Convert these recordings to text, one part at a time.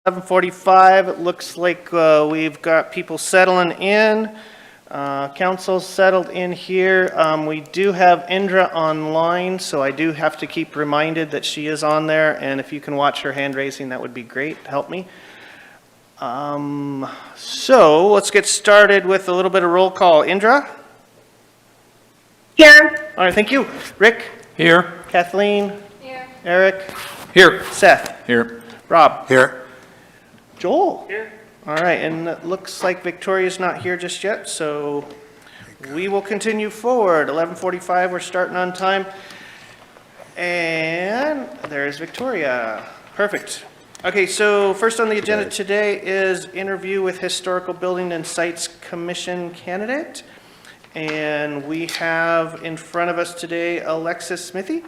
11:45, it looks like we've got people settling in. Council's settled in here. We do have Indra online, so I do have to keep reminded that she is on there, and if you can watch her hand raising, that would be great. Help me. So let's get started with a little bit of roll call. Indra? Here. All right, thank you. Rick? Here. Kathleen? Here. Eric? Here. Seth? Here. Rob? Here. Joel? Here. All right, and it looks like Victoria's not here just yet, so we will continue forward. 11:45, we're starting on time. And there's Victoria. Perfect. Okay, so first on the agenda today is interview with Historical Building and Sites Commission candidate. And we have in front of us today Alexis Smithy.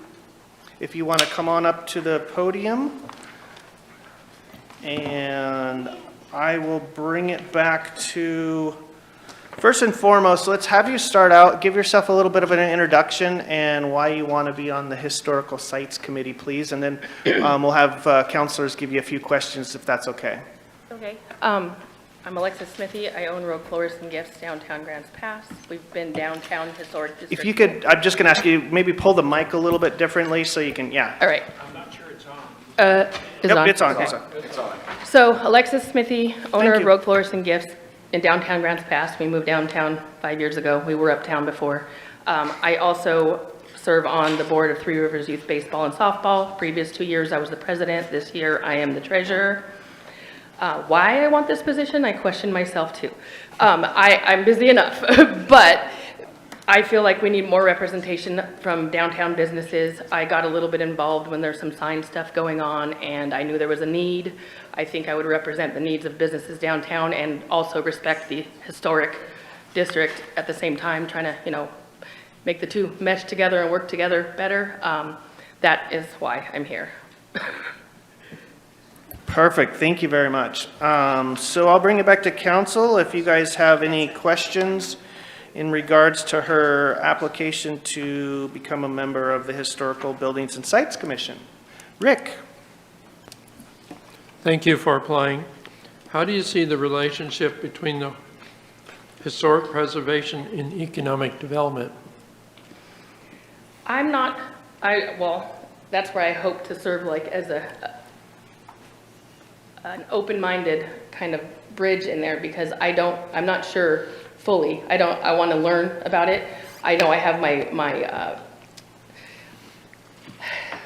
If you want to come on up to the podium. And I will bring it back to, first and foremost, let's have you start out, give yourself a little bit of an introduction and why you want to be on the Historical Sites Committee, please. And then we'll have counselors give you a few questions if that's okay. Okay. I'm Alexis Smithy. I own Rogue Florist and Gifts, downtown Grants Pass. We've been downtown historic district. If you could, I'm just going to ask you, maybe pull the mic a little bit differently so you can, yeah. All right. I'm not sure it's on. Nope, It's on, Okay. it's on. So Alexis Smithy, owner Thank of you. Rogue Florist and Gifts in downtown Grants Pass. We moved downtown 5 years ago. We were uptown before. I also serve on the board of Three Rivers Youth Baseball and Softball. Previous 2 years, I was the president. This year, I am the treasurer. Why I want this position, I question myself too. I'm busy enough, but I feel like we need more representation from downtown businesses. I got a little bit involved when there's some sign stuff going on, and I knew there was a need. I think I would represent the needs of businesses downtown and also respect the historic district at the same time, trying to, make the two mesh together and work together better. That is why I'm here. Perfect, thank you very much. So I'll bring it back to council. If you guys have any questions in regards to her application to become a member of the Historical Buildings and Sites Commission. Rick? Thank you for applying. How do you see the relationship between the historic preservation and economic development? Well, that's where I hope to serve like as an open-minded kind of bridge in there, because I'm not sure fully. I want to learn about it. I know I have my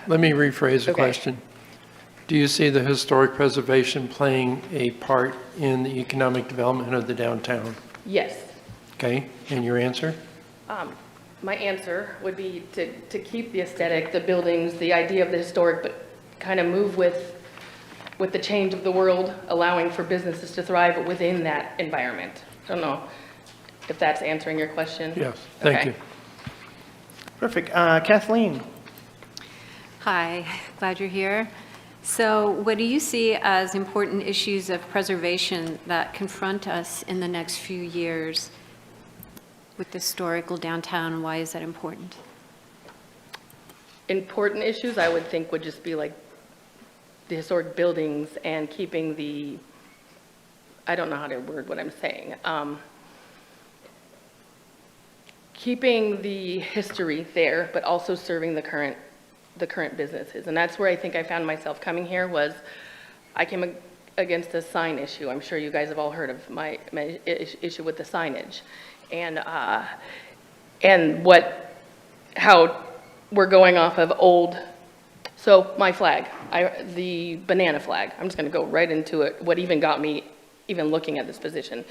Let me rephrase the Okay. question. Do you see the historic preservation playing a part in the economic development of the downtown? yes. Okay, and your answer? My answer would be to keep the aesthetic, the buildings, the idea of the historic, but kind of move with the change of the world, allowing for businesses to thrive within that environment. I don't know if that's answering your question. Yes, thank Okay. you. Perfect. Kathleen? Hi, glad you're here. So what do you see as important issues of preservation that confront us in the next few years with the historical downtown, and why is that important? Important issues, I would think, would just be like the historic buildings and keeping I don't know how to word what I'm saying. Keeping the history there, but also serving the current businesses. And that's where I think I found myself coming here. I came against a sign issue. I'm sure you guys have all heard of my issue with the signage. And how we're going off of old. So my flag, the banana flag, I'm just going to go right into it. What even got me even looking at this position,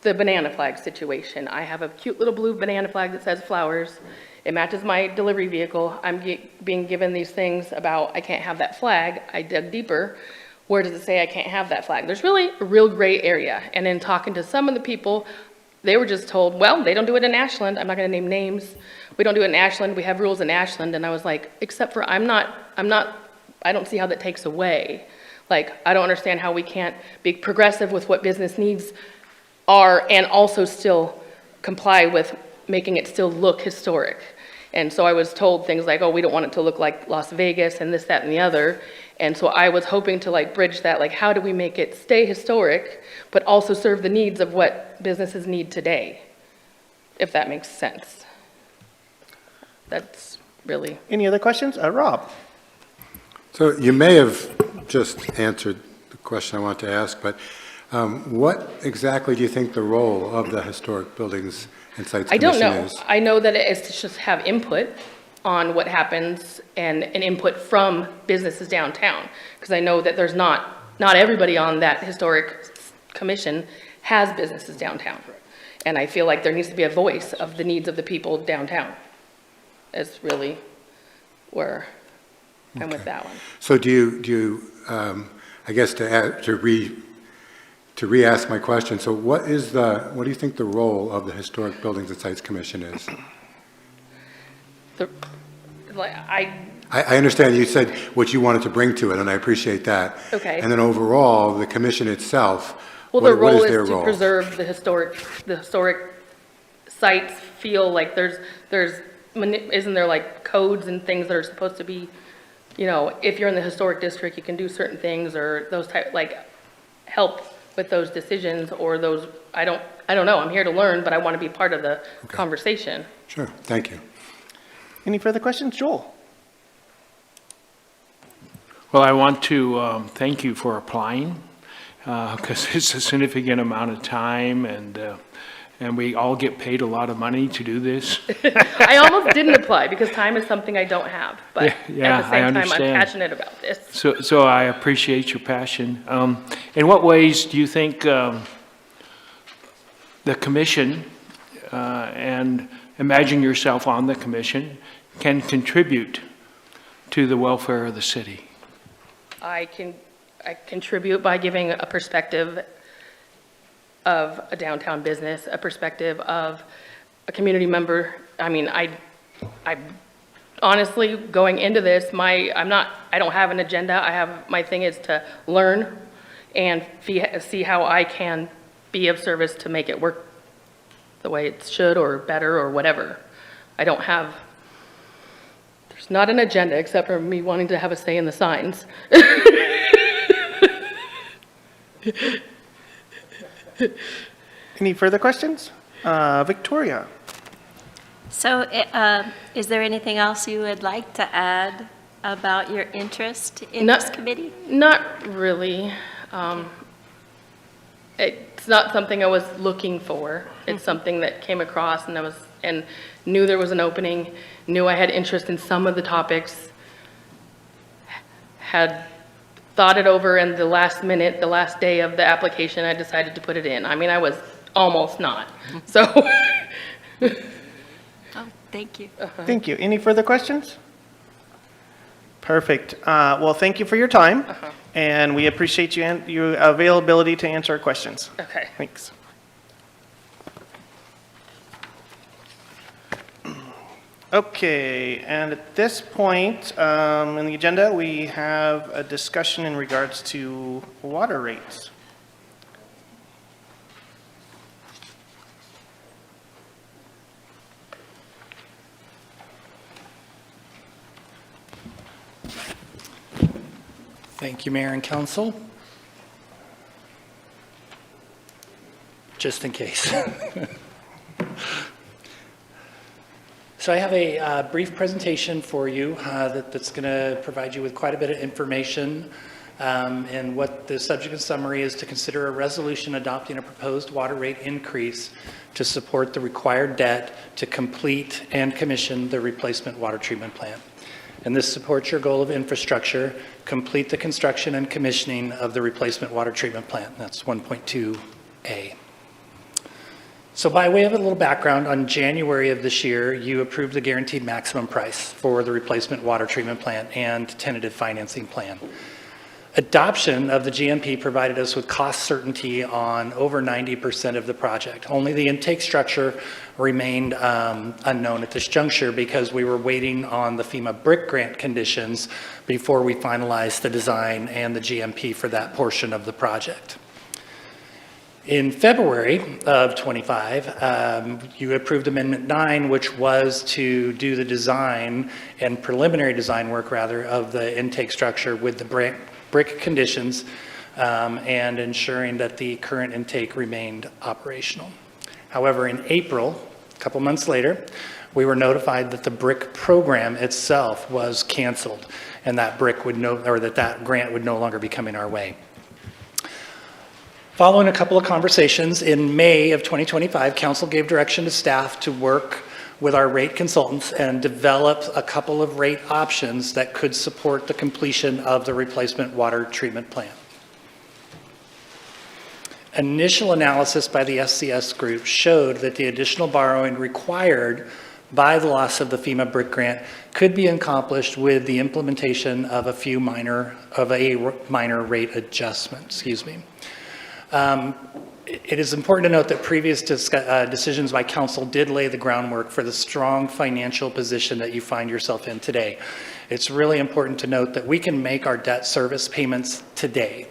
the banana flag situation. I have a cute little blue banana flag that says flowers. It matches my delivery vehicle. I'm being given these things about I can't have that flag. I dug deeper. Where does it say I can't have that flag? There's really a real gray area. And in talking to some of the people, they were just told, well, they don't do it in Ashland. I'm not going to name names. We don't do it in Ashland. We have rules in Ashland. And I was like, except for I don't see how that takes away. Like, I don't understand how we can't be progressive with what business needs are and also still comply with making it still look historic. And so I was told things like, oh, we don't want it to look like Las Vegas and this, that, and the other. And so I was hoping to like bridge that, like how do we make it stay historic, but also serve the needs of what businesses need today, if that makes sense. That's really. Any other questions? Rob? So you may have just answered the question I want to ask, but what exactly do you think the role of the Historic Buildings and Sites I don't Commission know. is? I know that it is to just have input on what happens and an input from businesses downtown. Because I know that there's not everybody on that historic commission has businesses downtown. And I feel like there needs to be a voice of the needs of the people downtown. Is really where I'm with that one. So do you I guess to re-ask my question, so what do you think the role of the Historic Buildings and Sites Commission is? I understand you said what you wanted to bring to it, and I appreciate that. Okay. And then overall, the commission itself, Well, what the role is their is to role? preserve the historic sites, feel like isn't there like codes and things that are supposed to be, you know, if you're in the historic district, you can do certain things or those type, like help with those decisions or those, I don't know, I'm here to learn, but I want to be part of the conversation. Sure, thank you. Any further questions? Joel? Well, I want to thank you for applying, because it's a significant amount of time, and we all get paid a lot of money to do this. I almost didn't apply because time is something I don't have, but Yeah, at the I same time, I'm understand. passionate about this. So I appreciate your passion. In what ways do you think the commission, and imagine yourself on the commission, can contribute to the welfare of the city? I contribute by giving a perspective of a downtown business, a perspective of a community member. I mean, I honestly, going into this, I don't have an agenda. My thing is to learn and see how I can be of service to make it work the way it should or better or whatever. There's not an agenda except for me wanting to have a say in the signs. Any further questions? Victoria? So is there anything else you would like to add about your interest in this committee? Not really. It's not something I was looking for. It's something that came across and knew there was an opening, knew I had interest in some of the topics, had thought it over, and the last minute, the last day of the application, I decided to put it in. I mean, I was almost not, so. Oh, thank you. Thank you. Any further questions? Perfect. Well, thank you for your time, and we appreciate your availability to answer our questions. Okay. Thanks. Okay, and at this point in the agenda, we have a discussion in regards to water rates. Thank you, Mayor and Council. Just in case. So I have a brief presentation for you that's going to provide you with quite a bit of information. And what the subject and summary is to consider a resolution adopting a proposed water rate increase to support the required debt to complete and commission the replacement water treatment plant. And this supports your goal of infrastructure, complete the construction and commissioning of the replacement water treatment plant. That's 1.2A. So by way of a little background, on January of this year, you approved the guaranteed maximum price for the replacement water treatment plant and tentative financing plan. Adoption of the GMP provided us with cost certainty on over 90% of the project. Only the intake structure remained unknown at this juncture because we were waiting on the FEMA BRIC grant conditions before we finalized the design and the GMP for that portion of the project. In February of '25, you approved Amendment 9, which was to do the design and preliminary design work, rather, of the intake structure with the brick conditions and ensuring that the current intake remained operational. However, in April, a couple months later, we were notified that the brick program itself was canceled, and that that grant would no longer be coming our way. Following a couple of conversations, in May of 2025, Council gave direction to staff to work with our rate consultants and develop a couple of rate options that could support the completion of the replacement water treatment plant. Initial analysis by the SCS group showed that the additional borrowing required by the loss of the FEMA brick grant could be accomplished with the implementation of a minor rate adjustment, It is important to note that previous decisions by Council did lay the groundwork for the strong financial position that you find yourself in today. It's really important to note that we can make our debt service payments today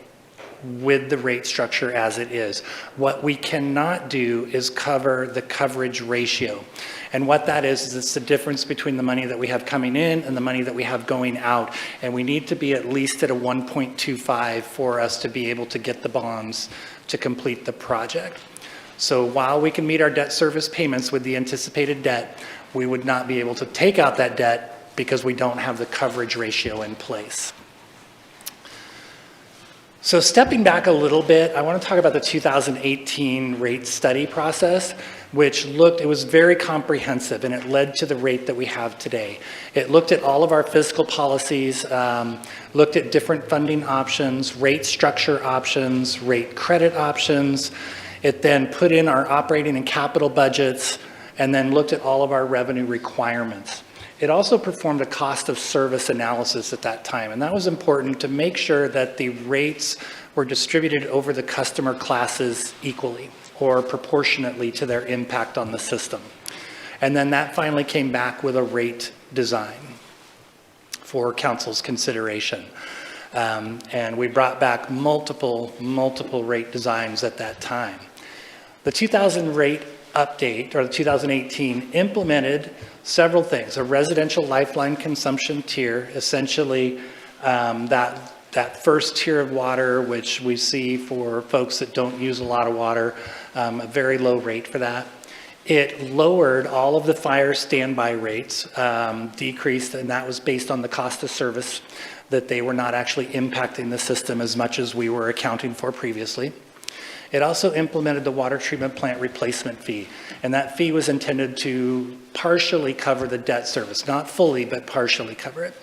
with the rate structure as it is. What we cannot do is cover the coverage ratio. And what that is it's the difference between the money that we have coming in and the money that we have going out. And we need to be at least at a 1.25 for us to be able to get the bonds to complete the project. So while we can meet our debt service payments with the anticipated debt, we would not be able to take out that debt because we don't have the coverage ratio in place. So stepping back a little bit, I want to talk about the 2018 rate study process, it was very comprehensive, and it led to the rate that we have today. It looked at all of our fiscal policies, looked at different funding options, rate structure options, rate credit options. It then put in our operating and capital budgets, and then looked at all of our revenue requirements. It also performed a cost of service analysis at that time, and that was important to make sure that the rates were distributed over the customer classes equally or proportionately to their impact on the system. And then that finally came back with a rate design for Council's consideration. And we brought back multiple rate designs at that time. The 2000 rate update, or the 2018, implemented several things. A residential lifeline consumption tier, essentially that first tier of water, which we see for folks that don't use a lot of water, a very low rate for that. It lowered all of the fire standby rates, decreased, and that was based on the cost of service, that they were not actually impacting the system as much as we were accounting for previously. It also implemented the water treatment plant replacement fee, and that fee was intended to partially cover the debt service, not fully, but partially cover it.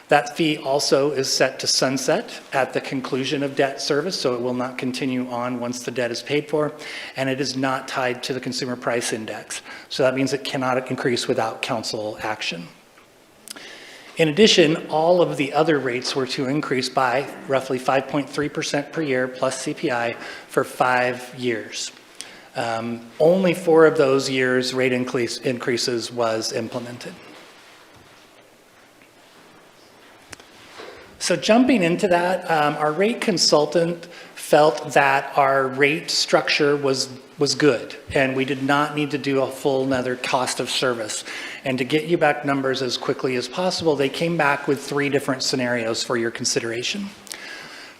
That fee also is set to sunset at the conclusion of debt service, so it will not continue on once the debt is paid for, and it is not tied to the consumer price index. So that means it cannot increase without council action. In addition, all of the other rates were to increase by roughly 5.3% per year plus CPI for 5 years. Only 4 of those years rate increases was implemented. So jumping into that, our rate consultant felt that our rate structure was good, and we did not need to do a full another cost of service. And to get you back numbers as quickly as possible, they came back with 3 different scenarios for your consideration.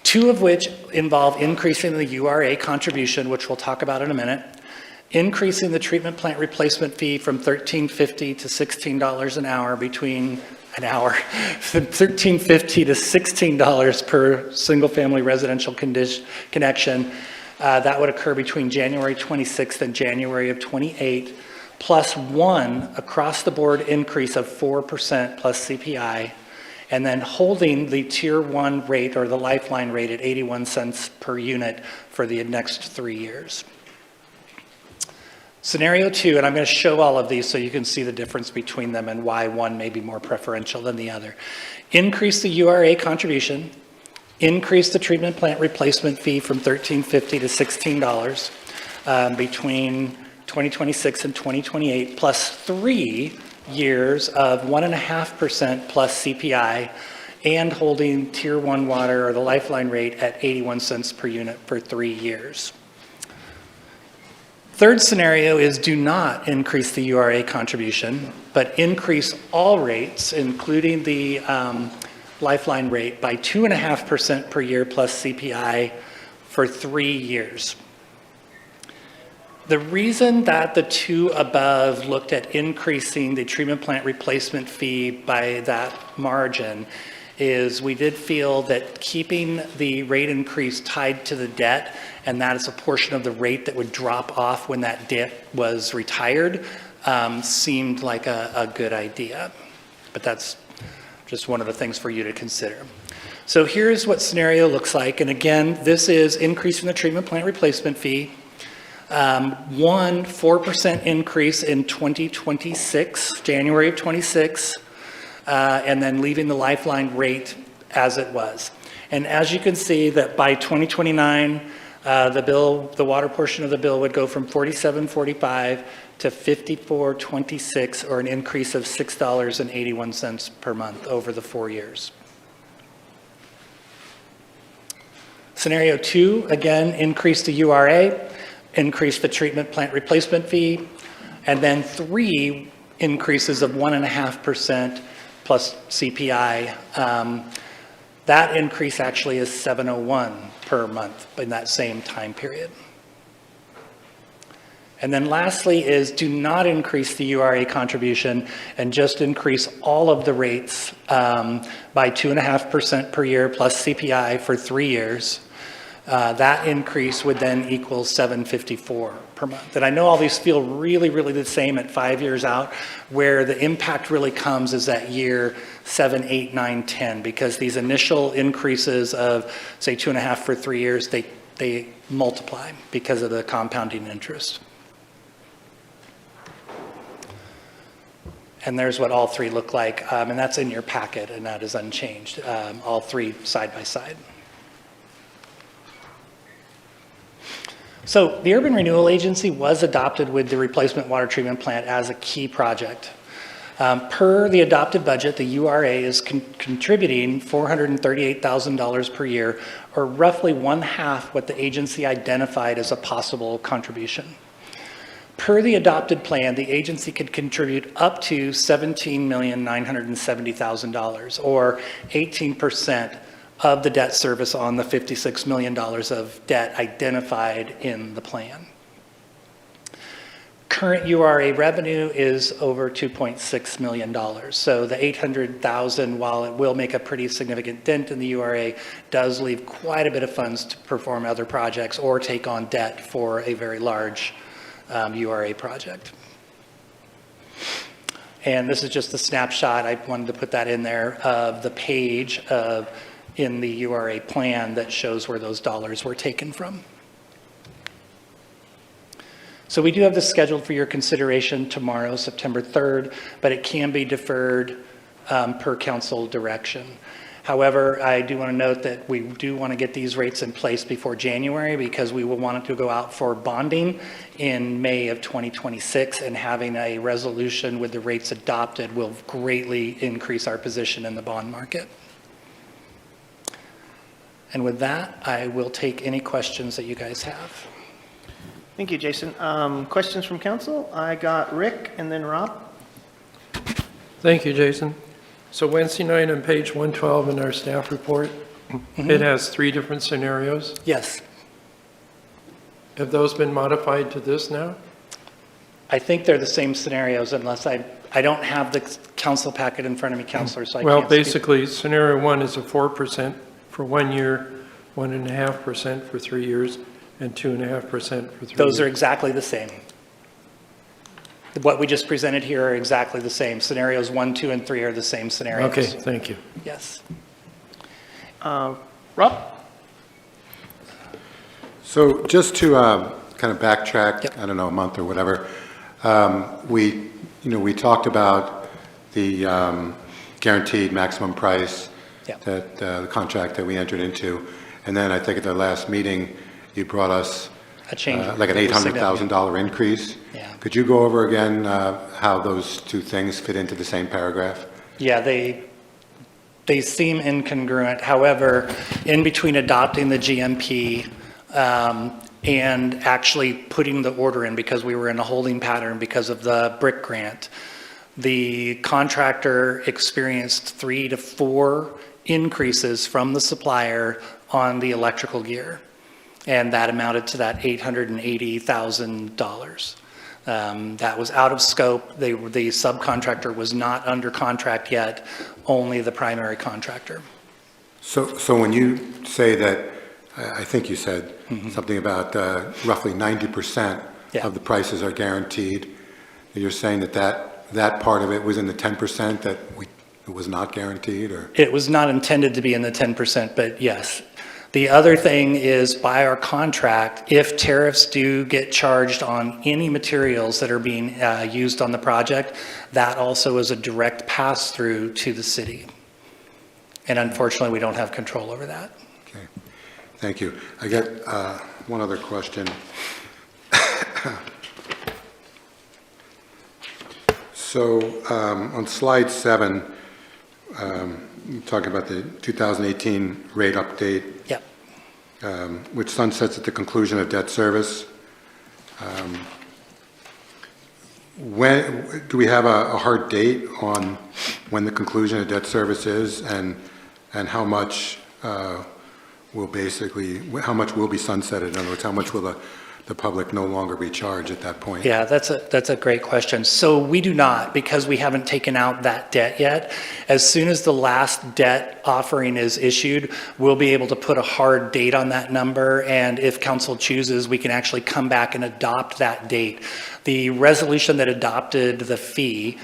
2 of which involve increasing the URA contribution, which we'll talk about in a minute, increasing the treatment plant replacement fee from $13.50 to $16 an hour $13.50 to $16 per single-family residential connection. That would occur between January 26th and January of 28, plus 1 across-the-board increase of 4% plus CPI, and then holding the Tier 1 rate or the Lifeline rate at 81 cents per unit for the next 3 years. Scenario 2, and I'm going to show all of these so you can see the difference between them and why one may be more preferential than the other. Increase the URA contribution, increase the treatment plant replacement fee from $13.50 to $16 between 2026 and 2028, plus 3 years of 1.5% plus CPI, and holding Tier 1 water or the Lifeline rate at 81 cents per unit for 3 years. Third scenario is do not increase the URA contribution, but increase all rates, including the lifeline rate, by 2.5% per year plus CPI for 3 years. The reason that the two above looked at increasing the treatment plant replacement fee by that margin is we did feel that keeping the rate increase tied to the debt, and that is a portion of the rate that would drop off when that debt was retired, seemed like a good idea. But that's just one of the things for you to consider. So here's what scenario looks like. And again, this is increasing the treatment plant replacement fee. 4% increase in 2026, January of 26, and then leaving the lifeline rate as it was. And as you can see that by 2029, the water portion of the bill would go from $47.45 to $54.26, or an increase of $6.81 per month over the 4 years. Scenario 2, again, increase the URA, increase the treatment plant replacement fee, and then 3 increases of 1.5% plus CPI. That increase actually is $701 per month in that same time period. And then lastly is do not increase the URA contribution and just increase all of the rates by 2.5% per year plus CPI for 3 years. That increase would then equal $754 per month. And I know all these feel really, really the same at 5 years out. Where the impact really comes is at year 7, 8, 9, 10, because these initial increases of, say, 2.5 for 3 years, they multiply because of the compounding interest. And there's what all 3 look like, and that's in your packet, and that is unchanged, all 3 side by side. So the Urban Renewal Agency was adopted with the replacement water treatment plant as a key project. Per the adopted budget, the URA is contributing $438,000 per year, or roughly 1/2 what the agency identified as a possible contribution. Per the adopted plan, the agency could contribute up to $17,970,000, or 18% of the debt service on the $56 million of debt identified in the plan. Current URA revenue is over $2.6 million. So the $800,000, while it will make a pretty significant dent in the URA, does leave quite a bit of funds to perform other projects or take on debt for a very large URA project. And this is just a snapshot. I wanted to put that in there of the page in the URA plan that shows where those dollars were taken from. So we do have this scheduled for your consideration tomorrow, September 3rd, but it can be deferred per council direction. However, I do want to note that we do want to get these rates in place before January, because we will want it to go out for bonding in May of 2026, and having a resolution with the rates adopted will greatly increase our position in the bond market. And with that, I will take any questions that you guys have. Thank you, Jason. Questions from council? I got Rick and then Rob. Thank you, Jason. So Wednesday night on page 112 in our staff report, it has 3 different scenarios. Yes. Have those been modified to this now? I think they're the same scenarios, unless I don't have the council packet in front of me, Counselor, so I Well, can't speak. basically, scenario 1 is a 4% for 1 year, 1.5% for 3 years, and 2.5% for 3 years. Those are exactly the same. What we just presented here are exactly the same. Scenarios 1, 2, and 3 are the same scenarios. Okay, thank you. Yes. Rob? So just to kind of backtrack, Yep. I don't know, a month or whatever, we talked about the guaranteed maximum price, Yep. that the contract that we entered into, and then I think at the last meeting, you brought us A change. like an $800,000 increase. Yeah. Could you go over again how those 2 things fit into the same paragraph? Yeah, they seem incongruent. However, in between adopting the GMP and actually putting the order in because we were in a holding pattern because of the brick grant. The contractor experienced 3 to 4 increases from the supplier on the electrical gear, and that amounted to that $880,000. That was out of scope. The subcontractor was not under contract yet, only the primary contractor. So when you say that, I think you said something about roughly 90% Yeah. of the prices are guaranteed. You're saying that part of it was in the 10% that it was not guaranteed, or? It was not intended to be in the 10%, but yes. The other thing is, by our contract, if tariffs do get charged on any materials that are being used on the project, that also is a direct pass-through to the city. And unfortunately, we don't have control over that. Okay, thank you. I got one other question. So on slide 7, talking about the 2018 rate update, Yep. Which sunsets at the conclusion of debt service. When do we have a hard date on when the conclusion of debt service is, and how much will be sunsetted? In other words, how much will the public no longer be charged at that point? Yeah, that's a great question. So we do not, because we haven't taken out that debt yet. As soon as the last debt offering is issued, we'll be able to put a hard date on that number, and if council chooses, we can actually come back and adopt that date. The resolution that adopted the fee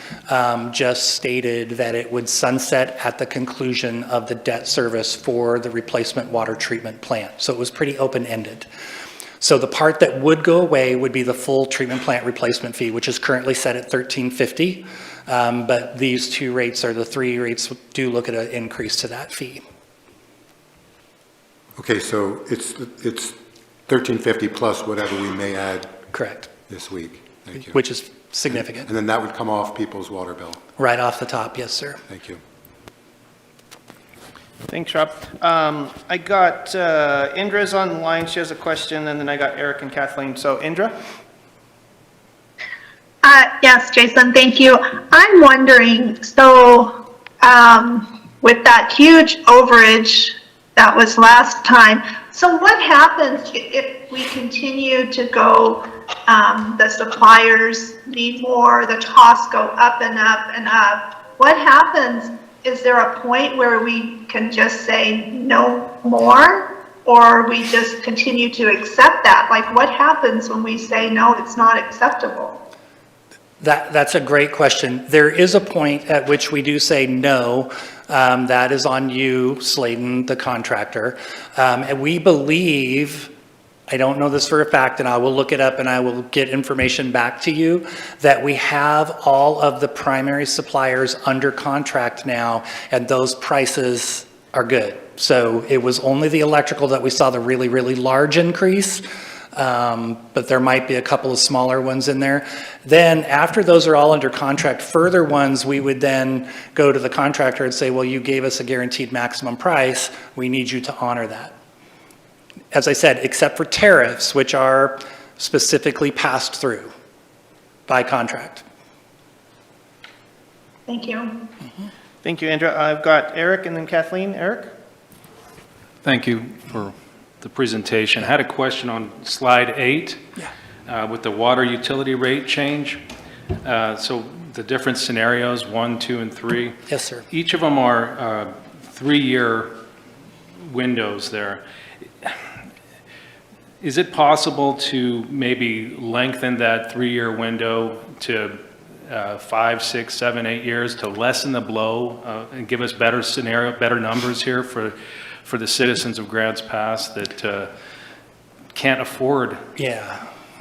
just stated that it would sunset at the conclusion of the debt service for the replacement water treatment plant. So it was pretty open-ended. So the part that would go away would be the full treatment plant replacement fee, which is currently set at $13.50. But these two rates, or the three rates, do look at an increase to that fee. Okay, so it's $13.50 plus whatever we may add. Correct. This week. Thank you. Which is significant. And then that would come off people's water bill. Right off the top, yes, sir. Thank you. Thanks, Rob. I got Indra's on the line. She has a question, and then I got Eric and Kathleen. So Indra? Yes, Jason, thank you. I'm wondering, so with that huge overage that was last time, so what happens if we continue to go, the suppliers need more, the costs go up and up and up? What happens? Is there a point where we can just say no more, or we just continue to accept that? Like, what happens when we say no, it's not acceptable? That's a great question. There is a point at which we do say no. That is on you, Sladen, the contractor. And we believe, I don't know this for a fact, and I will look it up and I will get information back to you, that we have all of the primary suppliers under contract now, and those prices are good. So it was only the electrical that we saw the really, really large increase, but there might be a couple of smaller ones in there. Then after those are all under contract, further ones, we would then go to the contractor and say, well, you gave us a guaranteed maximum price. We need you to honor that. As I said, except for tariffs, which are specifically passed through by contract. Thank you. Thank you, Indra. I've got Eric and then Kathleen. Eric? Thank you for the presentation. I had a question on slide 8 with the water utility rate change. So the different scenarios, 1, 2, and 3. Yes, sir. Each of them are 3-year windows there. Is it possible to maybe lengthen that 3-year window to 5, 6, 7, 8 years to lessen the blow and give us better numbers here for the citizens of Grants Pass that can't afford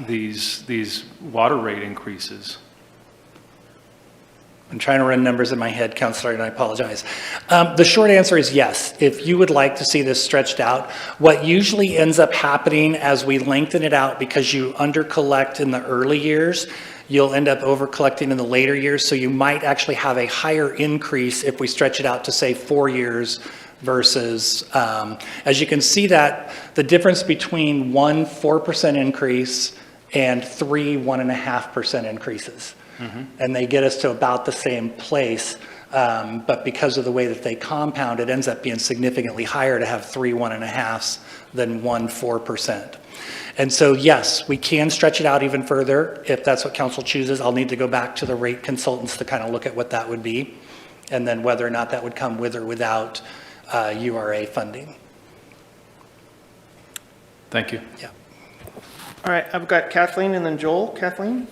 these water rate increases? I'm trying to run numbers in my head, Counselor, and I apologize. The short answer is yes. If you would like to see this stretched out, what usually ends up happening as we lengthen it out, because you under-collect in the early years, you'll end up over-collecting in the later years, so you might actually have a higher increase if we stretch it out to, say, 4 years versus, as you can see that, the difference between 4% increase and 1.5% increases. And they get us to about the same place, but because of the way that they compound, it ends up being significantly higher to have 3 1.5s than 4%. And so, yes, we can stretch it out even further if that's what council chooses. I'll need to go back to the rate consultants to kind of look at what that would be, and then whether or not that would come with or without URA funding. Thank you. Yeah. All right, I've got Kathleen and then Joel. Kathleen?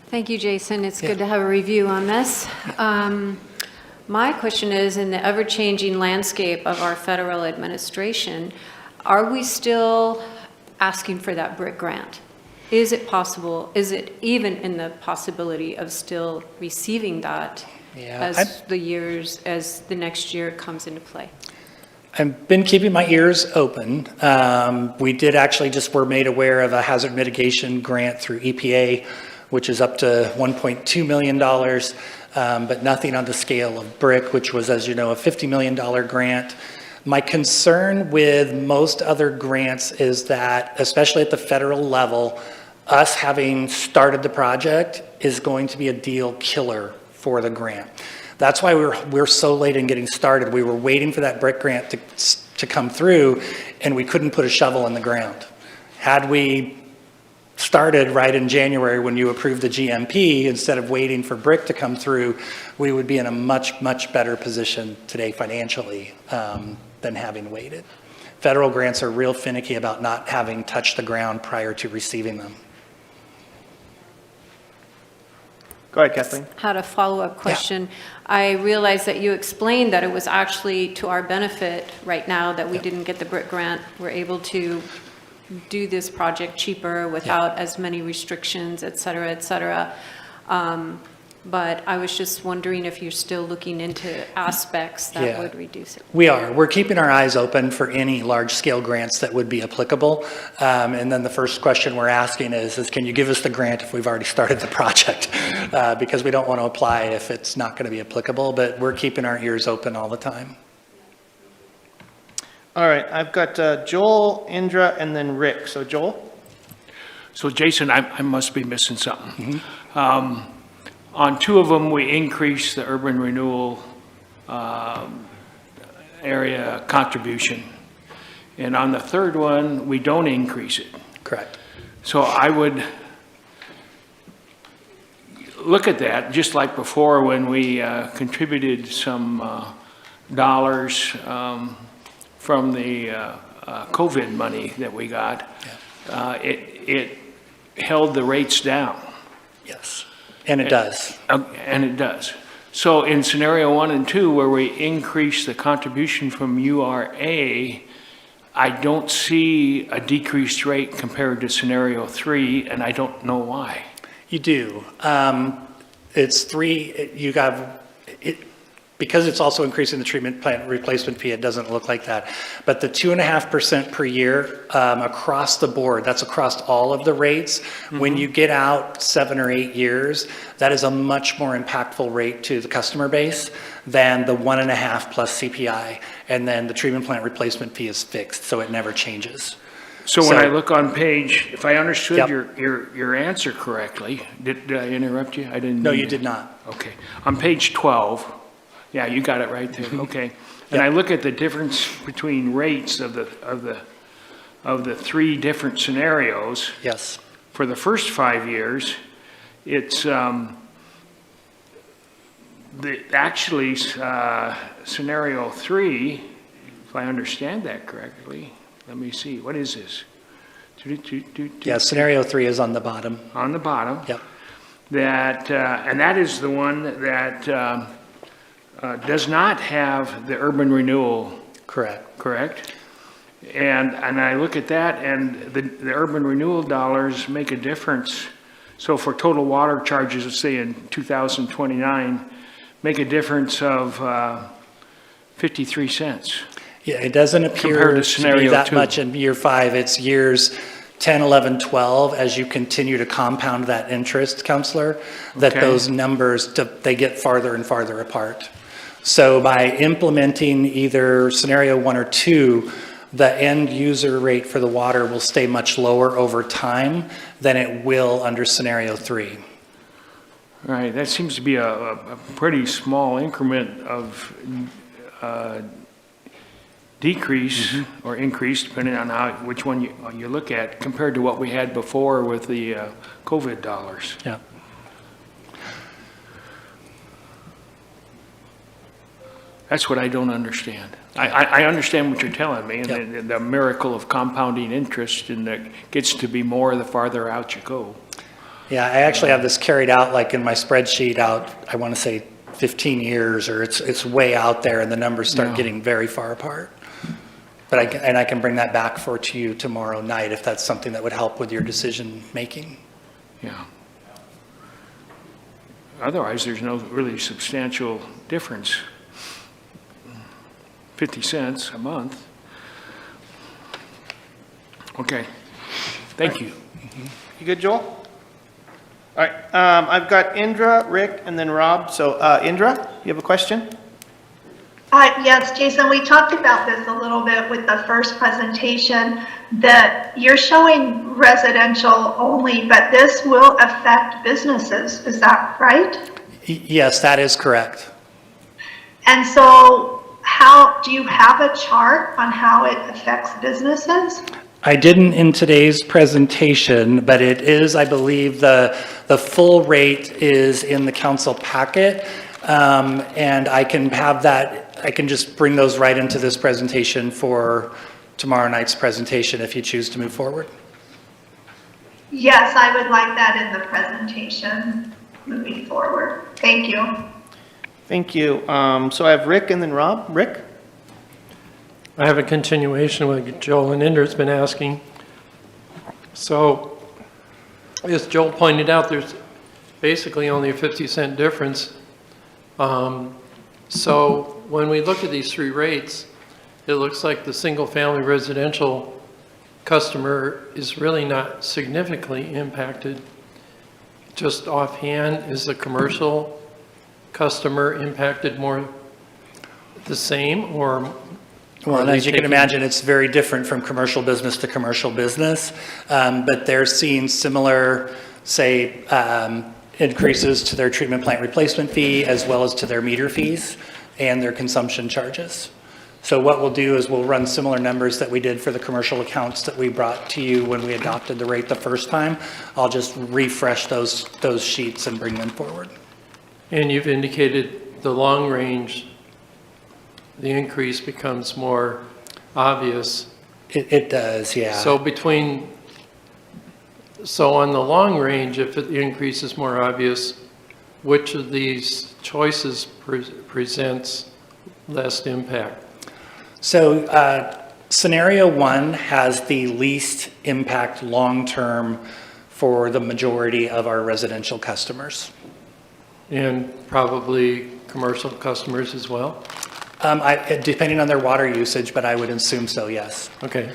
Thank you, Jason. It's good to have a review on this. My question is, in the ever-changing landscape of our federal administration, are we still asking for that BRIC grant? Is it possible, is it even in the possibility of still receiving that as the next year comes into play? I've been keeping my ears open. We did actually were made aware of a hazard mitigation grant through EPA, which is up to $1.2 million, but nothing on the scale of BRIC, which was, as you know, a $50 million grant. My concern with most other grants is that, especially at the federal level, us having started the project is going to be a deal killer for the grant. That's why we're so late in getting started. We were waiting for that BRIC grant to come through, and we couldn't put a shovel in the ground. Had we started right in January when you approved the GMP, instead of waiting for BRIC to come through, we would be in a much, much better position today financially than having waited. Federal grants are real finicky about not having touched the ground prior to receiving them. Go ahead, Kathleen. Had a follow-up question. I realized that you explained that it was actually to our benefit right now that we didn't get the BRIC grant. We're able to do this project cheaper without as many restrictions, et cetera, et cetera. But I was just wondering if you're still looking into aspects that would reduce it. We are. We're keeping our eyes open for any large-scale grants that would be applicable. And then the first question we're asking is can you give us the grant if we've already started the project? Because we don't want to apply if it's not going to be applicable, but we're keeping our ears open all the time. All right, I've got Joel, Indra, and then Rick. So Joel? So Jason, I must be missing something. On two of them, we increased the urban renewal area contribution. And on the third one, we don't increase it. Correct. So I would look at that, just like before when we contributed some dollars from the COVID money that we got. It held the rates down. Yes. And it does. And it does. So in scenario 1 and 2, where we increase the contribution from URA, I don't see a decreased rate compared to scenario 3, and I don't know why. You do. It's 3, you got, because it's also increasing the treatment plant replacement fee, it doesn't look like that. But the 2.5% per year across the board, that's across all of the rates. When you get out 7 or 8 years, that is a much more impactful rate to the customer base than the 1.5 plus CPI. And then the treatment plant replacement fee is fixed, so it never changes. So when I look on page, if I understood your answer correctly, did I interrupt you? I didn't. No, you did not. Okay. On page 12, yeah, you got it right there. Okay. And I look at the difference between rates of the 3 different scenarios. Yes. For the first 5 years, it's actually scenario 3, if I understand that correctly. Let me see. What is this? Yeah, scenario 3 is on the bottom. On the bottom. Yep. That and that is the one that does not have the urban renewal. Correct. Correct. And I look at that, and the urban renewal dollars make a difference. So for total water charges, let's say in 2029, make a difference of 53 cents. Yeah, it doesn't appear to be that much in year 5. It's years 10, 11, 12, as you continue to compound that interest, Counselor, that those numbers, they get farther and farther apart. So by implementing either scenario 1 or 2, the end user rate for the water will stay much lower over time than it will under scenario 3. All right, that seems to be a pretty small increment of decrease or increase, depending on which one you look at, compared to what we had before with the COVID dollars. Yeah. That's what I don't understand. I understand what you're telling me, and Yeah. the miracle of compounding interest, and that gets to be more the farther out you go. Yeah, I actually have this carried out like in my spreadsheet out, I want to say 15 years, or it's way out there and the numbers start Yeah. getting very far apart. But I can bring that back to you tomorrow night if that's something that would help with your decision making. Yeah. Otherwise, there's no really substantial difference. 50 cents a month. Okay, thank you. You good, Joel? All right, I've got Indra, Rick, and then Rob. So Indra, you have a question? Yes, Jason, we talked about this a little bit with the first presentation, that you're showing residential only, but this will affect businesses. Is that right? Yes, that is correct. And so how, do you have a chart on how it affects businesses? I didn't in today's presentation, but it is, I believe, the full rate is in the council packet. And I can have that, I can just bring those right into this presentation for tomorrow night's presentation if you choose to move forward. Yes, I would like that in the presentation moving forward. Thank you. Thank you. So I have Rick and then Rob. Rick? I have a continuation of what Joel and Indra's been asking. So, as Joel pointed out, there's basically only a 50-cent difference. So when we look at these three rates, it looks like the single-family residential customer is really not significantly impacted. Just offhand, is the commercial customer impacted more the same, or? Well, and as you can imagine, it's very different from commercial business to commercial business, but they're seeing similar, say, increases to their treatment plant replacement fee as well as to their meter fees and their consumption charges. So what we'll do is we'll run similar numbers that we did for the commercial accounts that we brought to you when we adopted the rate the first time. I'll just refresh those sheets and bring them forward. And you've indicated the long range, the increase becomes more obvious. It does, yeah. So on the long range, if the increase is more obvious, which of these choices presents less impact? So scenario 1 has the least impact long-term for the majority of our residential customers. And probably commercial customers as well? Depending on their water usage, but I would assume so, yes. Okay.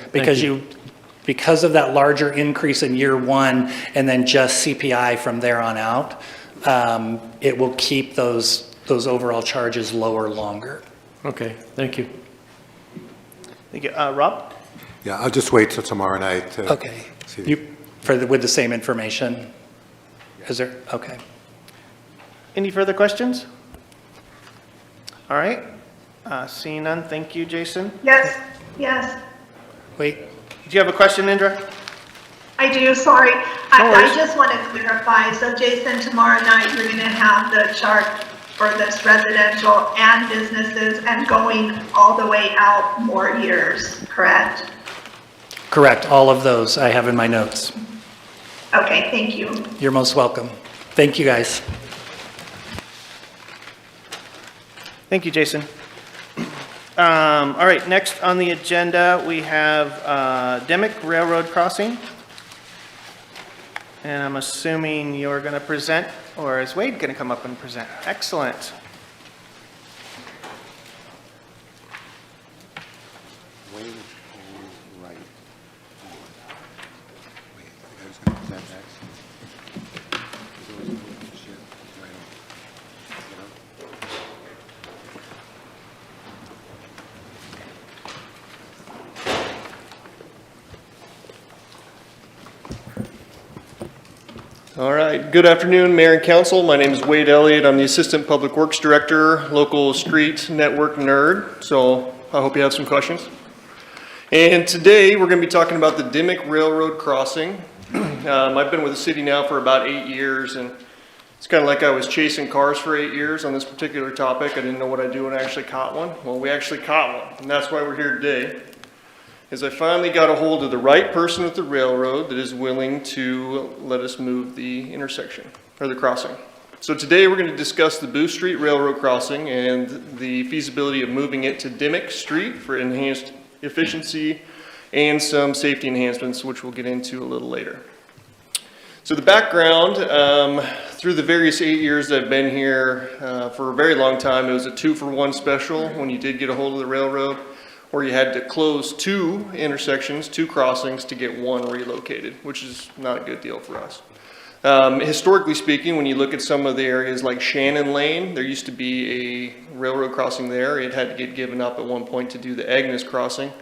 Because of that larger increase in year 1 and then just CPI from there on out, it will keep those overall charges lower longer. Okay, thank you. Thank you. Rob? Yeah, I'll just wait till tomorrow night to Okay. see. With the same information? Is there, okay. Any further questions? All right. Seeing none, thank you, Jason. Yes, yes, Wait, Do you have a question, Indra? I do, sorry. No I worries. just want to clarify, so Jason, tomorrow night, you're gonna have the chart for this residential and businesses and going all the way out more years, correct? correct, all of those I have in my notes. Okay, thank you. You're most welcome. Thank you, guys. Thank you, Jason. All right, next on the agenda, we have Dimmick Railroad Crossing. And I'm assuming you're going to present, or is Wade going to come up and present? Excellent. All right, good afternoon, Mayor and Council. My name is Wade Elliott. I'm the Assistant Public Works Director, local street network nerd. So I hope you have some questions. And today we're going to be talking about the Dimmick Railroad crossing. I've been with the city now for about 8 years, and it's kind of like I was chasing cars for 8 years on this particular topic. I didn't know what I'd do when I actually caught one. Well, we actually caught one, and that's why we're here today. Is I finally got a hold of the right person at the railroad that is willing to let us move the intersection, or the crossing. So today we're going to discuss the Booth Street Railroad crossing and the feasibility of moving it to Dimmick Street for enhanced efficiency and some safety enhancements, which we'll get into a little later. So the background, through the various 8 years I've been here, for a very long time, it was a 2-for-1 special when you did get a hold of the railroad, where you had to close 2 intersections, 2 crossings to get 1 relocated, which is not a good deal for us. Historically speaking, when you look at some of the areas like Shannon Lane, there used to be a railroad crossing there. It had to get given up at one point to do the Agnes crossing.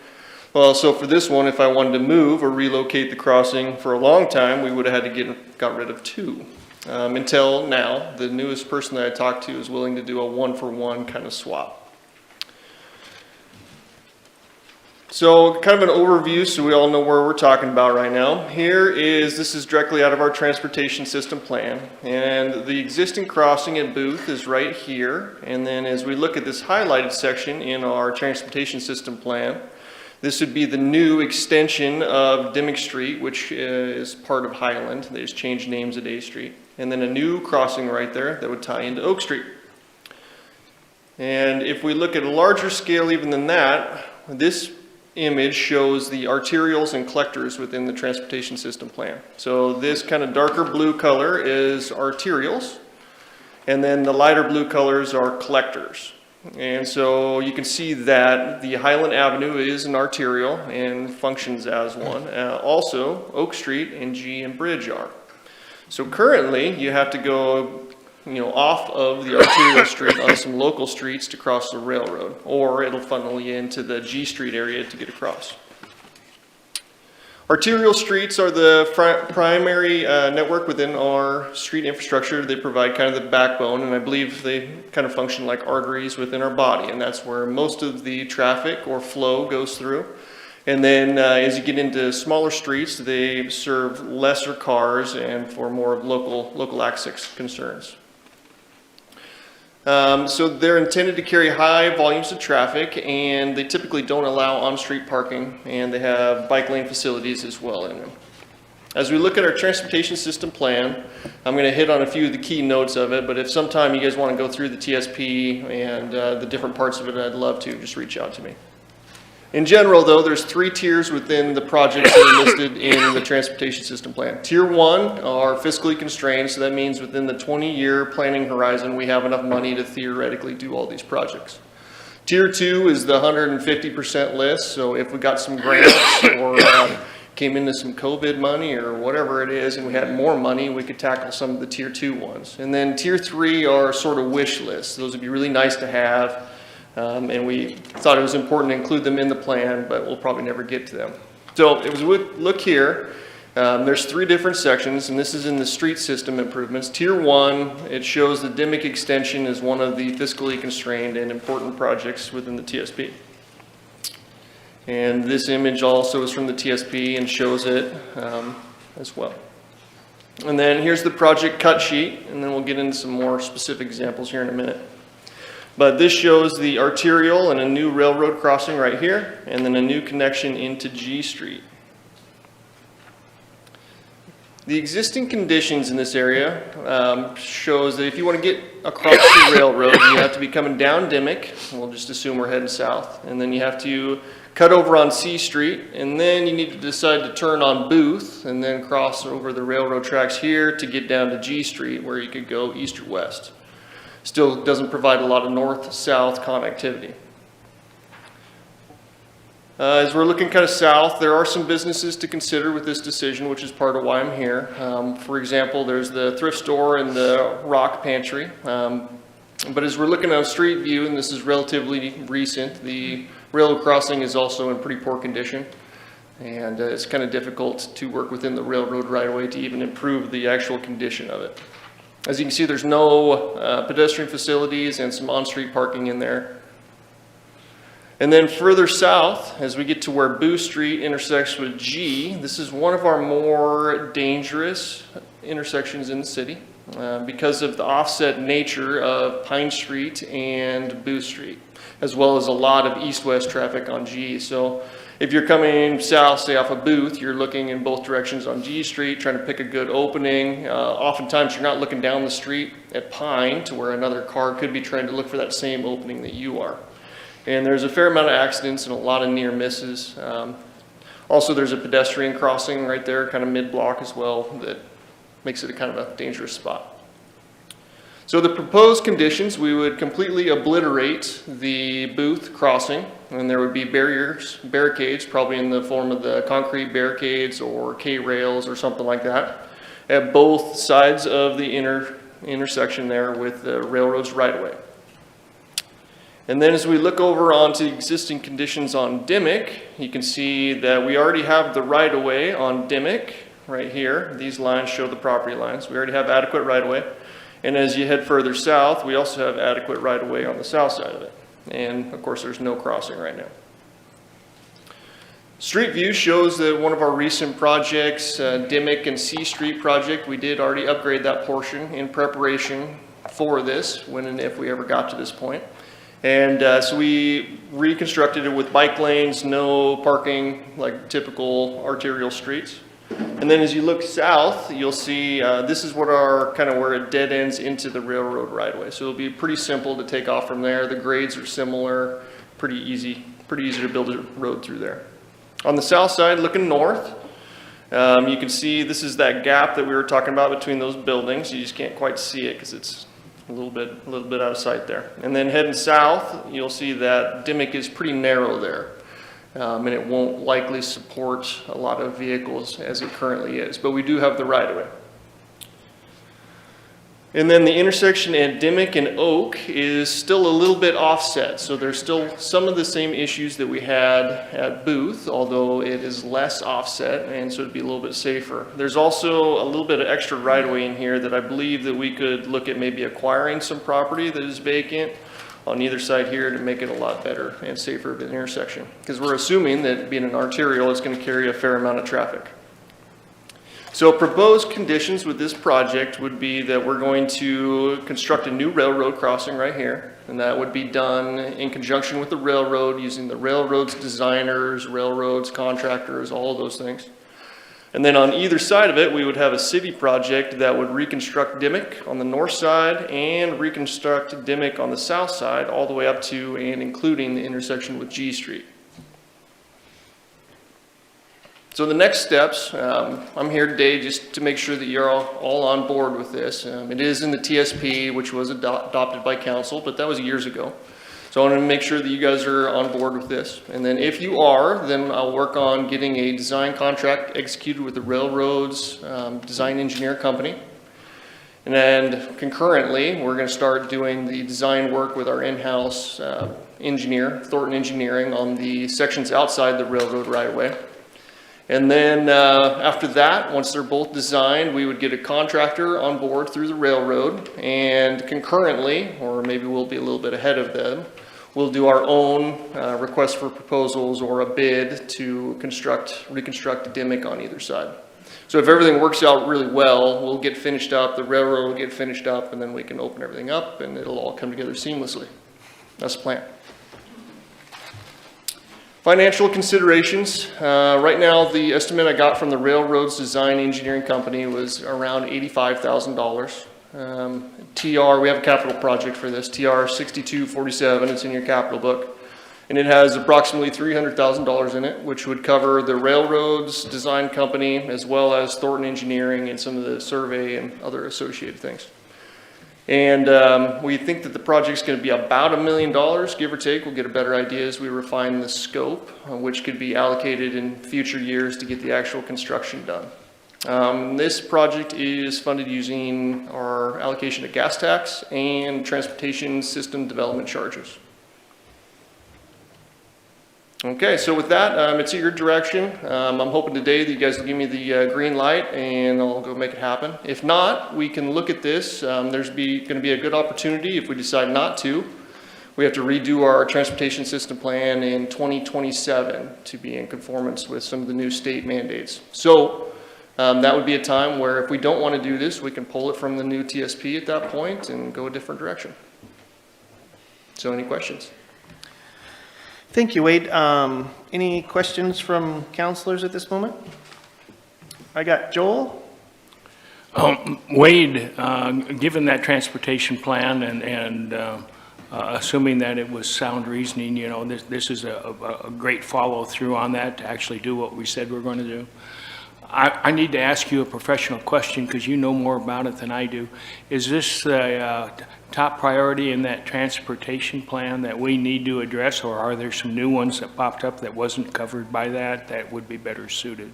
Well, so for this one, if I wanted to move or relocate the crossing for a long time, we would have had to got rid of 2. Until now, the newest person that I talked to is willing to do a 1-for-1 kind of swap. So kind of an overview so we all know where we're talking about right now. This is directly out of our transportation system plan, and the existing crossing at Booth is right here. And then as we look at this highlighted section in our transportation system plan, this would be the new extension of Dimmick Street, which is part of Highland. They just changed names at A Street. And then a new crossing right there that would tie into Oak Street. And if we look at a larger scale even than that, this image shows the arterials and collectors within the transportation system plan. So this kind of darker blue color is arterials, and then the lighter blue colors are collectors. And so you can see that the Highland Avenue is an arterial and functions as one. Also, Oak Street and G and Bridge are. So currently, you have to go off of the arterial street on some local streets to cross the railroad, or it'll funnel you into the G Street area to get across. Arterial streets are the primary network within our street infrastructure. They provide kind of the backbone, and I believe they kind of function like arteries within our body, and that's where most of the traffic or flow goes through. And then as you get into smaller streets, they serve lesser cars and for more of local access concerns. So they're intended to carry high volumes of traffic, and they typically don't allow on-street parking, and they have bike lane facilities as well in them. As we look at our transportation system plan, I'm going to hit on a few of the key notes of it, but if sometime you guys want to go through the TSP and the different parts of it, I'd love to. Just reach out to me. In general, though, there's 3 tiers within the projects that are listed in the transportation system plan. Tier 1 are fiscally constrained, so that means within the 20-year planning horizon, we have enough money to theoretically do all these projects. Tier 2 is the 150% list, so if we got some grants or came into some COVID money or whatever it is, and we had more money, we could tackle some of the Tier 2 ones. And then Tier 3 are sort of wish lists. Those would be really nice to have. And we thought it was important to include them in the plan, but we'll probably never get to them. So it was look here. There's 3 different sections, and this is in the street system improvements. Tier 1, it shows the Dimmick extension as one of the fiscally constrained and important projects within the TSP. And this image also is from the TSP and shows it as well. And then here's the project cut sheet, and then we'll get into some more specific examples here in a minute. But this shows the arterial and a new railroad crossing right here, and then a new connection into G Street. The existing conditions in this area shows that if you want to get across the railroad, you have to be coming down Dimmick. We'll just assume we're heading south. And then you have to cut over on C Street, and then you need to decide to turn on Booth and then cross over the railroad tracks here to get down to G Street, where you could go east or west. Still doesn't provide a lot of north-south connectivity. As we're looking kind of south, there are some businesses to consider with this decision, which is part of why I'm here. For example, there's the thrift store and the rock pantry. But as we're looking at a street view, and this is relatively recent, the railroad crossing is also in pretty poor condition. And it's kind of difficult to work within the railroad right-of-way to even improve the actual condition of it. As you can see, there's no pedestrian facilities and some on-street parking in there. And then further south, as we get to where Boo Street intersects with G, this is one of our more dangerous intersections in the city because of the offset nature of Pine Street and Boo Street, as well as a lot of east-west traffic on G. So if you're coming south, say off of Booth, you're looking in both directions on G Street, trying to pick a good opening. Oftentimes you're not looking down the street at Pine to where another car could be trying to look for that same opening that you are. And there's a fair amount of accidents and a lot of near misses. Also, there's a pedestrian crossing right there, kind of mid-block as well, that makes it a kind of a dangerous spot. So the proposed conditions, we would completely obliterate the Booth crossing, and there would be barricades, probably in the form of the concrete barricades or K-rails or something like that, at both sides of the intersection there with the railroad's right-of-way. And then as we look over onto existing conditions on Dimmick, you can see that we already have the right-of-way on Dimmick right here. These lines show the property lines. We already have adequate right-of-way. And as you head further south, we also have adequate right-of-way on the south side of it. And of course, there's no crossing right now. Street view shows that one of our recent projects, Dimmick and C Street project, we did already upgrade that portion in preparation for this, when and if we ever got to this point. And so we reconstructed it with bike lanes, no parking, like typical arterial streets. And then as you look south, you'll see this is what our kind of where it dead ends into the railroad right-of-way. So it'll be pretty simple to take off from there. The grades are similar, pretty easy to build a road through there. On the south side, looking north, you can see this is that gap that we were talking about between those buildings. You just can't quite see it because it's a little bit out of sight there. And then heading south, you'll see that Dimmick is pretty narrow there. And it won't likely support a lot of vehicles as it currently is, but we do have the right-of-way. And then the intersection at Dimmick and Oak is still a little bit offset, so there's still some of the same issues that we had at Booth, although it is less offset, and so it'd be a little bit safer. There's also a little bit of extra right-of-way in here that I believe that we could look at maybe acquiring some property that is vacant on either side here to make it a lot better and safer of an intersection. Because we're assuming that being an arterial, it's going to carry a fair amount of traffic. So proposed conditions with this project would be that we're going to construct a new railroad crossing right here. And that would be done in conjunction with the railroad, using the railroad's designers, railroads, contractors, all of those things. And then on either side of it, we would have a city project that would reconstruct Dimmick on the north side and reconstruct Dimmick on the south side, all the way up to and including the intersection with G Street. So the next steps, I'm here today just to make sure that you're all on board with this. It is in the TSP, which was adopted by council, but that was years ago. So I want to make sure that you guys are on board with this. And then if you are, then I'll work on getting a design contract executed with the railroad's design engineer company. And then concurrently, we're going to start doing the design work with our in-house engineer, Thornton Engineering, on the sections outside the railroad right-of-way. And then after that, once they're both designed, we would get a contractor on board through the railroad, and concurrently, or maybe we'll be a little bit ahead of them, we'll do our own request for proposals or a bid to reconstruct Dimmick on either side. So if everything works out really well, we'll get finished up, the railroad will get finished up, and then we can open everything up and it'll all come together seamlessly. That's the plan. Financial considerations. Right now, the estimate I got from the railroad's design engineering company was around $85,000. TR, we have a capital project for this, TR 6247, it's in your capital book. And it has approximately $300,000 in it, which would cover the railroad's design company, as well as Thornton Engineering and some of the survey and other associated things. And we think that the project's going to be about $1 million, give or take. We'll get a better idea as we refine the scope, which could be allocated in future years to get the actual construction done. This project is funded using our allocation of gas tax and transportation system development charges. Okay, so with that, it's at your direction. I'm hoping today that you guys will give me the green light and I'll go make it happen. If not, we can look at this. There's going to be a good opportunity if we decide not to. We have to redo our transportation system plan in 2027 to be in conformance with some of the new state mandates. So that would be a time where if we don't want to do this, we can pull it from the new TSP at that point and go a different direction. So any questions? Thank you, Wade. Any questions from counselors at this moment? I got Joel. Wade, given that transportation plan and assuming that it was sound reasoning, you know, this is a great follow through on that to actually do what we said we're going to do. I need to ask you a professional question because you know more about it than I do. Is this the top priority in that transportation plan that we need to address, or are there some new ones that popped up that wasn't covered by that would be better suited?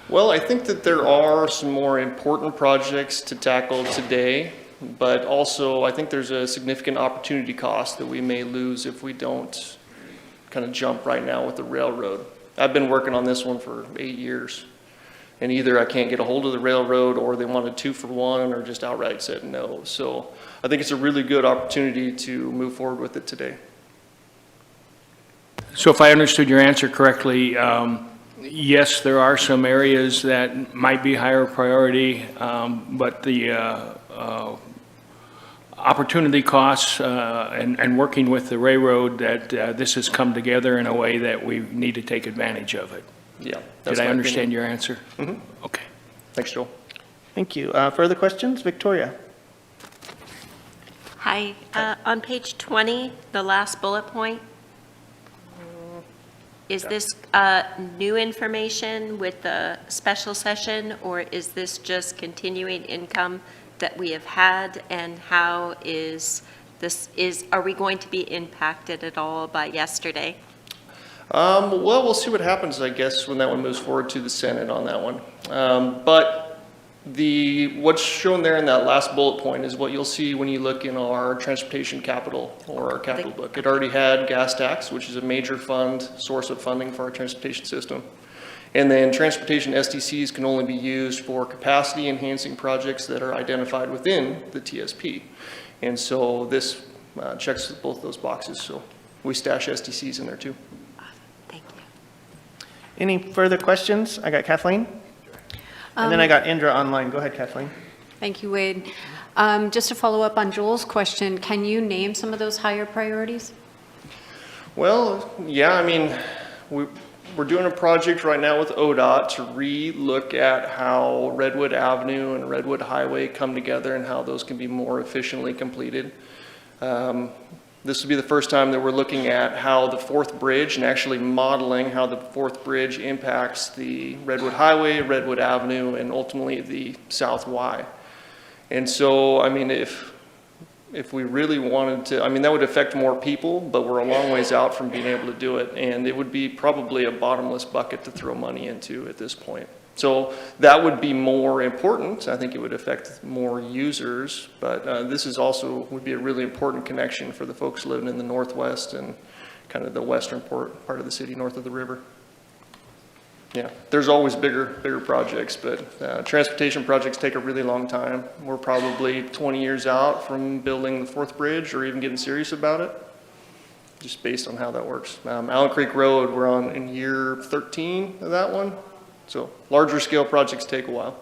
Well, I think that there are some more important projects to tackle today, but also I think there's a significant opportunity cost that we may lose if we don't kind of jump right now with the railroad. I've been working on this one for 8 years. And either I can't get a hold of the railroad or they want a 2-for-1 or just outright said no. So I think it's a really good opportunity to move forward with it today. So if I understood your answer correctly, yes, there are some areas that might be higher priority, but the opportunity costs and working with the railroad that this has come together in a way that we need to take advantage of it. Yeah. Did I understand your answer? Mm-hmm. Okay. Thanks, Joel. Thank you. Further questions? Victoria. Hi, on page 20, the last bullet point, is this new information with the special session, or is this just continuing income that we have had, and how are we going to be impacted at all by yesterday? Well, we'll see what happens, I guess, when that one moves forward to the Senate on that one. But what's shown there in that last bullet point is what you'll see when you look in our transportation capital or our capital book. It already had gas tax, which is a major source of funding for our transportation system. And then transportation SDCs can only be used for capacity enhancing projects that are identified within the TSP. And so this checks both those boxes. So we stash SDCs in there too. Thank you. Any further questions? I got Kathleen. And then I got Indra online. Go ahead, Kathleen. Thank you, Wade. Just to follow up on Joel's question, can you name some of those higher priorities? Well, yeah, I mean, we're doing a project right now with ODOT to re-look at how Redwood Avenue and Redwood Highway come together and how those can be more efficiently completed. This will be the first time that we're looking at how the fourth bridge and actually modeling how the fourth bridge impacts the Redwood Highway, Redwood Avenue, and ultimately the South Y. And so, I mean, if we really wanted to, I mean, that would affect more people, but we're a long ways out from being able to do it. And it would be probably a bottomless bucket to throw money into at this point. So that would be more important. I think it would affect more users, but this is also would be a really important connection for the folks living in the Northwest and kind of the western part of the city north of the river. Yeah, there's always bigger projects, but transportation projects take a really long time. We're probably 20 years out from building the fourth bridge or even getting serious about it, just based on how that works. Allen Creek Road, we're on in year 13 of that one. So larger scale projects take a while.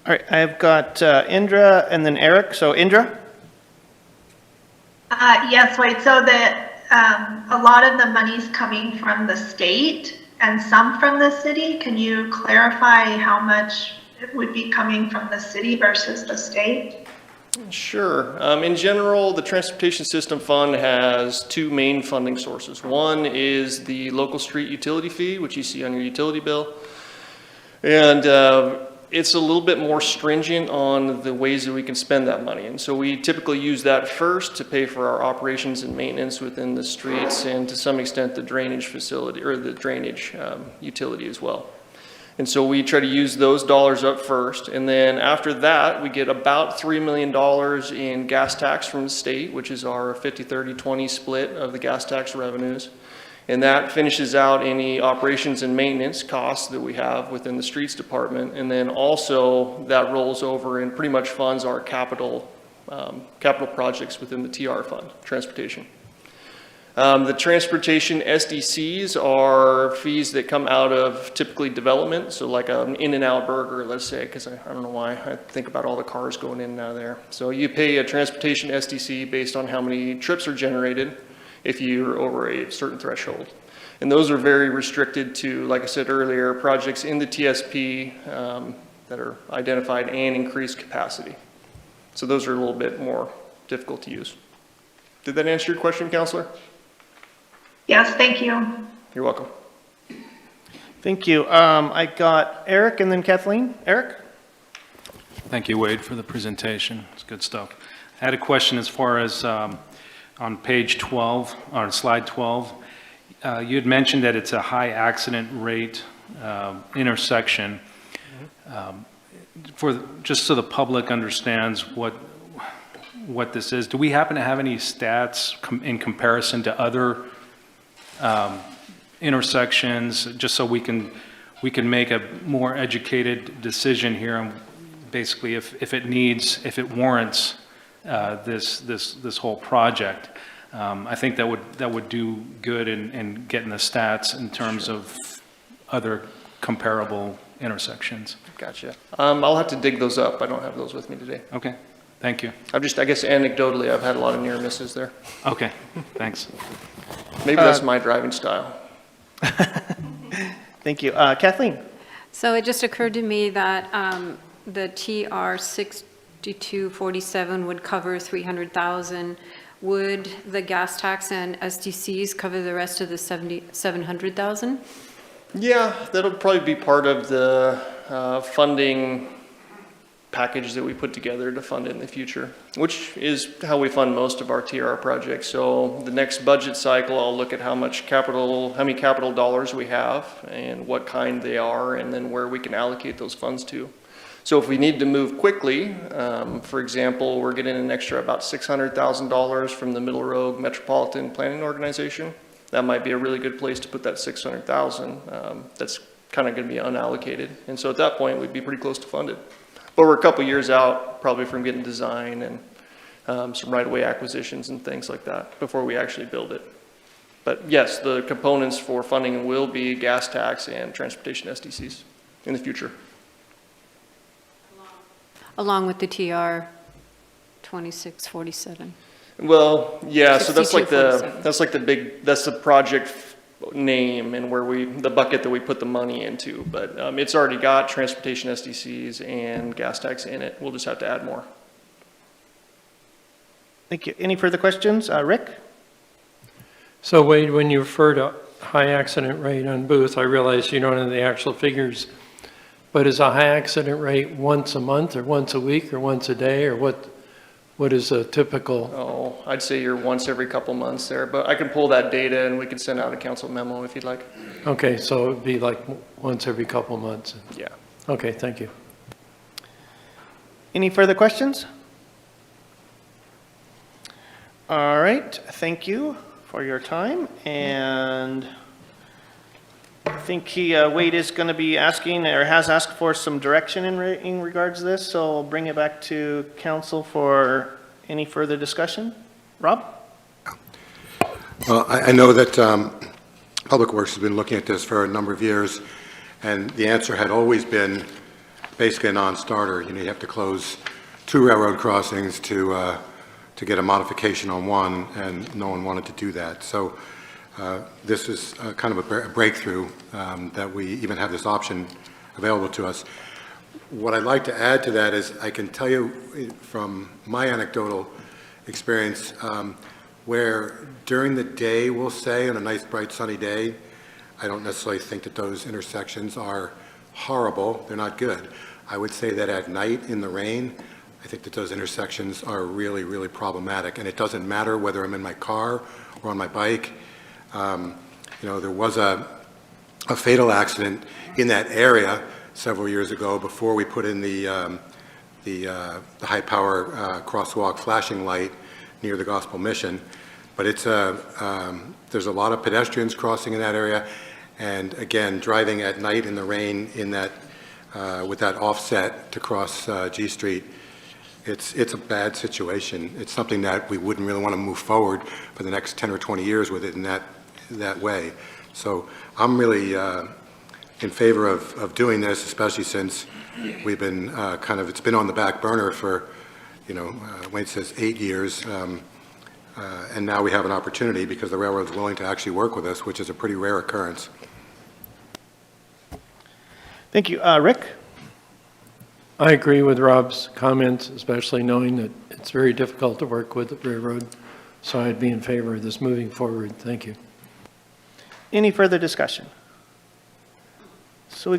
All right, I've got Indra and then Eric. So Indra? Yes, Wade, so that a lot of the money's coming from the state and some from the city. Can you clarify how much it would be coming from the city versus the state? Sure. In general, the Transportation System Fund has two main funding sources. One is the local street utility fee, which you see on your utility bill. And it's a little bit more stringent on the ways that we can spend that money. And so we typically use that first to pay for our operations and maintenance within the streets and to some extent the drainage facility or the drainage utility as well. And so we try to use those dollars up first, and then after that, we get about $3 million in gas tax from the state, which is our 50-30-20 split of the gas tax revenues. And that finishes out any operations and maintenance costs that we have within the streets department. And then also that rolls over and pretty much funds our capital projects within the TR fund, transportation. The transportation SDCs are fees that come out of typically development, so like an In-N-Out burger, let's say, because I don't know why, I think about all the cars going in and out of there. So you pay a transportation SDC based on how many trips are generated if you're over a certain threshold. And those are very restricted to, like I said earlier, projects in the TSP that are identified and increased capacity. So those are a little bit more difficult to use. Did that answer your question, Counselor? Yes, thank you. You're welcome. Thank you. I got Eric and then Kathleen. Eric? Thank you, Wade, for the presentation. It's good stuff. I had a question as far as on page 12, or slide 12. You had mentioned that it's a high accident rate intersection. Just so the public understands what this is, do we happen to have any stats in comparison to other intersections, just so we can make a more educated decision here on basically if it warrants this whole project? I think that would do good in getting the stats in terms of other comparable intersections. Gotcha. I'll have to dig those up. I don't have those with me today. Okay, thank you. I guess anecdotally, I've had a lot of near misses there. Okay, thanks. Maybe that's my driving style. Thank you. Kathleen? So it just occurred to me that the TR 6247 would cover 300,000. Would the gas tax and SDCs cover the rest of the 700,000? Yeah, that'll probably be part of the funding package that we put together to fund it in the future, which is how we fund most of our TR projects. So the next budget cycle, I'll look at how many capital dollars we have and what kind they are, and then where we can allocate those funds to. So if we need to move quickly, for example, we're getting an extra about $600,000 from the Middle Road Metropolitan Planning Organization. That might be a really good place to put that $600,000. That's kind of going to be unallocated. And so at that point, we'd be pretty close to funded. But we're a couple years out, probably from getting design and some right-of-way acquisitions and things like that before we actually build it. But yes, the components for funding will be gas tax and transportation SDCs in the future. Along with the TR 2647. Well, yeah, so that's like 6247. that's the project name and the bucket that we put the money into, but it's already got transportation SDCs and gas tax in it. We'll just have to add more. Thank you. Any further questions? Rick? So Wade, when you refer to high accident rate on Booth, I realize you don't have the actual figures, but is a high accident rate once a month or once a week or once a day, or what is a typical? Oh, I'd say you're once every couple months there, but I can pull that data and we can send out a council memo if you'd like. Okay, so it'd be like once every couple months. Yeah. Okay, thank you. Any further questions? All right, thank you for your time, and I think Wade is going to be asking, or has asked for some direction in regards to this, so I'll bring it back to council for any further discussion. Rob? Well, I know that Public Works has been looking at this for a number of years, and the answer had always been basically a non-starter. You know, you have to close 2 railroad crossings to get a modification on one, and no one wanted to do that. So this is kind of a breakthrough that we even have this option available to us. What I'd like to add to that is I can tell you from my anecdotal experience where during the day, we'll say, on a nice bright sunny day, I don't necessarily think that those intersections are horrible. They're not good. I would say that at night in the rain, I think that those intersections are really, really problematic. And it doesn't matter whether I'm in my car or on my bike. You know, there was a a fatal accident in that area several years ago before we put in the high-power crosswalk flashing light near the Gospel Mission. But it's there's a lot of pedestrians crossing in that area, and again, driving at night in the rain in that with that offset to cross G Street, it's a bad situation. It's something that we wouldn't really want to move forward for the next 10 or 20 years with it in that way. So I'm really in favor of doing this, especially since we've been it's been on the back burner for, Wayne says 8 years, and now we have an opportunity because the railroad's willing to actually work with us, which is a pretty rare occurrence. Thank you. Rick? I agree with Rob's comments, especially knowing that it's very difficult to work with the railroad. So I'd be in favor of this moving forward. Thank you. Any further discussion? So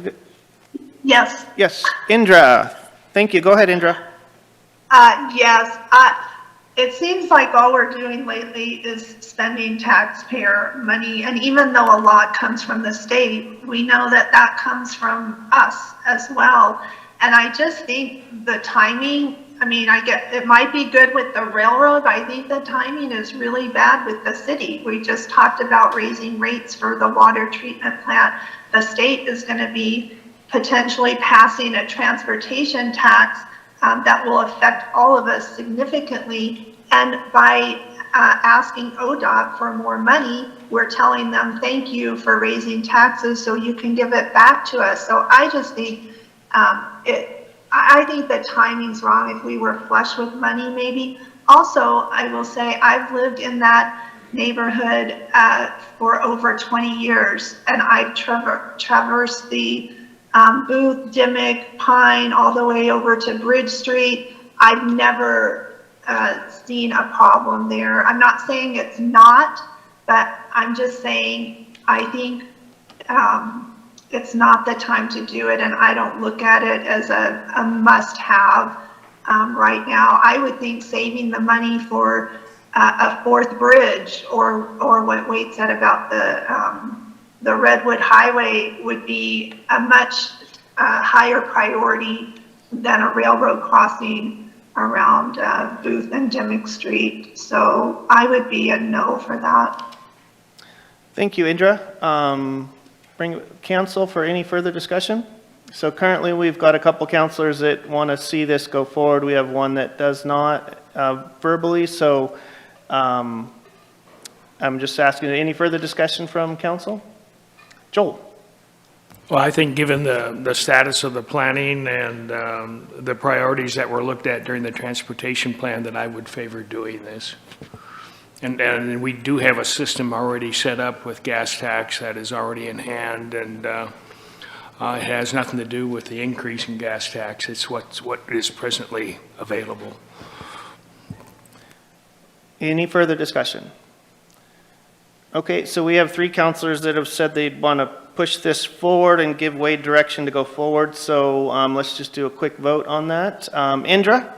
Yes. yes, Indra. Thank you. Go ahead, Indra. Yes. It seems like all we're doing lately is spending taxpayer money, and even though a lot comes from the state, we know that that comes from us as well. And I just think the timing, I get, it might be good with the railroad, but I think the timing is really bad with the city. We just talked about raising rates for the water treatment plant. The state is going to be potentially passing a transportation tax that will affect all of us significantly. And by asking ODOT for more money, we're telling them, thank you for raising taxes so you can give it back to us. So I just think I think the timing's wrong. If we were flush with money, maybe. Also, I will say I've lived in that neighborhood for over 20 years, and I've traversed the Booth, Dimmick, Pine, all the way over to Bridge Street. I've never seen a problem there. I'm not saying it's not, but I'm just saying I think it's not the time to do it, and I don't look at it as a must-have right now. I would think saving the money for a fourth bridge or what Wade said about the Redwood Highway would be a much higher priority than a railroad crossing around Booth and Dimmick Street. So I would be a no for that. Thank you, Indra. Bring council for any further discussion. So currently we've got a couple councilors that want to see this go forward. We have one that does not verbally. So I'm just asking, any further discussion from council? Joel? Well, I think given the status of the planning and the priorities that were looked at during the transportation plan, that I would favor doing this. And we do have a system already set up with gas tax that is already in hand, and it has nothing to do with the increase in gas tax. It's what is presently available. Any further discussion? Okay, so we have 3 councilors that have said they'd want to push this forward and give Wade direction to go forward. So let's just do a quick vote on that. Indra,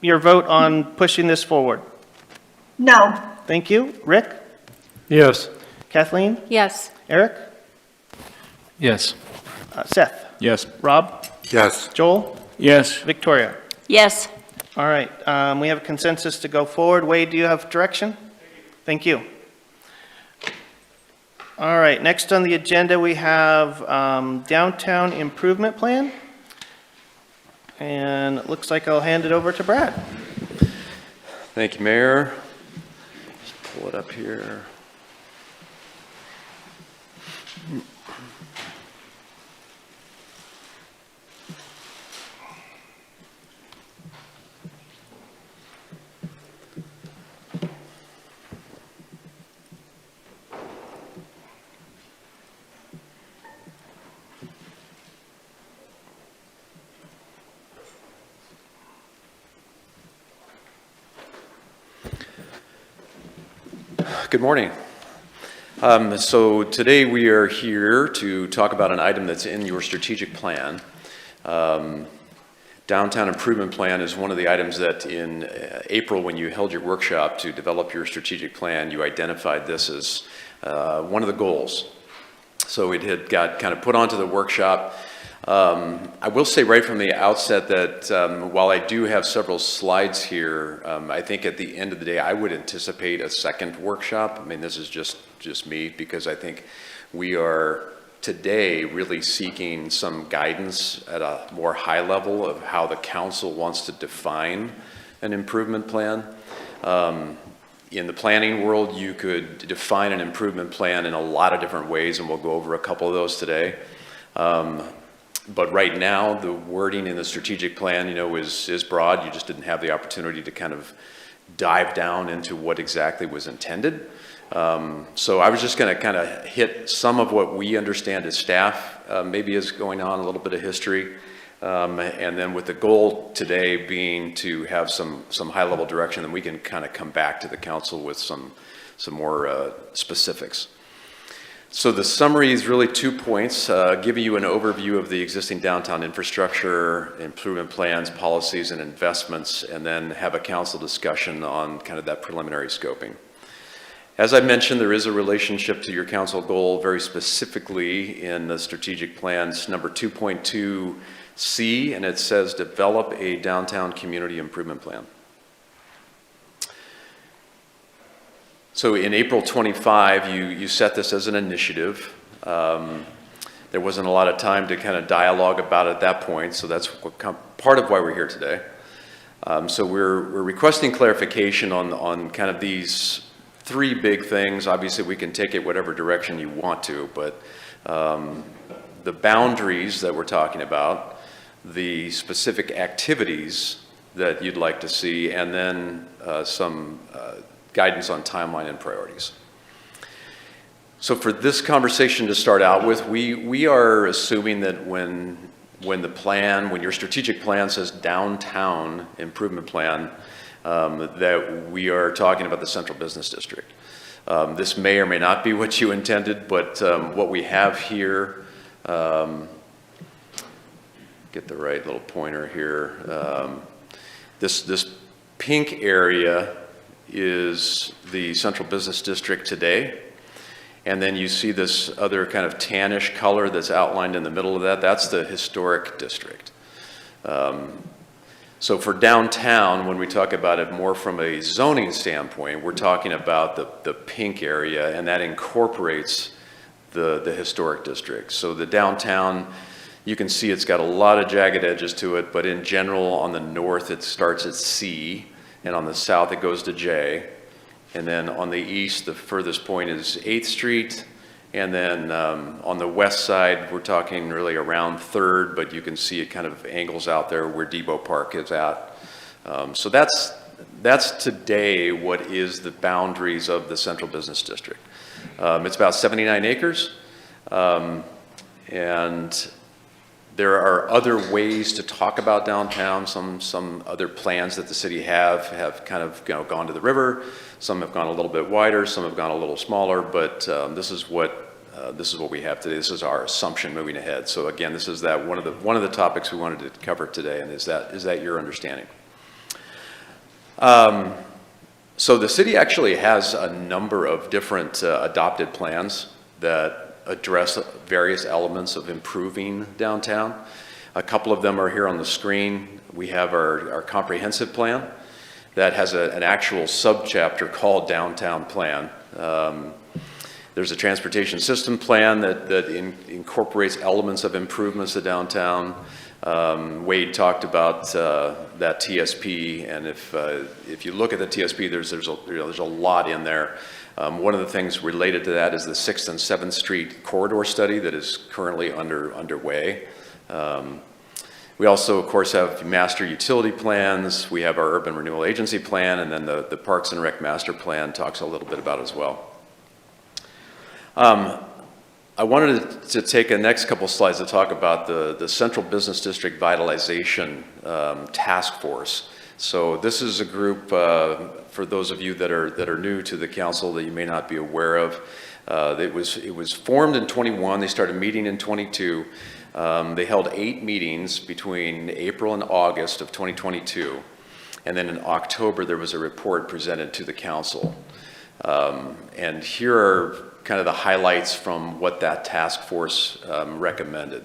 your vote on pushing this forward? No. Thank you. Rick? Yes. Kathleen? Yes. Eric? Yes. Seth? Yes. Rob? Yes. Joel? Yes. Victoria? Yes. All right, we have a consensus to go forward. Wade, do you have direction? Thank you. All right, next on the agenda, we have downtown improvement plan. And it looks like I'll hand it over to Brad. Thank you, Mayor. Just pull it up here. Good morning. So today we are here to talk about an item that's in your strategic plan. Downtown improvement plan is one of the items that in April, when you held your workshop to develop your strategic plan, you identified this as one of the goals So it had got kind of put onto the workshop. I will say right from the outset that while I do have several slides here, I think at the end of the day, I would anticipate a second workshop. I mean, this is just me, because I think we are today really seeking some guidance at a more high level of how the council wants to define an improvement plan. In the planning world, you could define an improvement plan in a lot of different ways, and we'll go over a couple of those today. But right now, the wording in the strategic plan, is broad. You just didn't have the opportunity to kind of dive down into what exactly was intended. So I was just going to kind of hit some of what we understand as staff, maybe is going on, a little bit of history. And then with the goal today being to have some high-level direction, then we can kind of come back to the council with some more specifics. So the summary is really 2 points, giving you an overview of the existing downtown infrastructure, improvement plans, policies, and investments, and then have a council discussion on kind of that preliminary scoping. As I mentioned, there is a relationship to your council goal, very specifically in the strategic plans, number 2.2C, and it says develop a downtown community improvement plan. So in April 25, you set this as an initiative. There wasn't a lot of time to kind of dialogue about it at that point, so that's part of why we're here today. So we're requesting clarification on kind of these 3 big things. Obviously, we can take it whatever direction you want to, but the boundaries that we're talking about, the specific activities that you'd like to see, and then some guidance on timeline and priorities. So for this conversation to start out with, we are assuming that when your strategic plan says downtown improvement plan, that we are talking about the central business district. This may or may not be what you intended, but what we have here, get the right little pointer here. This pink area is the central business district today. And then you see this other kind of tannish color that's outlined in the middle of that. That's the historic district. So for downtown, when we talk about it more from a zoning standpoint, we're talking about the pink area, and that incorporates the historic district. So the downtown, you can see it's got a lot of jagged edges to it, but in general, on the north, it starts at C, and on the south, it goes to J. And then on the east, the furthest point is 8th Street. And then on the west side, we're talking really around 3rd, but you can see it kind of angles out there where Depot Park is at. So that's today what is the boundaries of the Central Business District. It's about 79 acres. And there are other ways to talk about downtown. Some other plans that the city have kind of gone to the river. Some have gone a little bit wider. Some have gone a little smaller. But this is what we have today. This is our assumption moving ahead. So again, this is one of the topics we wanted to cover today. And is that your understanding? So the city actually has a number of different adopted plans that address various elements of improving downtown. A couple of them are here on the screen. We have our comprehensive plan that has an actual subchapter called Downtown Plan. There's a transportation system plan that incorporates elements of improvements to downtown. Wade talked about that TSP, and if you look at the TSP, there's a lot in there. One of the things related to that is the 6th and 7th Street corridor study that is currently underway. We also, of course, have master utility plans. We have our urban renewal agency plan, and then the Parks and Rec master plan talks a little bit about it as well. I wanted to take a next couple slides to talk about the Central Business District Vitalization Task Force. So this is a group, for those of you that are new to the council that you may not be aware of. It was formed in 21. They started meeting in 22. They held 8 meetings between April and August of 2022. And then in October, there was a report presented to the council. And here are kind of the highlights from what that task force recommended.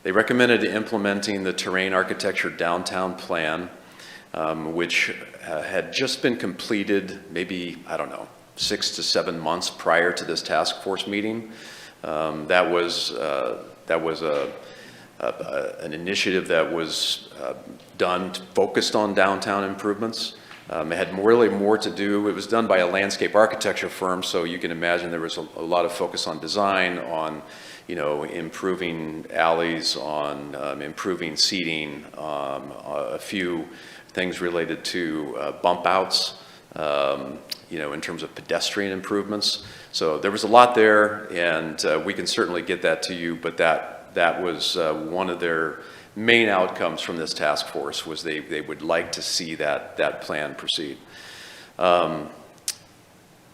They recommended implementing the terrain architecture downtown plan, which had just been completed maybe, I don't know, 6 to 7 months prior to this task force meeting. That was an initiative that was done focused on downtown improvements. It had really more to do. It was done by a landscape architecture firm, so you can imagine there was a lot of focus on design, on improving alleys, on improving seating, a few things related to bump outs, in terms of pedestrian improvements. So there was a lot there, and we can certainly get that to you, but that was one of their main outcomes from this task force, was they would like to see that plan proceed.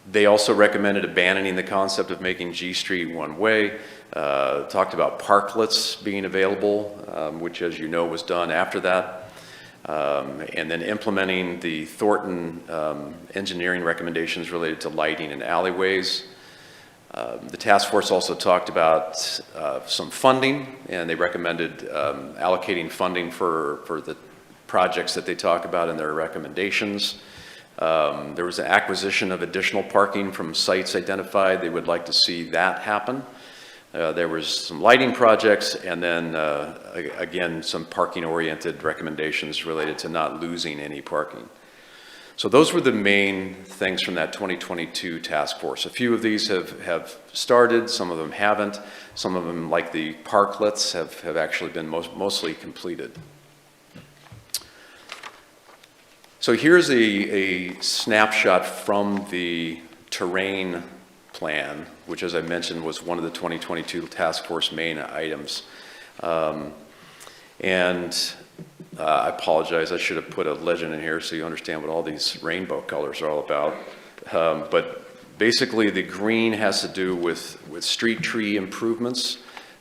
They also recommended abandoning the concept of making G Street one-way, talked about parklets being available, which, as you know, was done after that, and then implementing the Thornton engineering recommendations related to lighting and alleyways. The task force also talked about some funding, and they recommended allocating funding for the projects that they talk about in their recommendations. There was an acquisition of additional parking from sites identified. They would like to see that happen. There was some lighting projects, and then again, some parking-oriented recommendations related to not losing any parking. So those were the main things from that 2022 task force. A few of these have started, some of them haven't. Some of them, like the parklets, have actually been mostly completed. So here's a snapshot from the terrain plan, which, as I mentioned, was one of the 2022 task force main items. I apologize, I should have put a legend in here so you understand what all these rainbow colors are all about. But basically the green has to do with street tree improvements,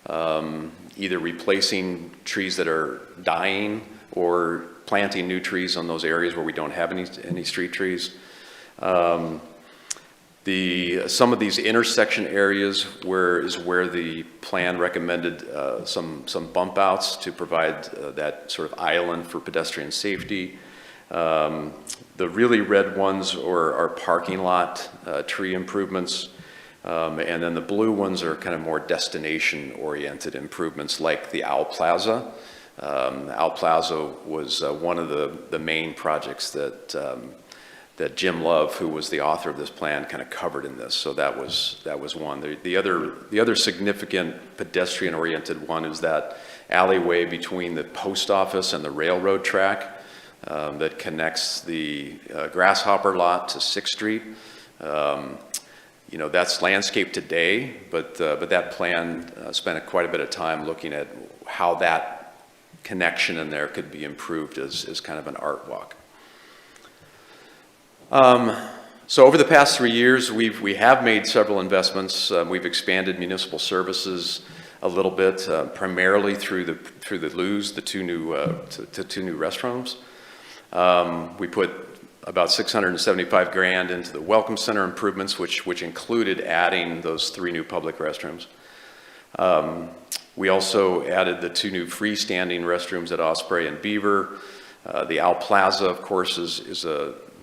either replacing trees that are dying or planting new trees on those areas where we don't have any street trees. Some of these intersection areas is where the plan recommended some bump outs to provide that sort of island for pedestrian safety. The really red ones are parking lot tree improvements, and then the blue ones are kind of more destination oriented improvements, like the Owl Plaza. Owl Plaza was one of the main projects that Jim Love, who was the author of this plan, kind of covered in this. So that was one. The other significant pedestrian-oriented one is that alleyway between the post office and the railroad track that connects the Grasshopper lot to 6th Street. That's landscaped today, but that plan spent quite a bit of time looking at how that connection in there could be improved as kind of an art walk. So over the past 3 years, we have made several investments. We've expanded municipal services a little bit, primarily through the Lou's, the two new restrooms. We put about $675,000 into the Welcome Center improvements, which included adding those 3 new public restrooms. We also added the 2 new freestanding restrooms at Osprey and Beaver. The Owl Plaza, of course,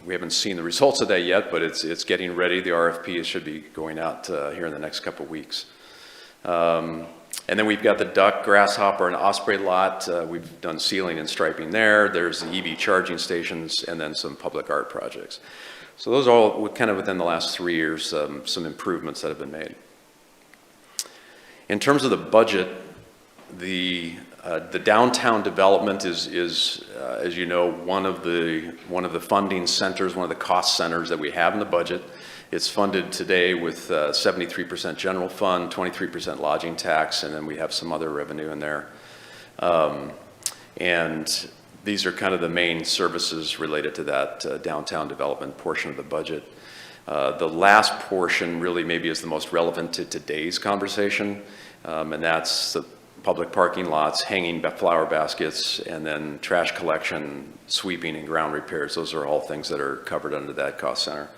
we haven't seen the results of that yet, but it's getting ready. The RFP should be going out here in the next couple of weeks. And then we've got the Duck, Grasshopper, and Osprey lot. We've done sealing and striping there. There's the EV charging stations, and then some public art projects. So those are all kind of within the last 3 years, some improvements that have been made. In terms of the budget, the downtown development is as you know, one of the funding centers, one of the cost centers that we have in the budget. It's funded today with 73% general fund, 23% lodging tax, and then we have some other revenue in there. And these are kind of the main services related to that downtown development portion of the budget. The last portion really maybe is the most relevant to today's conversation, and that's the public parking lots, hanging flower baskets, and then trash collection, sweeping, and ground repairs. Those are all things that are covered under that cost center.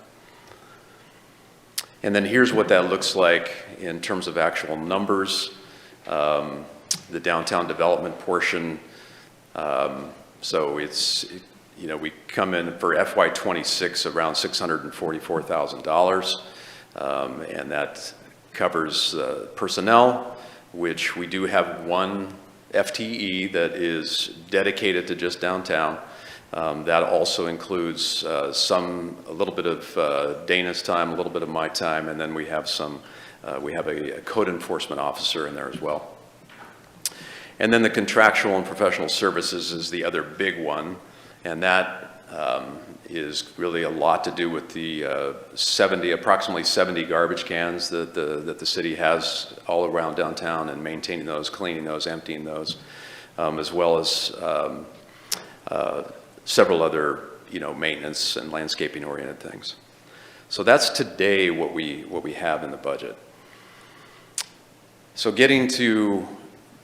And then here's what that looks like in terms of actual numbers. The downtown development portion. So it's, you know, we come in for FY26 around $644,000. And that covers personnel, which we do have one FTE that is dedicated to just downtown. That also includes a little bit of Dana's time, a little bit of my time, and then we have a code enforcement officer in there as well. And then the contractual and professional services is the other big one, and that is really a lot to do with the approximately 70 garbage cans that the city has all around downtown, and maintaining those, cleaning those, emptying those, as well as several other, you know, maintenance and landscaping oriented things. So that's today what we have in the budget. So getting to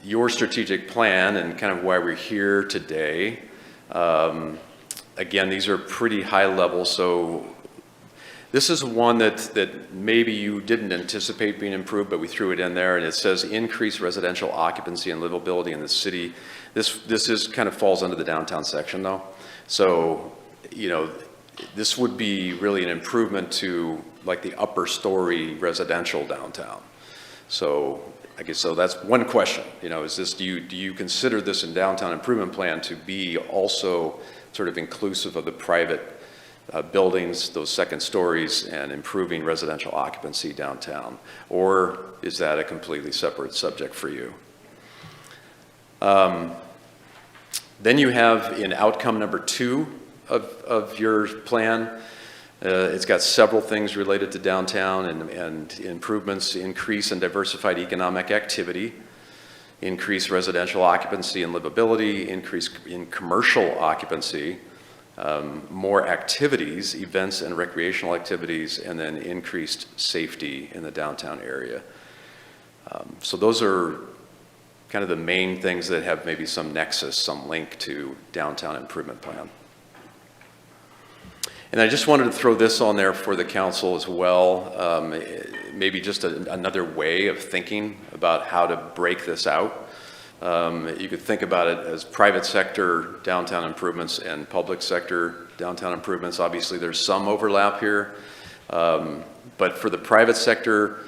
your strategic plan and kind of why we're here today. Again, these are pretty high level, so this is one that maybe you didn't anticipate being improved, but we threw it in there, and it says increase residential occupancy and livability in the city. This is kind of falls under the downtown section though. So, you know, this would be really an improvement to like the upper story residential downtown. So I guess, so that's one question, you know, is this, do you consider this in downtown improvement plan to be also sort of inclusive of the private buildings, those second stories, and improving residential occupancy downtown? Or is that a completely separate subject for you? Then you have in outcome number 2 of your plan, it's got several things related to downtown and improvements, increase and diversified economic activity, increase residential occupancy and livability, increase in commercial occupancy, more activities, events and recreational activities, and then increased safety in the downtown area. So those are kind of the main things that have maybe some nexus, some link to downtown improvement plan. And I just wanted to throw this on there for the council as well, maybe just another way of thinking about how to break this out. You could think about it as private sector downtown improvements and public sector downtown improvements. Obviously, there's some overlap here, but for the private sector,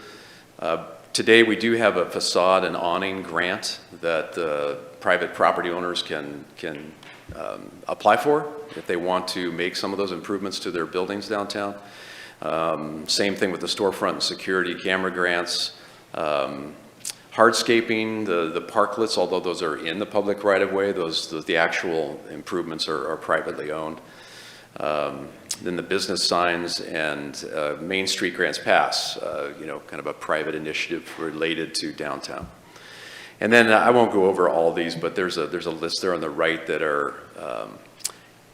today we do have a facade and awning grant that private property owners can apply for if they want to make some of those improvements to their buildings downtown. Same thing with the storefront and security camera grants. Hardscaping, the parklets, although those are in the public right of way, the actual improvements are privately owned. Then the business signs and Main Street Grants Pass, you know, kind of a private initiative related to downtown. And then I won't go over all these, but there's a list there on the right that are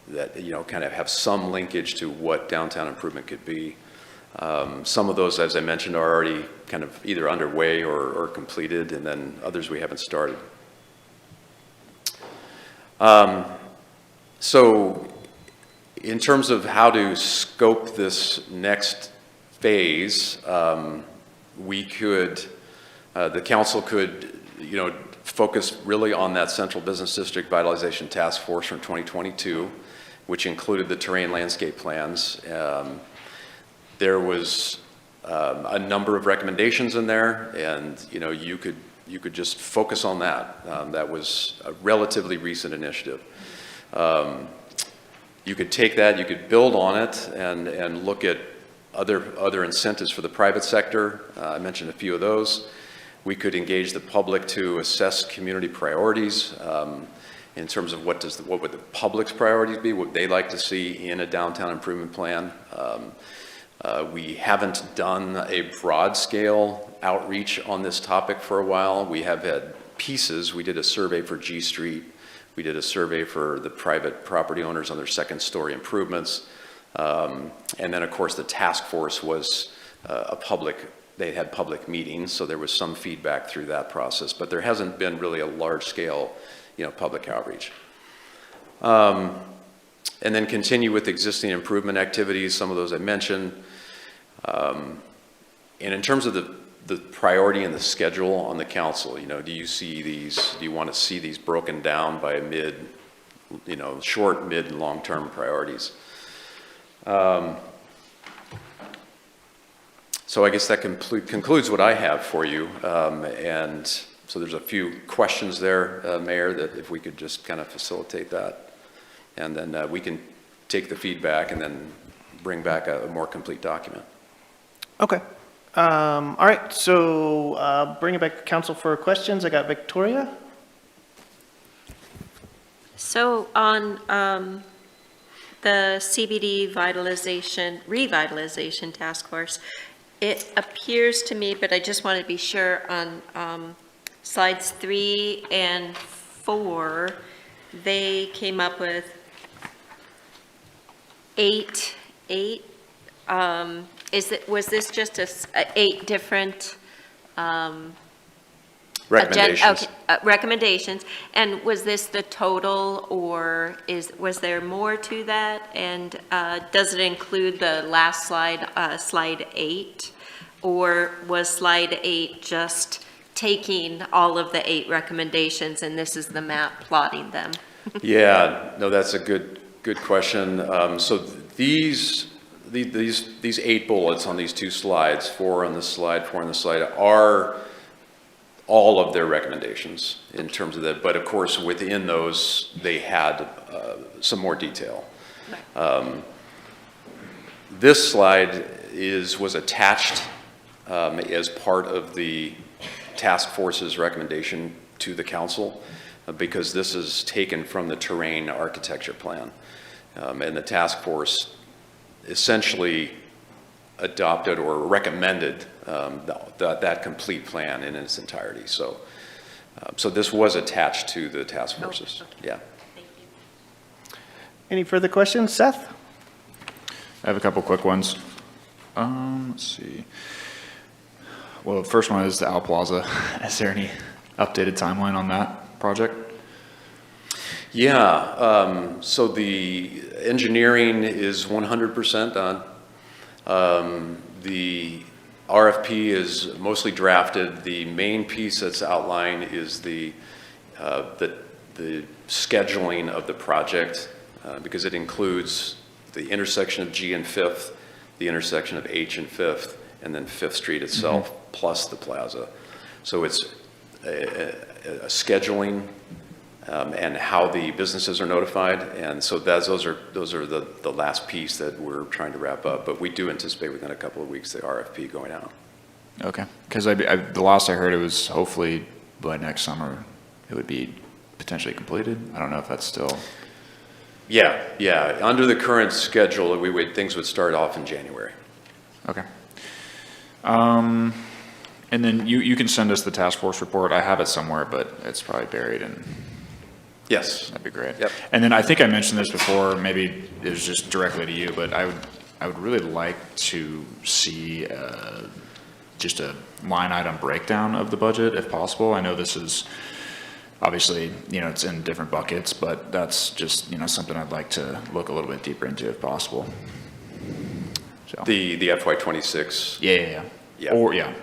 that, you know, kind of have some linkage to what downtown improvement could be. Some of those, as I mentioned, are already kind of either underway or completed, and then others we haven't started. So in terms of how to scope this next phase, we could, the council could, you know, focus really on that Central Business District Vitalization Task Force from 2022, which included the terrain landscape plans. There was a number of recommendations in there, and you know, you could just focus on that. That was a relatively recent initiative. You could take that, you could build on it, and look at other incentives for the private sector. I mentioned a few of those. We could engage the public to assess community priorities in terms of what would the public's priorities be, what they like to see in a downtown improvement plan. We haven't done a broad scale outreach on this topic for a while. We have had pieces. We did a survey for G Street. We did a survey for the private property owners on their second story improvements. And then of course the task force was they had public meetings, so there was some feedback through that process, but there hasn't been really a large scale, you know, public outreach. And then continue with existing improvement activities, some of those I mentioned. And in terms of the priority and the schedule on the council, you know, do you want to see these broken down by short, mid, and long-term priorities? So I guess that concludes what I have for you. And so there's a few questions there, Mayor, that if we could just kind of facilitate that. And then we can take the feedback and then bring back a more complete document. Okay. All right, so bring it back to council for questions. I got Victoria. So on the CBD revitalization task force, it appears to me, but I just want to be sure, on slides 3 and 4, they came up with eight. Was this just 8 different Recommendations. recommendations? And was this the total, or was there more to that? And does it include the last slide, slide 8? Or was slide 8 just taking all of the 8 recommendations and this is the map plotting them? Yeah, no, that's a good question. So these 8 bullets on these 2 slides, 4 on this slide, 4 on this slide, are all of their recommendations in terms of that. But of course, within those, they had some more detail. Right. This slide was attached as part of the task force's recommendation to the council, because this is taken from the terrain architecture plan. And the task force essentially adopted or recommended that complete plan in its entirety. So this was attached to the task forces. Okay. Yeah. Thank you. Any further questions? Seth? I have a couple quick ones. Let's see. Well, the first one is the Owl Plaza. Is there any updated timeline on that project? Yeah, so the engineering is 100% done. The RFP is mostly drafted. The main piece that's outlined is the scheduling of the project, because it includes the intersection of G and 5th, the intersection of H and 5th, and then 5th Street itself, plus the plaza. So it's a scheduling and how the businesses are notified. And so those are the last piece that we're trying to wrap up. But we do anticipate within a couple of weeks the RFP going out. Okay, because the last I heard, it was hopefully by next summer it would be potentially completed. I don't know if that's still. Yeah. Under the current schedule, things would start off in January. Okay. And then you can send us the task force report. I have it somewhere, but it's probably buried in. Yes. That'd be great. Yep. And then I think I mentioned this before, maybe it was just directly to you, but I would really like to see just a line item breakdown of the budget if possible. I know this is obviously, it's in different buckets, but that's just, something I'd like to look a little bit deeper into if possible. So. The FY26. Yeah. Yeah.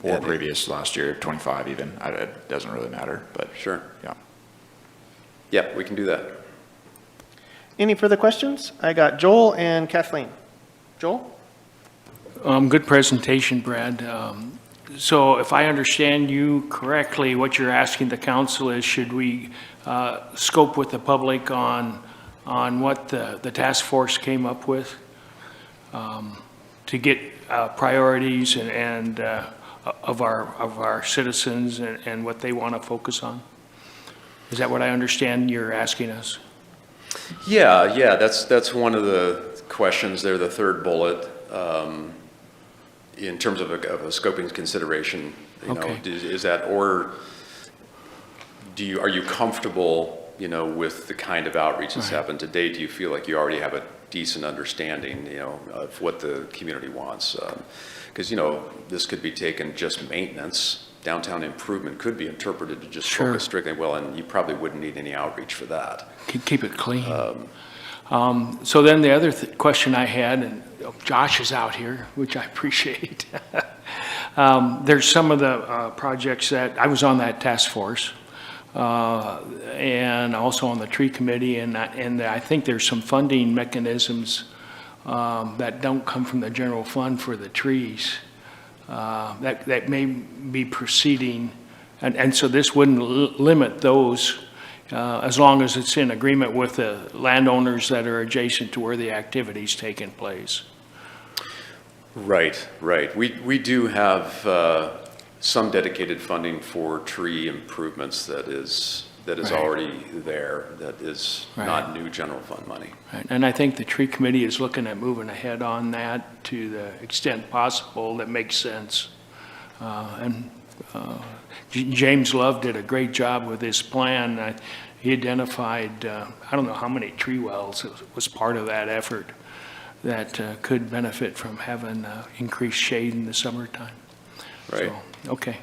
Or previous last year, 25 even. It doesn't really matter, but. Sure. Yeah. Yeah, we can do that. Any further questions? I got Joel and Kathleen. Joel? Good presentation, Brad. So if I understand you correctly, what you're asking the council is, should we scope with the public on what the task force came up with to get priorities and of our citizens and what they want to focus on? Is that what I understand you're asking us? Yeah, that's one of the questions there, the third bullet, in terms of a scoping consideration. Okay. Is that, or are you comfortable, with the kind of outreach that's happened to date? Do you feel like you already have a decent understanding, of what the community wants? Because, this could be taken just maintenance. Downtown improvement could be interpreted to just focus strictly, and you probably wouldn't need any outreach for that. Keep it clean. So then the other question I had, and Josh is out here, which I appreciate. There's some of the projects that, I was on that task force, and also on the tree committee, and I think there's some funding mechanisms that don't come from the general fund for the trees that may be proceeding, and so this wouldn't limit those as long as it's in agreement with the landowners that are adjacent to where the activity's taking place. Right, right. We do have some dedicated funding for tree improvements that is Right. already there, that is Right. not new general fund money. Right, and I think the tree committee is looking at moving ahead on that to the extent possible that makes sense. James Love did a great job with his plan. He identified, I don't know how many tree wells was part of that effort that could benefit from having increased shade in the summertime. Right. So, okay.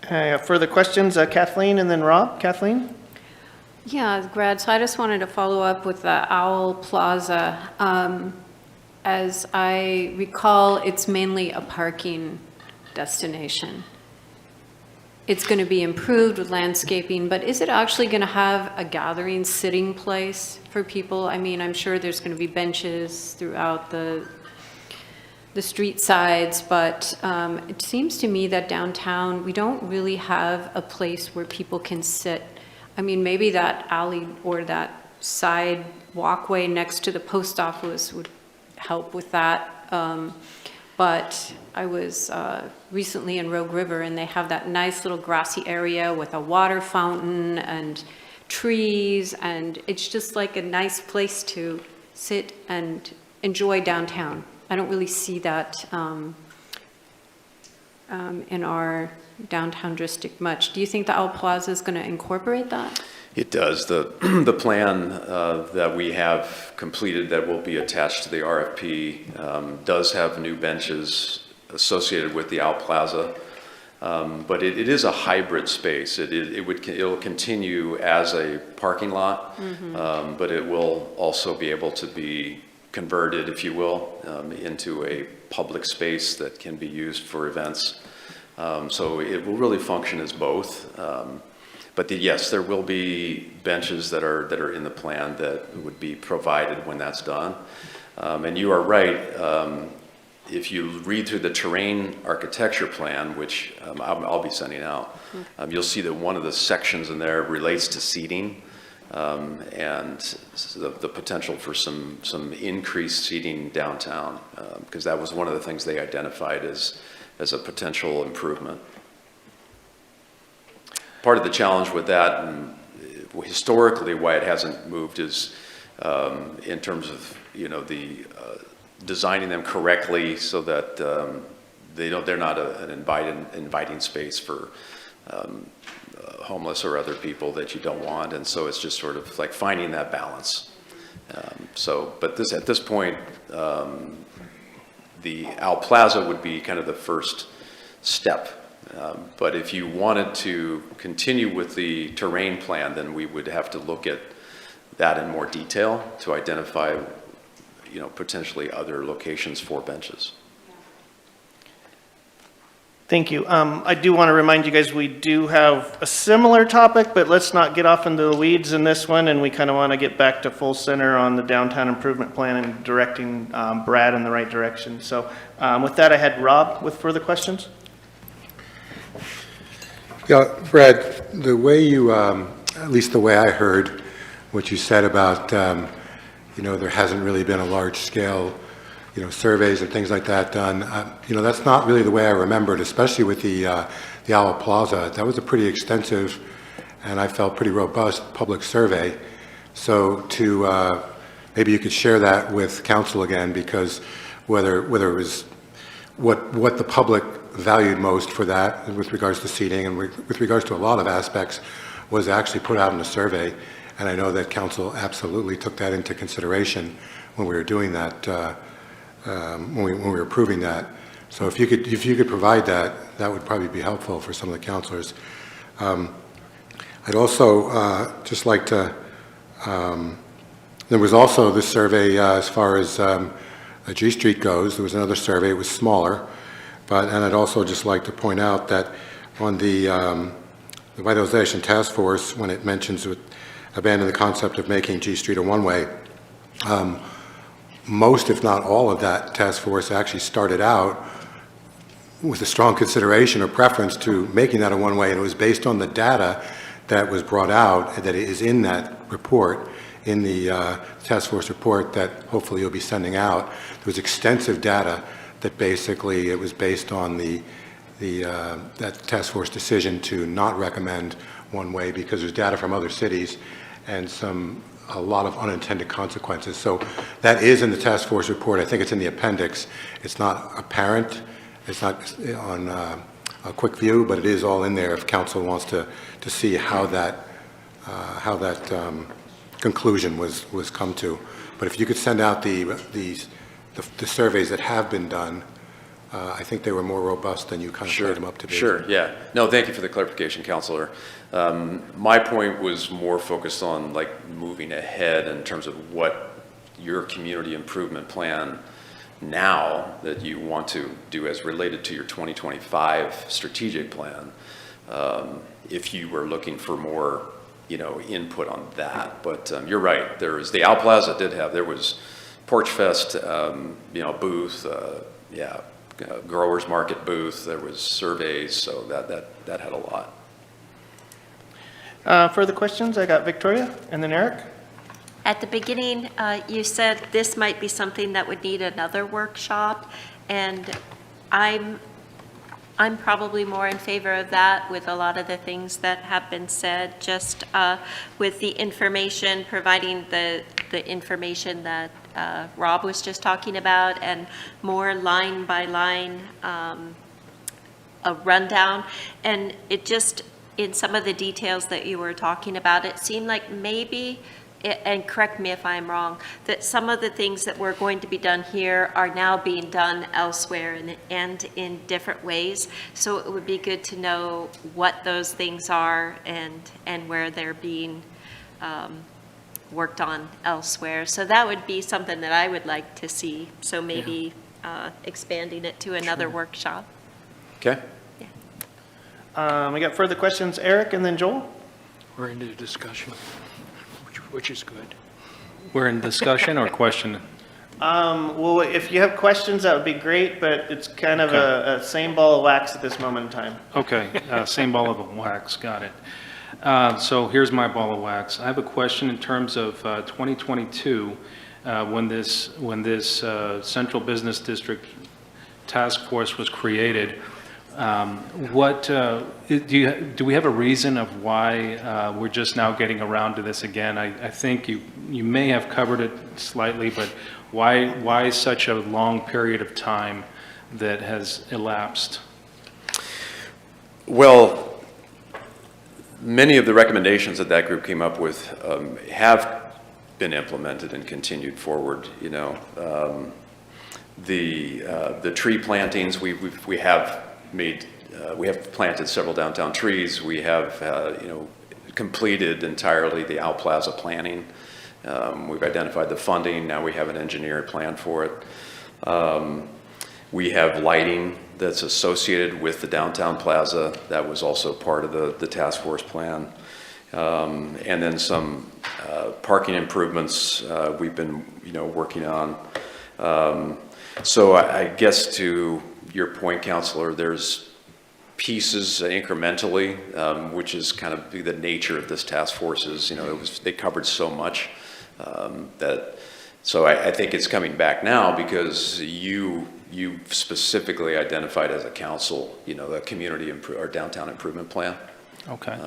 Further questions, Kathleen and then Rob? Kathleen? Yeah, Brad, so I just wanted to follow up with the Owl Plaza. As I recall, it's mainly a parking destination. It's going to be improved with landscaping, but is it actually going to have a gathering sitting place for people? I mean, I'm sure there's going to be benches throughout the street sides, but it seems to me that downtown, we don't really have a place where people can sit. I mean, maybe that alley or that side walkway next to the post office would help with that. But I was recently in Rogue River, and they have that nice little grassy area with a water fountain and trees, and it's just like a nice place to sit and enjoy downtown. I don't really see that in our downtown district much. Do you think the Owl Plaza is going to incorporate that? It does. The plan that we have completed that will be attached to the RFP does have new benches associated with the Owl Plaza, but it is a hybrid space. It'll continue as a parking lot, but it will also be able to be converted, if you will, into a public space that can be used for events. So it will really function as both. But yes, there will be benches that are in the plan that would be provided when that's done. And you are right. If you read through the terrain architecture plan, which I'll be sending out, you'll see that one of the sections in there relates to seating. And the potential for some increased seating downtown, because that was one of the things they identified as a potential improvement. Part of the challenge with that, and historically why it hasn't moved, is in terms of the designing them correctly so that they're not an inviting space for homeless or other people that you don't want, and so it's just sort of like finding that balance. But at this point, the Owl Plaza would be kind of the first step. But if you wanted to continue with the terrain plan, then we would have to look at that in more detail to identify, potentially other locations for benches. Thank you. I do want to remind you guys, we do have a similar topic, but let's not get off into the weeds in this one, and we kind of want to get back to full center on the downtown improvement plan and directing Brad in the right direction. So with that, I had Rob with further questions. Yeah, Brad, the way you, at least the way I heard what you said about, there hasn't really been a large scale surveys and things like that done. That's not really the way I remembered, especially with the Owl Plaza. That was a pretty extensive and I felt pretty robust public survey. So maybe you could share that with council again, because whether it was what the public valued most for that with regards to seating and with regards to a lot of aspects was actually put out in a survey. And I know that council absolutely took that into consideration when we were doing that. When we were approving that. So if you could provide that, that would probably be helpful for some of the councilors. I'd also just like to There was also this survey as far as G Street goes. There was another survey. It was smaller. And I'd also just like to point out that on the Revitalization Task Force, when it mentions abandon the concept of making G Street a one-way, most, if not all, of that task force actually started out with a strong consideration or preference to making that a one-way, and it was based on the data that was brought out, that is in that report, in the task force report that hopefully you'll be sending out. There was extensive data that basically it was based on that task force decision to not recommend one-way because there's data from other cities and a lot of unintended consequences. So that is in the task force report. I think it's in the appendix. It's not apparent. It's not on a quick view, but it is all in there if council wants to see how that conclusion was come to. But if you could send out the surveys that have been done, I think they were more robust than you kind of played them up to be. Sure, yeah. No, thank you for the clarification, Counselor. My point was more focused on like moving ahead in terms of what your community improvement plan now that you want to do as related to your 2025 strategic plan. If you were looking for more, input on that, but you're right. There was the Owl Plaza there was Porch Fest, booth, growers market booth. There was surveys, so that had a lot. Further questions? I got Victoria and then Eric. At the beginning, you said this might be something that would need another workshop, and I'm probably more in favor of that with a lot of the things that have been said, just with the information, providing the information that Rob was just talking about, and more line by line a rundown. And it just, in some of the details that you were talking about, it seemed like maybe, and correct me if I'm wrong, that some of the things that were going to be done here are now being done elsewhere and in different ways. So it would be good to know what those things are and where they're being worked on elsewhere. So that would be something that I would like to see. So maybe expanding it to another workshop. Okay. We got further questions, Eric and then Joel. We're into discussion, which is good. We're in discussion or question? Well, if you have questions, that would be great, but it's kind of a same ball of wax at this moment in time. Okay, same ball of wax, got it. So here's my ball of wax. I have a question in terms of 2022, when this Central Business District Task Force was created. Do we have a reason of why we're just now getting around to this again? I think you may have covered it slightly, but why such a long period of time that has elapsed? Well, many of the recommendations that group came up with have been implemented and continued forward. The tree plantings, we have planted several downtown trees. We have completed entirely the Owl Plaza planning. We've identified the funding. Now we have an engineering plan for it. We have lighting that's associated with the downtown plaza. That was also part of the task force plan. And then some parking improvements we've been working on. So I guess to your point, Counselor, there's pieces incrementally, which is kind of the nature of this task force is, they covered so much so I think it's coming back now because you specifically identified as a council, the community or downtown improvement plan. Okay.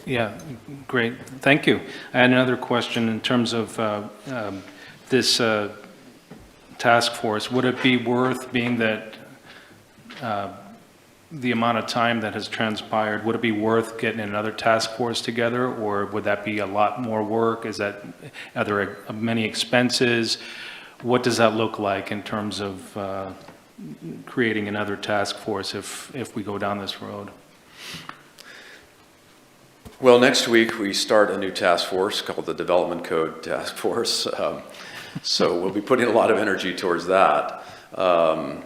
Yeah, great. Thank you. I had another question in terms of this task force. Would it be worth, being that the amount of time that has transpired, would it be worth getting another task force together, or would that be a lot more work? Are there many expenses? What does that look like in terms of creating another task force if we go down this road? Well, next week, we start a new task force called the Development Code Task Force. So we'll be putting a lot of energy towards that. I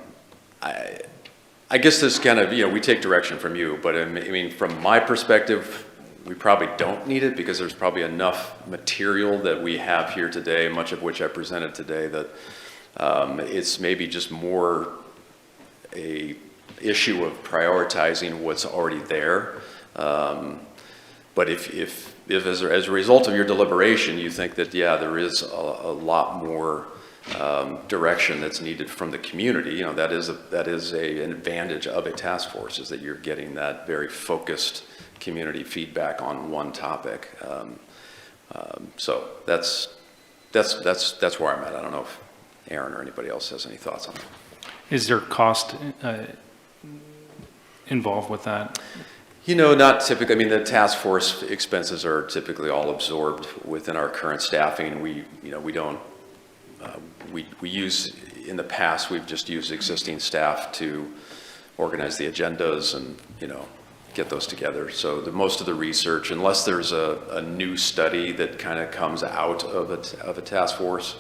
guess this kind of, we take direction from you, but I mean, from my perspective, we probably don't need it because there's probably enough material that we have here today, much of which I presented today, that it's maybe just more a issue of prioritizing what's already there. But if as a result of your deliberation, you think that, yeah, there is a lot more direction that's needed from the community, that is an advantage of a task force, is that you're getting that very focused community feedback on one topic. So that's where I'm at. I don't know if Aaron or anybody else has any thoughts on that. Is there cost involved with that? Not typically. I mean, the task force expenses are typically all absorbed within our current staffing. We don't, we use, in the past, we've just used existing staff to organize the agendas and, get those together. So most of the research, unless there's a new study that kind of comes out of a task force,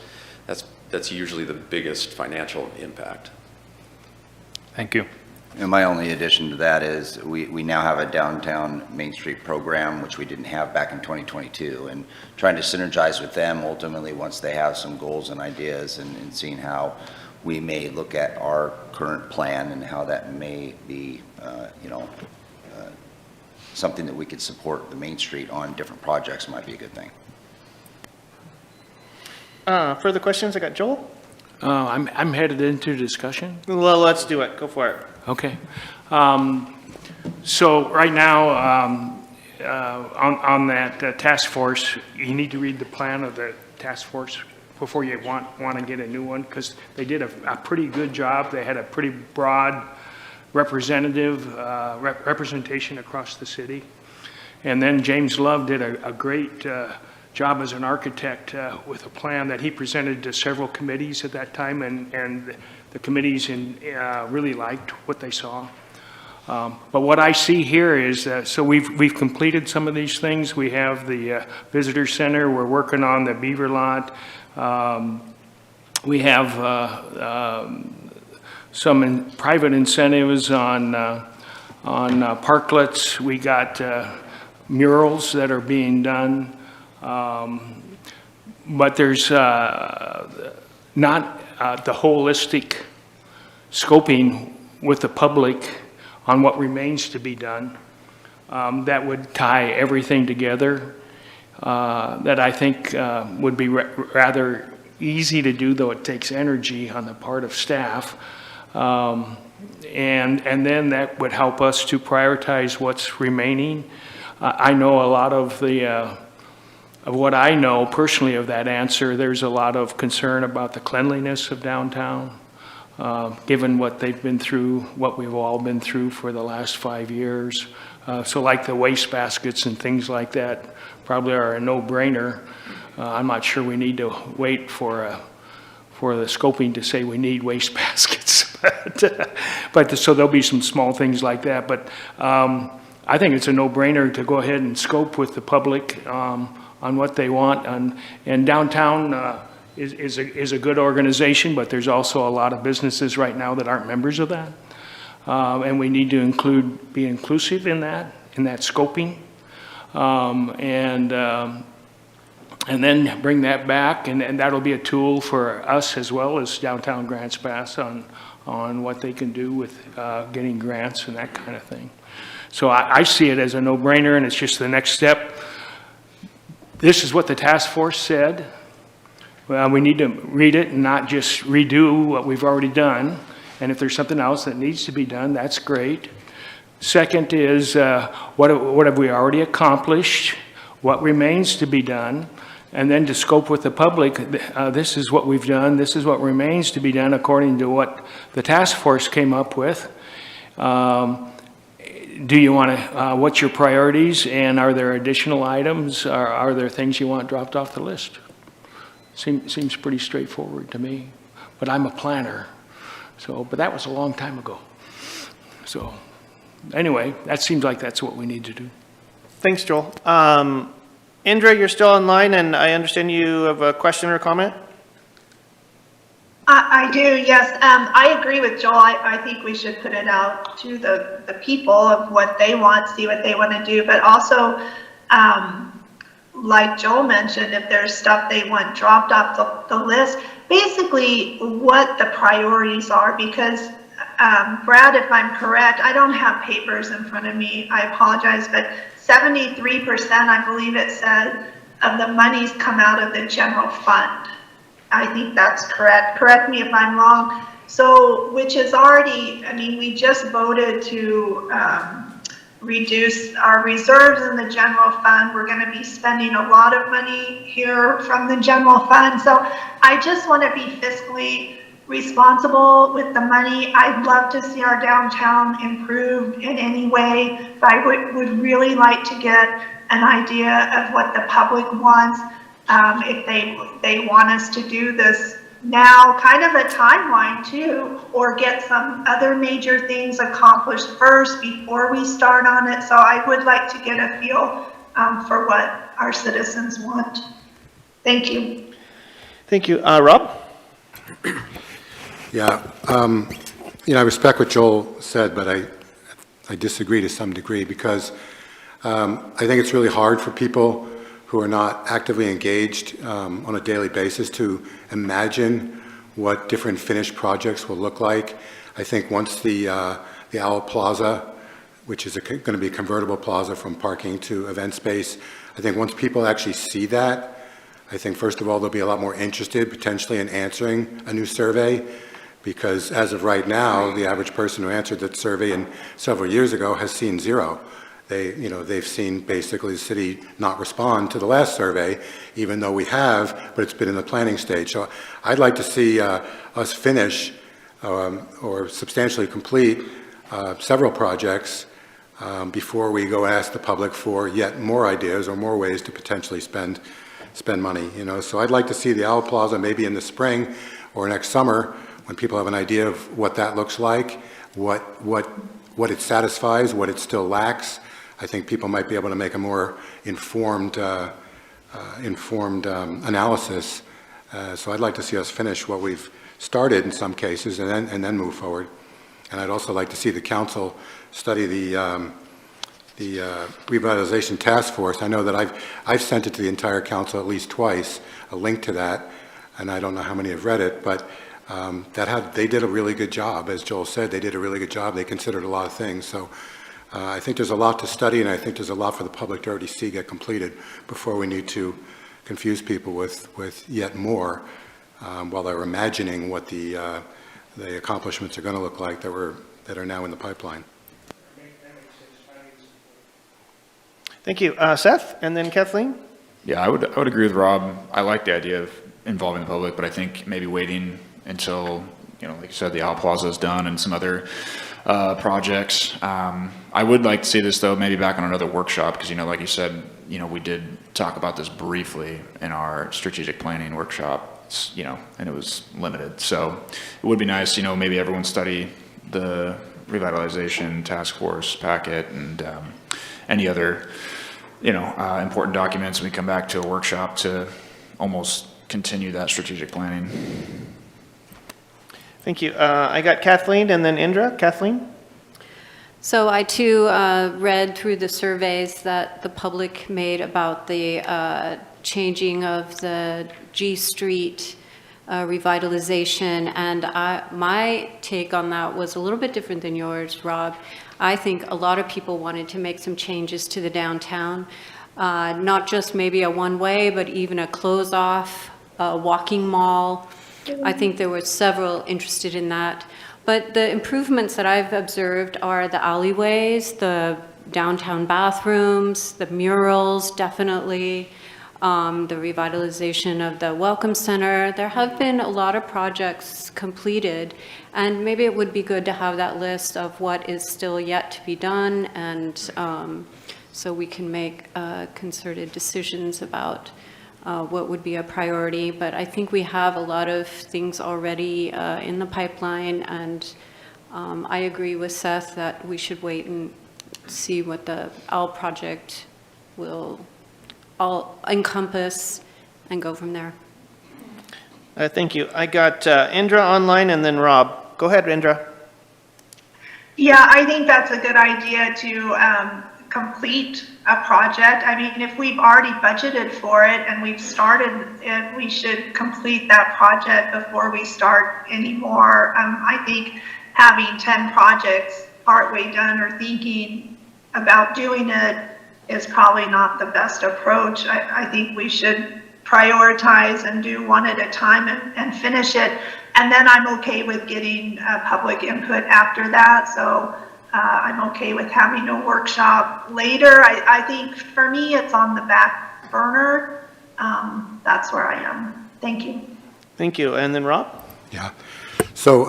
that's usually the biggest financial impact. Thank you. And my only addition to that is we now have a downtown Main Street program, which we didn't have back in 2022, and trying to synergize with them ultimately once they have some goals and ideas, and seeing how we may look at our current plan and how that may be, something that we could support the Main Street on different projects might be a good thing. Further questions? I got Joel. I'm headed into discussion. Well, let's do it. Go for it. Okay. So right now, on that task force, you need to read the plan of the task force before you want to get a new one, because they did a pretty good job. They had a pretty broad representation across the city. And then James Love did a great job as an architect with a plan that he presented to several committees at that time, and the committees really liked what they saw. But what I see here is, so we've completed some of these things. We have the visitor center. We're working on the beaver lot. We have some private incentives on parklets. We got murals that are being done. But there's not the holistic scoping with the public on what remains to be done that would tie everything together, that I think would be rather easy to do, though it takes energy on the part of staff. And then that would help us to prioritize what's remaining. I know a lot of what I know personally of that answer. There's a lot of concern about the cleanliness of downtown, given what they've been through, what we've all been through for the last 5 years. So like the waste baskets and things like that probably are a no-brainer. I'm not sure we need to wait for the scoping to say we need waste baskets. but so there'll be some small things like that. But I think it's a no-brainer to go ahead and scope with the public on what they want. And downtown is a good organization, but there's also a lot of businesses right now that aren't members of that. And we need to be inclusive in that scoping. And then bring that back, and that'll be a tool for us as well as Downtown Grants Pass on what they can do with getting grants and that kind of thing. So I see it as a no-brainer, and it's just the next step. This is what the task force said. Well, we need to read it and not just redo what we've already done. And if there's something else that needs to be done, that's great. Second is what have we already accomplished? What remains to be done? And then to scope with the public, this is what we've done, this is what remains to be done according to what the task force came up with. Do you want to, what's your priorities, and are there additional items? Are there things you want dropped off the list? Seems pretty straightforward to me, but I'm a planner, but that was a long time ago. So anyway, that seems like that's what we need to do. Thanks, Joel. Indra, you're still online, and I understand you have a question or comment? I do, yes. I agree with Joel. I think we should put it out to the people of what they want, see what they want to do, but also, like Joel mentioned, if there's stuff they want dropped off the list, basically what the priorities are, because Brad, if I'm correct, I don't have papers in front of me, I apologize, but 73%, I believe it said, of the monies come out of the general fund. I think that's correct. Correct me if I'm wrong. So, which is already, I mean, we just voted to reduce our reserves in the general fund. We're going to be spending a lot of money here from the general fund. So I just want to be fiscally responsible with the money. I'd love to see our downtown improved in any way, but I would really like to get an idea of what the public wants. If they want us to do this now, kind of a timeline too, or get some other major things accomplished first before we start on it. So I would like to get a feel for what our citizens want. Thank you. Thank you. Rob? Yeah, I respect what Joel said, but I disagree to some degree because I think it's really hard for people who are not actively engaged on a daily basis to imagine what different finished projects will look like. I think once the Owl Plaza, which is going to be a convertible plaza from parking to event space, I think once people actually see that, I think first of all they'll be a lot more interested potentially in answering a new survey, because as of right now, the average person who answered that survey several years ago has seen zero. They've seen basically the city not respond to the last survey, even though we have, but it's been in the planning stage. So I'd like to see us finish or substantially complete several projects before we go ask the public for yet more ideas or more ways to potentially spend money. So I'd like to see the Owl Plaza maybe in the spring or next summer when people have an idea of what that looks like, what it satisfies, what it still lacks. I think people might be able to make a more informed analysis. So I'd like to see us finish what we've started in some cases and then move forward. And I'd also like to see the council study the revitalization task force. I know that I've sent it to the entire council at least twice, a link to that, and I don't know how many have read it, but they did a really good job. As Joel said, they did a really good job. They considered a lot of things. So I think there's a lot to study, and I think there's a lot for the public to already see get completed before we need to confuse people with yet more while they're imagining what the accomplishments are going to look like that are now in the pipeline. Thank you. Seth, and then Kathleen? Yeah, I would agree with Rob. I like the idea of involving the public, but I think maybe waiting until, like you said, the Owl Plaza is done and some other projects. I would like to see this though, maybe back on another workshop, because, like you said, we did talk about this briefly in our strategic planning workshop, and it was limited. So it would be nice, maybe everyone study the revitalization task force packet and any other, important documents. We come back to a workshop to almost continue that strategic planning. Thank you. I got Kathleen and then Indra. Kathleen? So I too read through the surveys that the public made about the changing of the G Street revitalization, and my take on that was a little bit different than yours, Rob. I think a lot of people wanted to make some changes to the downtown, not just maybe a one-way, but even a close-off, walking mall. I think there were several interested in that. But the improvements that I've observed are the alleyways, the downtown bathrooms, the murals, definitely, the revitalization of the Welcome Center. There have been a lot of projects completed, and maybe it would be good to have that list of what is still yet to be done, and so we can make concerted decisions about what would be a priority. But I think we have a lot of things already in the pipeline, and I agree with Seth that we should wait and see what the OWL project we'll all encompass and go from there. Thank you. I got Indra online and then Rob. Go ahead, Indra. Yeah, I think that's a good idea to complete a project. I mean, if we've already budgeted for it and we've started it, we should complete that project before we start any more. I think having 10 projects partway done or thinking about doing it is probably not the best approach. I think we should prioritize and do one at a time and finish it. And then I'm okay with getting public input after that. So I'm okay with having a workshop later. I think for me, it's on the back burner. That's where I am. Thank you. Thank you. And then Rob? Yeah. So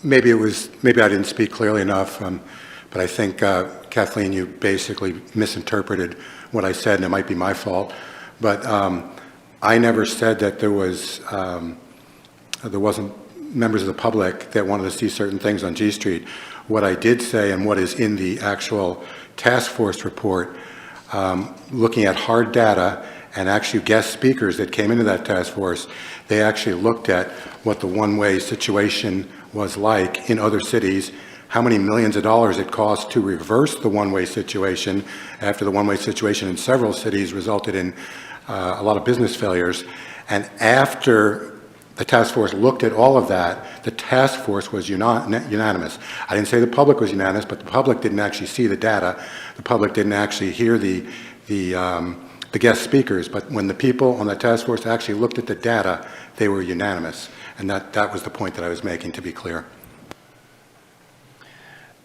maybe I didn't speak clearly enough, but I think, Kathleen, you basically misinterpreted what I said, and it might be my fault. But I never said that there wasn't members of the public that wanted to see certain things on G Street. What I did say, and what is in the actual task force report, looking at hard data and actually guest speakers that came into that task force, they actually looked at what the one-way situation was like in other cities, how many millions of dollars it cost to reverse the one-way situation after the one-way situation in several cities resulted in a lot of business failures. And after the task force looked at all of that, the task force was unanimous. I didn't say the public was unanimous, but the public didn't actually see the data. The public didn't actually hear the guest speakers. But when the people on the task force actually looked at the data, they were unanimous. And that was the point that I was making, to be clear.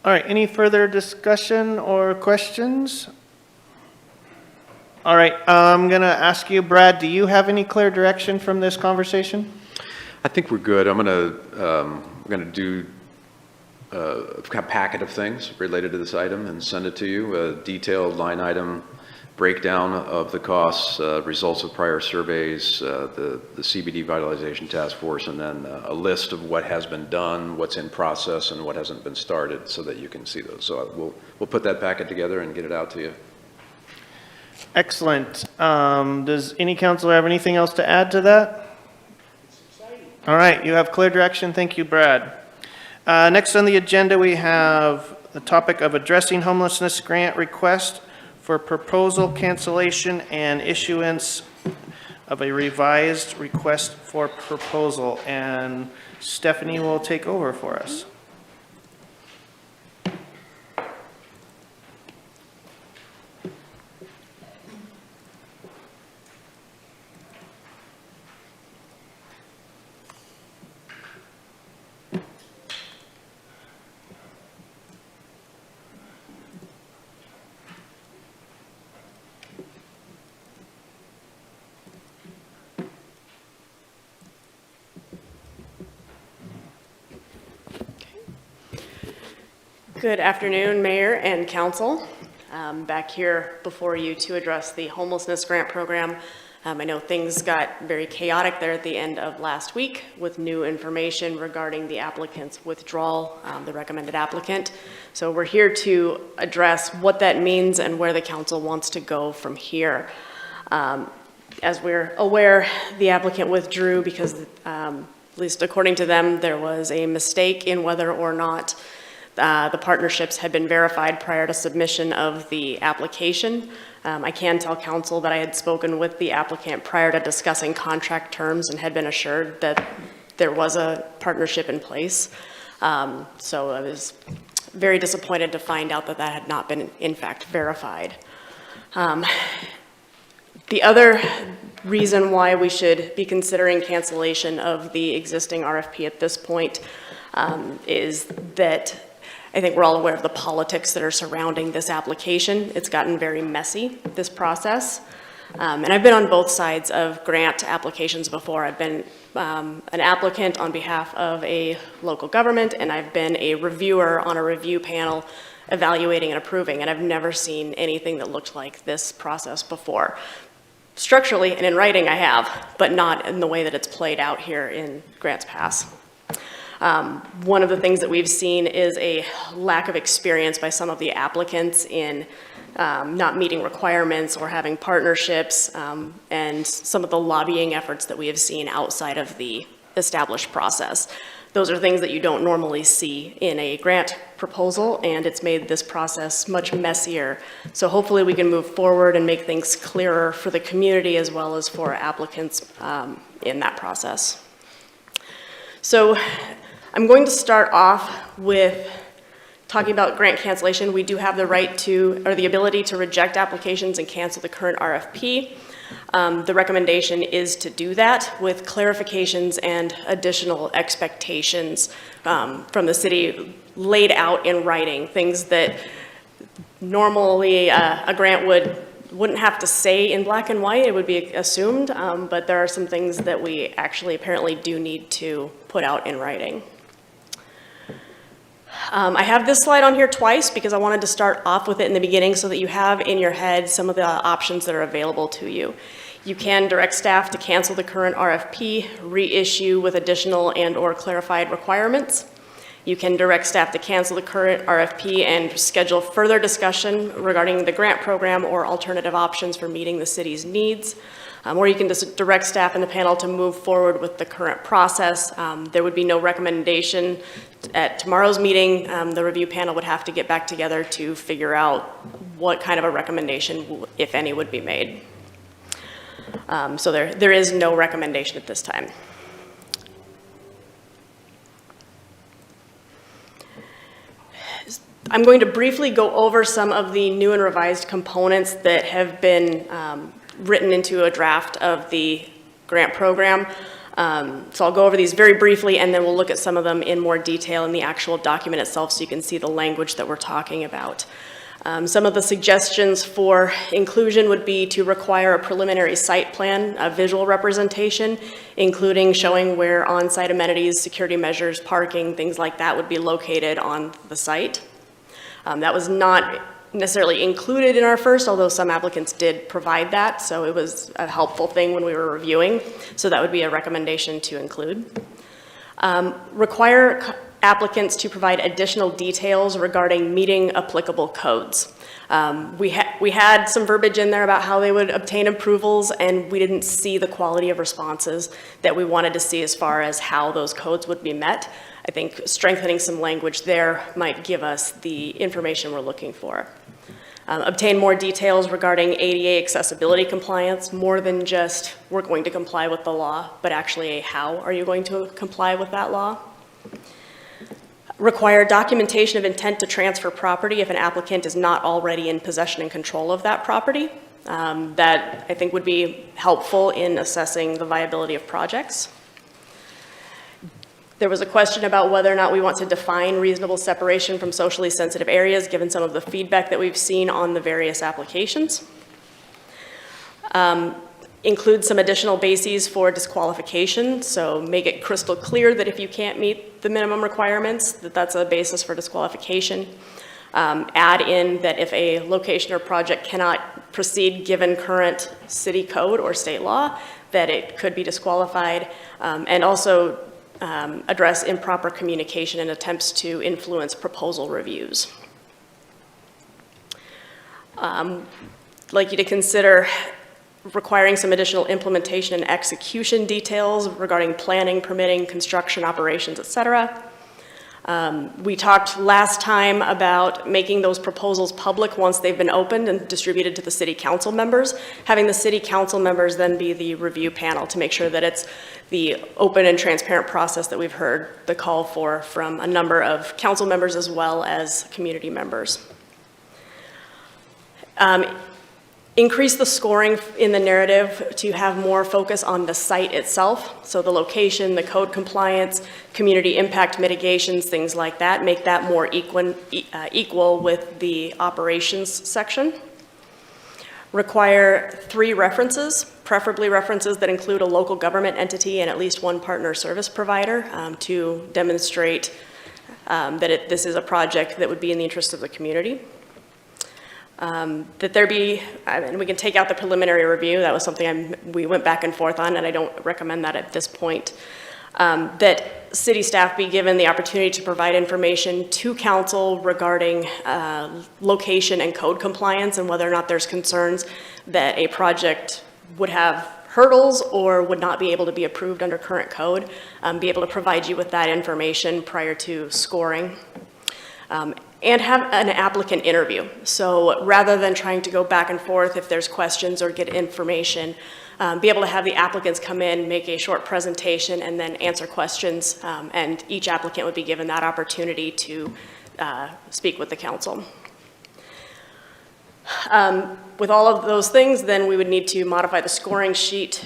All right, any further discussion or questions? All right, I'm going to ask you, Brad, do you have any clear direction from this conversation? I think we're good. we're going to do a packet of things related to this item and send it to you, a detailed line item breakdown of the costs, results of prior surveys, the CBD Vitalization Task Force, and then a list of what has been done, what's in process, and what hasn't been started, so that you can see those. So we'll put that packet together and get it out to you. Excellent. Does any councilor have anything else to add to that? All right, you have clear direction. Thank you, Brad. Next on the agenda, we have the topic of addressing homelessness grant request for proposal cancellation and issuance of a revised request for proposal. And Stephanie will take over for us. Good afternoon, Mayor and Council. Back here before you to address the Homelessness Grant Program. I know things got very chaotic there at the end of last week with new information regarding the applicant's withdrawal, the recommended applicant. So we're here to address what that means and where the council wants to go from here. As we're aware, the applicant withdrew because, at least according to them, there was a mistake in whether or not the partnerships had been verified prior to submission of the application. I can tell council that I had spoken with the applicant prior to discussing contract terms and had been assured that there was a partnership in place. So I was very disappointed to find out that that had not been in fact verified. The other reason why we should be considering cancellation of the existing RFP at this point is that I think we're all aware of the politics that are surrounding this application. It's gotten very messy, this process. And I've been on both sides of grant applications before. I've been an applicant on behalf of a local government, and I've been a reviewer on a review panel evaluating and approving, and I've never seen anything that looked like this process before. Structurally and in writing I have, but not in the way that it's played out here in Grants Pass. One of the things that we've seen is a lack of experience by some of the applicants in not meeting requirements or having partnerships, and some of the lobbying efforts that we have seen outside of the established process. Those are things that you don't normally see in a grant proposal, and it's made this process much messier. So hopefully we can move forward and make things clearer for the community as well as for applicants in that process. So I'm going to start off with talking about grant cancellation. We do have the right to, or the ability to reject applications and cancel the current RFP. The recommendation is to do that with clarifications and additional expectations from the city laid out in writing, things that normally a grant wouldn't have to say in black and white, it would be assumed, but there are some things that we actually apparently do need to put out in writing. I have this slide on here twice because I wanted to start off with it in the beginning so that you have in your head some of the options that are available to you. You can direct staff to cancel the current RFP, reissue with additional and/or clarified requirements. You can direct staff to cancel the current RFP and schedule further discussion regarding the grant program or alternative options for meeting the city's needs. Or you can just direct staff in the panel to move forward with the current process. There would be no recommendation at tomorrow's meeting. The review panel would have to get back together to figure out what kind of a recommendation, if any, would be made. So there is no recommendation at this time. I'm going to briefly go over some of the new and revised components that have been written into a draft of the grant program. So I'll go over these very briefly, and then we'll look at some of them in more detail in the actual document itself so you can see the language that we're talking about. Some of the suggestions for inclusion would be to require a preliminary site plan, a visual representation, including showing where on-site amenities, security measures, parking, things like that would be located on the site. That was not necessarily included in our first, although some applicants did provide that, so it was a helpful thing when we were reviewing. So that would be a recommendation to include. Require applicants to provide additional details regarding meeting applicable codes. We had some verbiage in there about how they would obtain approvals, and we didn't see the quality of responses that we wanted to see as far as how those codes would be met. I think strengthening some language there might give us the information we're looking for. Obtain more details regarding ADA accessibility compliance, more than just we're going to comply with the law, but actually how are you going to comply with that law? Require documentation of intent to transfer property if an applicant is not already in possession and control of that property. That I think would be helpful in assessing the viability of projects. There was a question about whether or not we want to define reasonable separation from socially sensitive areas, given some of the feedback that we've seen on the various applications. Include some additional bases for disqualification, so make it crystal clear that if you can't meet the minimum requirements, that's a basis for disqualification. Add in that if a location or project cannot proceed given current city code or state law, that it could be disqualified, and also address improper communication and attempts to influence proposal reviews. I'd like you to consider requiring some additional implementation and execution details regarding planning, permitting, construction, operations, et cetera. We talked last time about making those proposals public once they've been opened and distributed to the city council members, having the city council members then be the review panel to make sure that it's the open and transparent process that we've heard the call for from a number of council members as well as community members. Increase the scoring in the narrative to have more focus on the site itself. So the location, the code compliance, community impact mitigations, things like that. Make that more equal with the operations section. Require 3 references, preferably references that include a local government entity and at least one partner service provider to demonstrate that this is a project that would be in the interest of the community. That there be, and we can take out the preliminary review, that was something we went back and forth on, and I don't recommend that at this point. that city staff be given the opportunity to provide information to council regarding location and code compliance and whether or not there's concerns that a project would have hurdles or would not be able to be approved under current code, be able to provide you with that information prior to scoring. And have an applicant interview. So rather than trying to go back and forth if there's questions or get information, be able to have the applicants come in, make a short presentation, and then answer questions, and each applicant would be given that opportunity to speak with the council. With all of those things, then we would need to modify the scoring sheet,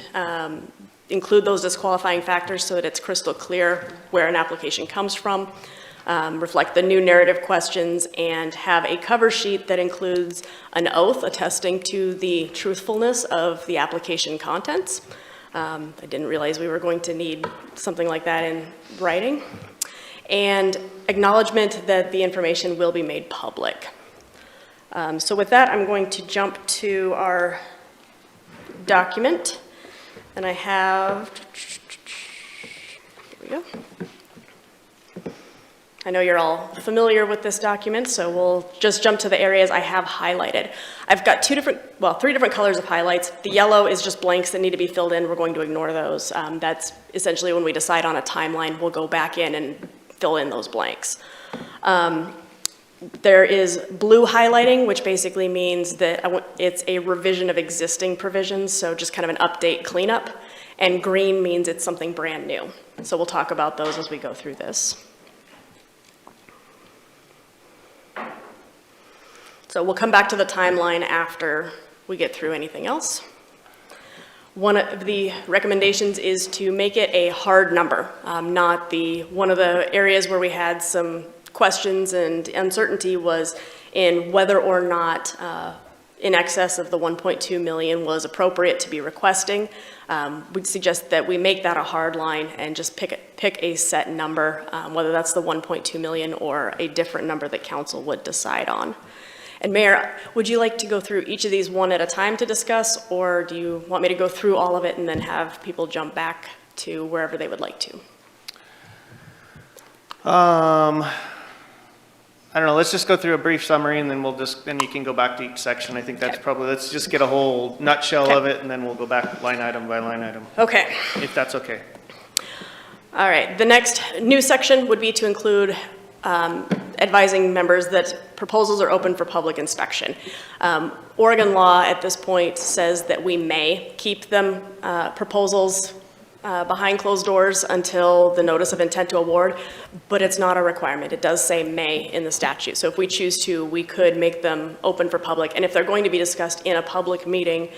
include those disqualifying factors so that it's crystal clear where an application comes from, reflect the new narrative questions, and have a cover sheet that includes an oath attesting to the truthfulness of the application contents. I didn't realize we were going to need something like that in writing. And acknowledgement that the information will be made public. So with that, I'm going to jump to our document. And I have, here we go. I know you're all familiar with this document, so we'll just jump to the areas I have highlighted. I've got three different colors of highlights. The yellow is just blanks that need to be filled in. We're going to ignore those. That's essentially when we decide on a timeline, we'll go back in and fill in those blanks. There is blue highlighting, which basically means that it's a revision of existing provisions, so just kind of an update cleanup. And green means it's something brand new. So we'll talk about those as we go through this. So we'll come back to the timeline after we get through anything else. One of the recommendations is to make it a hard number, not one of the areas where we had some questions and uncertainty was in whether or not in excess of the 1.2 million was appropriate to be requesting. We'd suggest that we make that a hard line and just pick a set number, whether that's the 1.2 million or a different number that council would decide on. And Mayor, would you like to go through each of these one at a time to discuss, or do you want me to go through all of it and then have people jump back to wherever they would like to? I don't know, let's just go through a brief summary and then then you can go back to each section. I think that's probably, let's just get a whole nutshell of it and then we'll go back line item by line item. Okay. If that's okay. All right, the next new section would be to include advising members that proposals are open for public inspection. Oregon law at this point says that we may keep them proposals behind closed doors until the notice of intent to award, but it's not a requirement. It does say may in the statute. So if we choose to, we could make them open for public. And if they're going to be discussed in a public meeting,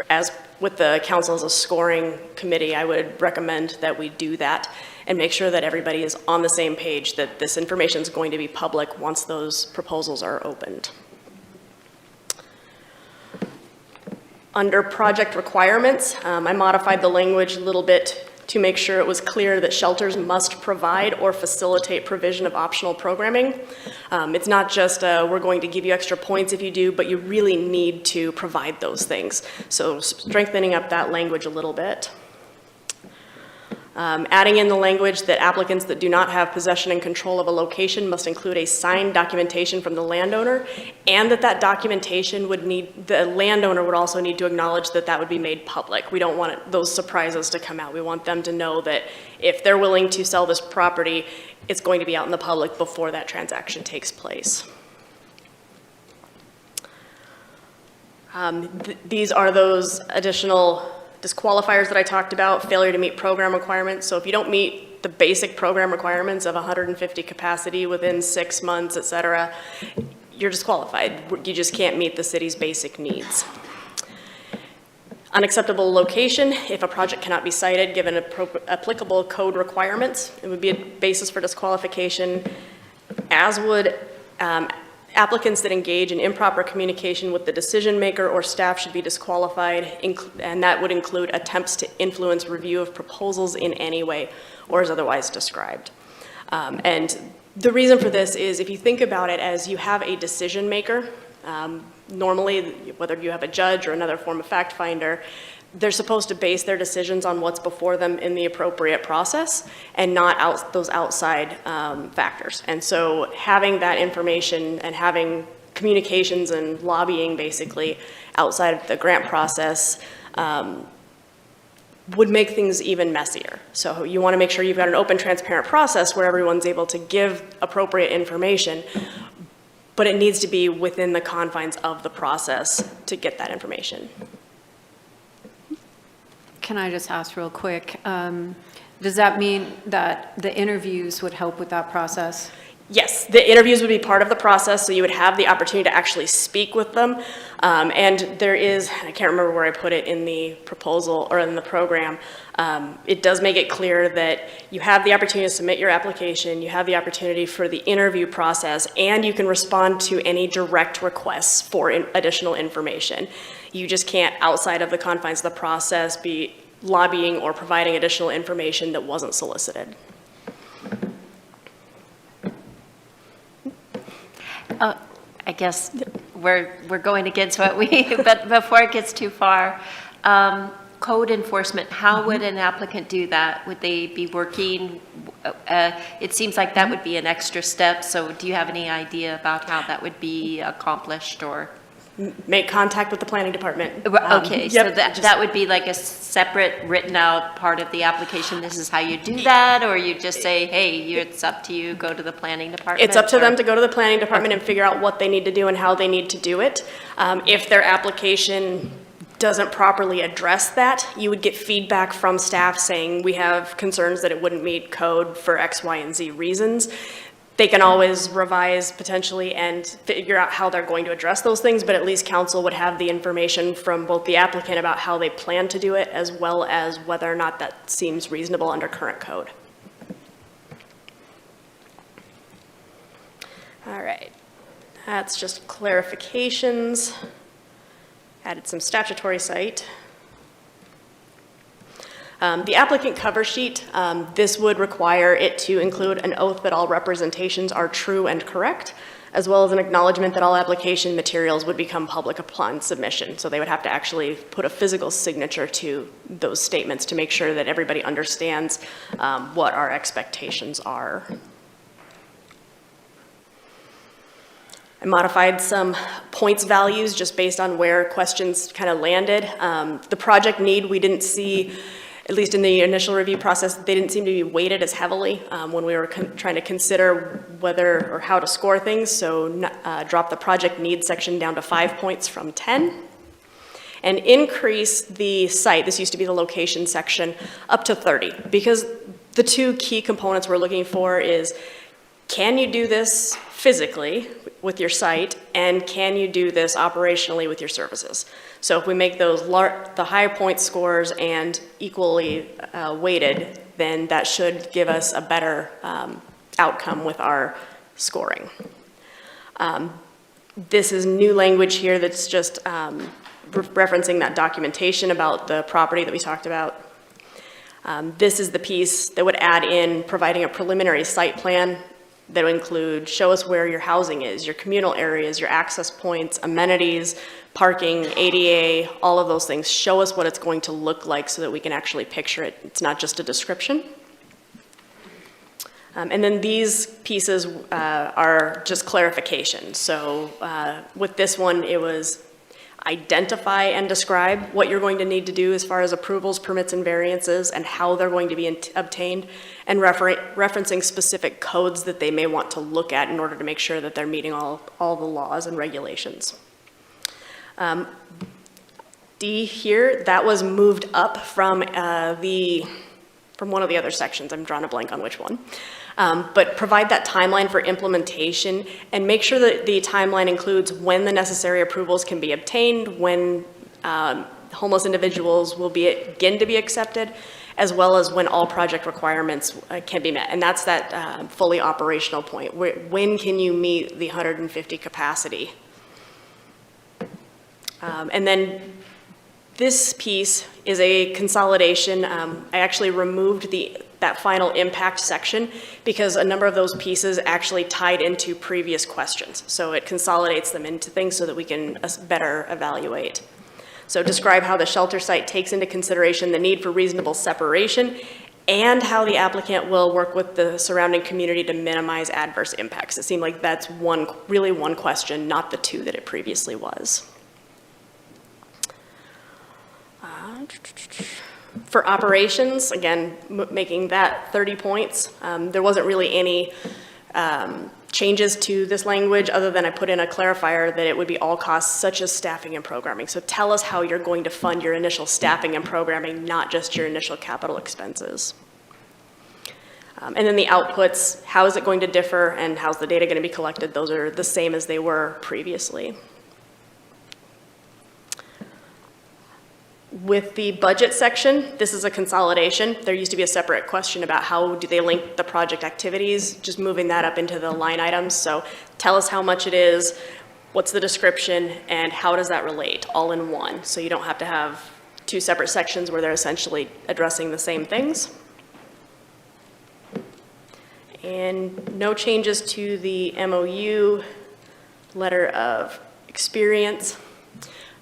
as with the council as a scoring committee, I would recommend that we do that and make sure that everybody is on the same page that this information is going to be public once those proposals are opened. Under project requirements, I modified the language a little bit to make sure it was clear that shelters must provide or facilitate provision of optional programming. It's not just we're going to give you extra points if you do, but you really need to provide those things. So strengthening up that language a little bit. Adding in the language that applicants that do not have possession and control of a location must include a signed documentation from the landowner, and that documentation would the landowner would also need to acknowledge that would be made public. We don't want those surprises to come out. We want them to know that if they're willing to sell this property, it's going to be out in the public before that transaction takes place. These are those additional disqualifiers that I talked about, failure to meet program requirements. So if you don't meet the basic program requirements of 150 capacity within 6 months, et cetera, you're disqualified. You just can't meet the city's basic needs. Unacceptable location, if a project cannot be cited given applicable code requirements, it would be a basis for disqualification, as would applicants that engage in improper communication with the decision maker or staff should be disqualified, and that would include attempts to influence review of proposals in any way or as otherwise described. And the reason for this is if you think about it as you have a decision maker, normally whether you have a judge or another form of fact finder, they're supposed to base their decisions on what's before them in the appropriate process and not those outside factors. And so having that information and having communications and lobbying basically outside of the grant process would make things even messier. So you want to make sure you've got an open, transparent process where everyone's able to give appropriate information, but it needs to be within the confines of the process to get that information. Can I just ask real quick, does that mean that the interviews would help with that process? Yes, the interviews would be part of the process, so you would have the opportunity to actually speak with them. And there is, I can't remember where I put it in the proposal or in the program, it does make it clear that you have the opportunity to submit your application, you have the opportunity for the interview process, and you can respond to any direct requests for additional information. You just can't, outside of the confines of the process, be lobbying or providing additional information that wasn't solicited. I guess we're going against what but before it gets too far, code enforcement, how would an applicant do that? Would they be working, it seems like that would be an extra step, so do you have any idea about how that would be accomplished or? Make contact with the planning department. Okay, so yep, that would be like a separate written out part of the application, this is how you do that, or you just say, hey, it's up to you, go to the planning department? It's up to them to go to the planning department and figure out what they need to do and how they need to do it. If their application doesn't properly address that, you would get feedback from staff saying, we have concerns that it wouldn't meet code for X, Y, and Z reasons. They can always revise potentially and figure out how they're going to address those things, but at least council would have the information from both the applicant about how they plan to do it, as well as whether or not that seems reasonable under current code. All right, that's just clarifications. Added some statutory cite. The applicant cover sheet, this would require it to include an oath that all representations are true and correct, as well as an acknowledgement that all application materials would become public upon submission. So they would have to actually put a physical signature to those statements to make sure that everybody understands what our expectations are. I modified some points values just based on where questions kind of landed. The project need, we didn't see, at least in the initial review process, they didn't seem to be weighted as heavily when we were trying to consider whether or how to score things. So drop the project need section down to 5 points from 10. And increase the site, this used to be the location section, up to 30. Because the two key components we're looking for is, can you do this physically with your site, and can you do this operationally with your services? So if we make those the higher point scores and equally weighted, then that should give us a better outcome with our scoring. This is new language here that's just referencing that documentation about the property that we talked about. This is the piece that would add in providing a preliminary site plan that would include, show us where your housing is, your communal areas, your access points, amenities, parking, ADA, all of those things. Show us what it's going to look like so that we can actually picture it. It's not just a description. And then these pieces are just clarification. So with this one, it was identify and describe what you're going to need to do as far as approvals, permits, and variances, and how they're going to be obtained, and referencing specific codes that they may want to look at in order to make sure that they're meeting all the laws and regulations. D here, that was moved up from one of the other sections. I'm drawing a blank on which one. But provide that timeline for implementation and make sure that the timeline includes when the necessary approvals can be obtained, when homeless individuals will begin to be accepted, as well as when all project requirements can be met. And that's that fully operational point. When can you meet the 150 capacity? And then this piece is a consolidation. I actually removed that final impact section because a number of those pieces actually tied into previous questions. So it consolidates them into things so that we can better evaluate. So describe how the shelter site takes into consideration the need for reasonable separation and how the applicant will work with the surrounding community to minimize adverse impacts. It seemed like that's really one question, not the two that it previously was. For operations, again, making that 30 points, there wasn't really any changes to this language other than I put in a clarifier that it would be all costs such as staffing and programming. So tell us how you're going to fund your initial staffing and programming, not just your initial capital expenses. And then the outputs, how is it going to differ and how's the data going to be collected? Those are the same as they were previously. With the budget section, this is a consolidation. There used to be a separate question about how do they link the project activities, just moving that up into the line items. So tell us how much it is, what's the description, and how does that relate, all in one. So you don't have to have two separate sections where they're essentially addressing the same things. And no changes to the MOU, letter of experience.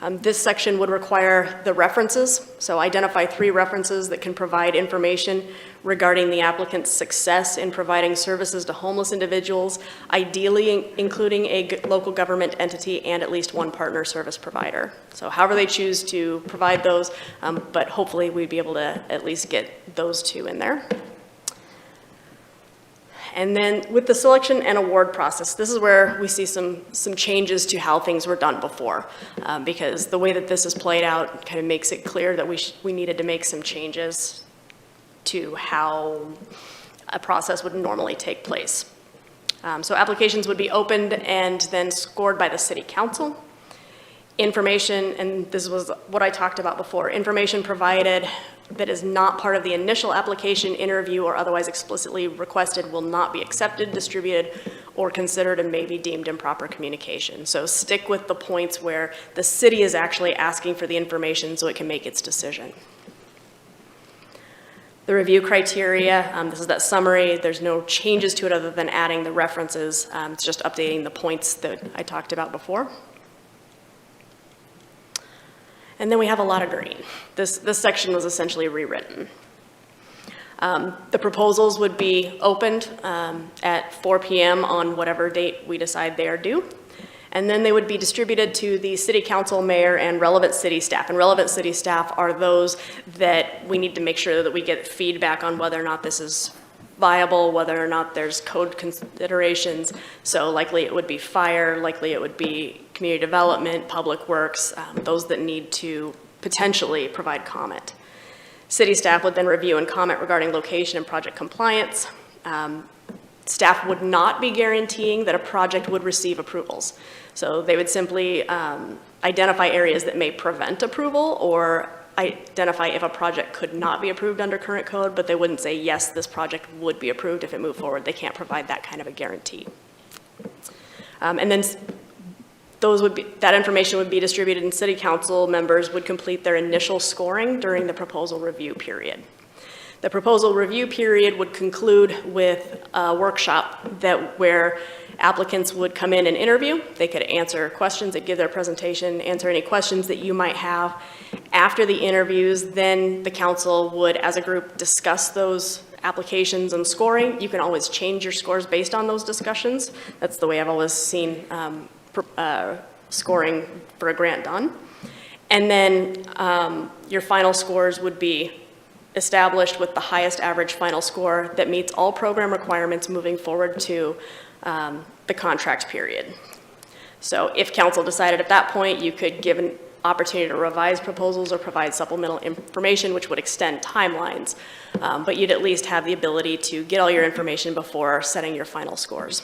This section would require the references, so identify 3 references that can provide information regarding the applicant's success in providing services to homeless individuals, ideally including a local government entity and at least one partner service provider. So however they choose to provide those, but hopefully we'd be able to at least get those 2 in there. And then with the selection and award process, this is where we see some changes to how things were done before, because the way that this is played out kind of makes it clear that we needed to make some changes to how a process would normally take place. So applications would be opened and then scored by the city council. Information, and this was what I talked about before, information provided that is not part of the initial application, interview, or otherwise explicitly requested will not be accepted, distributed, or considered and may be deemed improper communication. So stick with the points where the city is actually asking for the information so it can make its decision. The review criteria, this is that summary. There's no changes to it other than adding the references. It's just updating the points that I talked about before. And then we have a lot of green. This section was essentially rewritten. The proposals would be opened at 4 p.m. on whatever date we decide they are due. And then they would be distributed to the city council, mayor, and relevant city staff. And relevant city staff are those that we need to make sure that we get feedback on whether or not this is viable, whether or not there's code considerations. So likely it would be fire, likely it would be community development, public works, those that need to potentially provide comment. City staff would then review and comment regarding location and project compliance. Staff would not be guaranteeing that a project would receive approvals. So they would simply identify areas that may prevent approval or identify if a project could not be approved under current code, but they wouldn't say, yes, this project would be approved if it moved forward. They can't provide that kind of a guarantee. And then that information would be distributed and city council members would complete their initial scoring during the proposal review period. The proposal review period would conclude with a workshop where applicants would come in and interview. They could answer questions, they'd give their presentation, answer any questions that you might have. After the interviews, then the council would, as a group, discuss those applications and scoring. You can always change your scores based on those discussions. That's the way I've always seen scoring for a grant done. And then your final scores would be established with the highest average final score that meets all program requirements moving forward to the contract period. So if council decided at that point, you could give an opportunity to revise proposals or provide supplemental information, which would extend timelines. But you'd at least have the ability to get all your information before setting your final scores.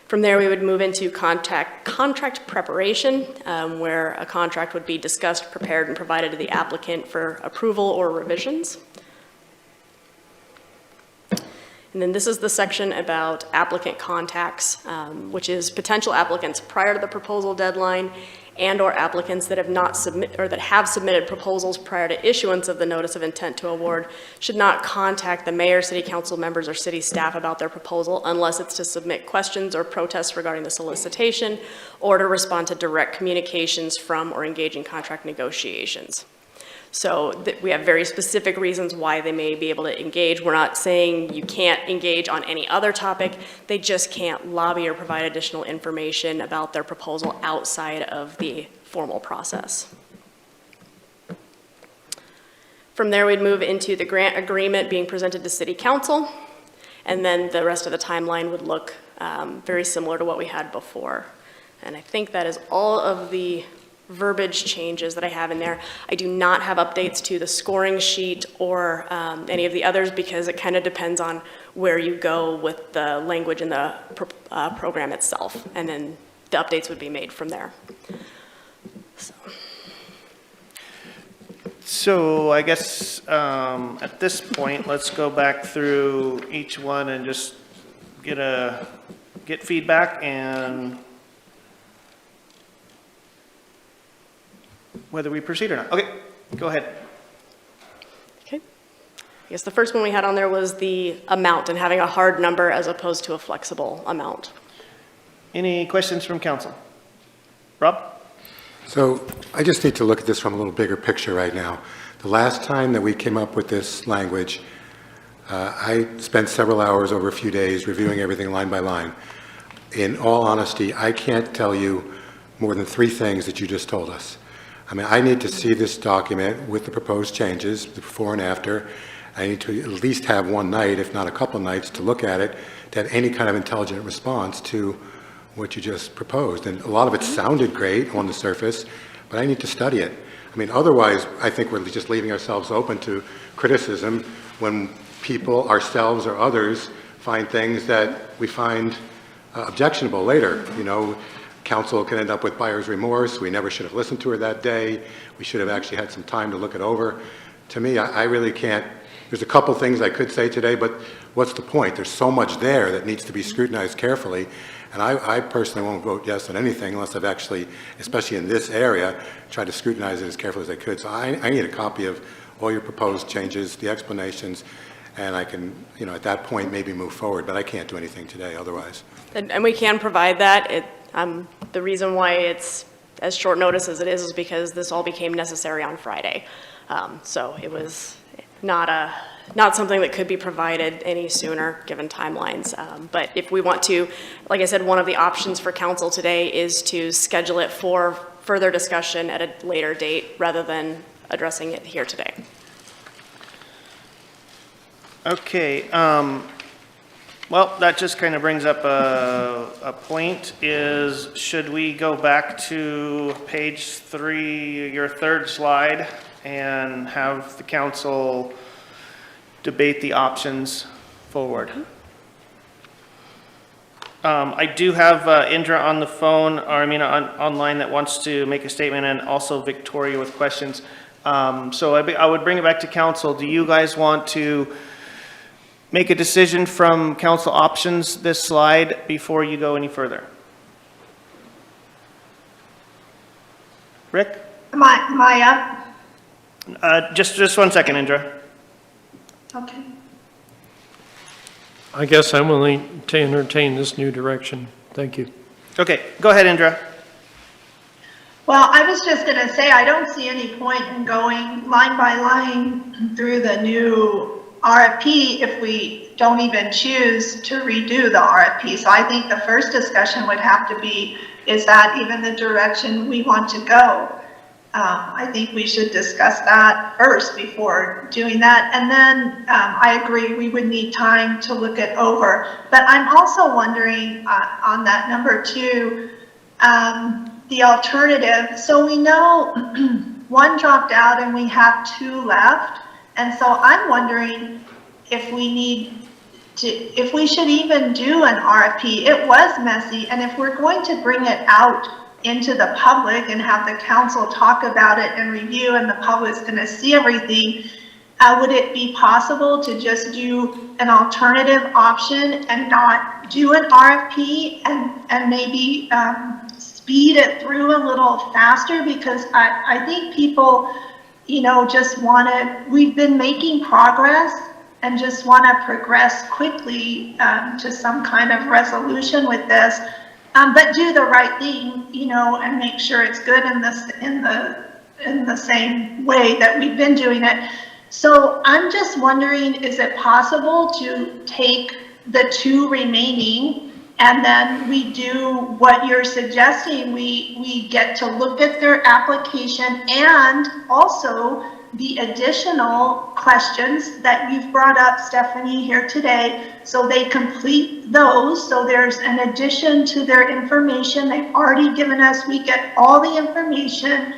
From there, we would move into contract preparation, where a contract would be discussed, prepared, and provided to the applicant for approval or revisions. And then this is the section about applicant contacts, which is potential applicants prior to the proposal deadline and/or applicants that have not submitted proposals prior to issuance of the notice of intent to award should not contact the mayor, city council members, or city staff about their proposal unless it's to submit questions or protests regarding the solicitation or to respond to direct communications from or engage in contract negotiations. So we have very specific reasons why they may be able to engage. We're not saying you can't engage on any other topic. They just can't lobby or provide additional information about their proposal outside of the formal process. From there, we'd move into the grant agreement being presented to City Council, and then the rest of the timeline would look very similar to what we had before. And I think that is all of the verbiage changes that I have in there. I do not have updates to the scoring sheet or any of the others because it kind of depends on where you go with the language in the program itself, and then the updates would be made from there. So I guess at this point, let's go back through each one and just get feedback and whether we proceed or not. Okay, go ahead. Okay. I guess the first one we had on there was the amount and having a hard number as opposed to a flexible amount. Any questions from council? Rob? So I just need to look at this from a little bigger picture right now. The last time that we came up with this language, I spent several hours over a few days reviewing everything line by line. In all honesty, I can't tell you more than 3 things that you just told us. I mean, I need to see this document with the proposed changes, the before and after. I need to at least have one night, if not a couple nights, to look at it, to have any kind of intelligent response to what you just proposed. And a lot of it sounded great on the surface, but I need to study it. I mean, otherwise, I think we're just leaving ourselves open to criticism when people, ourselves or others, find things that we find objectionable later. You know, council can end up with buyer's remorse. We never should have listened to her that day. We should have actually had some time to look it over. To me, I really can't. There's a couple things I could say today, but what's the point? There's so much there that needs to be scrutinized carefully. And I personally won't vote yes on anything unless I've actually, especially in this area, tried to scrutinize it as carefully as I could. So I need a copy of all your proposed changes, the explanations, and I can, you know, at that point maybe move forward, but I can't do anything today otherwise. And we can provide that. The reason why it's as short notice as it is because this all became necessary on Friday. So it was not something that could be provided any sooner given timelines. But if we want to, like I said, one of the options for council today is to schedule it for further discussion at a later date rather than addressing it here today. Okay, well, that just kind of brings up a point is, should we go back to page 3, your third slide, and have the council debate the options forward? I do have Indra on the phone, or I mean online, that wants to make a statement, and also Victoria with questions. So I would bring it back to council. Do you guys want to make a decision from council options this slide before you go any further? Rick? Am I up? Just 1 second, Indra. Okay. I guess I'm willing to entertain this new direction. Thank you. Okay, go ahead, Indra. Well, I was just going to say, I don't see any point in going line by line through the new RFP if we don't even choose to redo the RFP. So I think the first discussion would have to be, is that even the direction we want to go? I think we should discuss that first before doing that. And then I agree, we would need time to look it over. But I'm also wondering on that number 2, the alternative. So we know 1 dropped out and we have 2 left. And so I'm wondering if we should even do an RFP. It was messy, and if we're going to bring it out into the public and have the council talk about it and review, and the public's going to see everything, would it be possible to just do an alternative option and not do an RFP and maybe speed it through a little faster, because I think people, you know, just want to, we've been making progress and just want to progress quickly to some kind of resolution with this, but do the right thing, you know, and make sure it's good in the same way that we've been doing it. So I'm just wondering, is it possible to take the 2 remaining, and then we do what you're suggesting? We get to look at their application and also the additional questions that you've brought up, Stephanie, here today, so they complete those. So there's an addition to their information they've already given us. We get all the information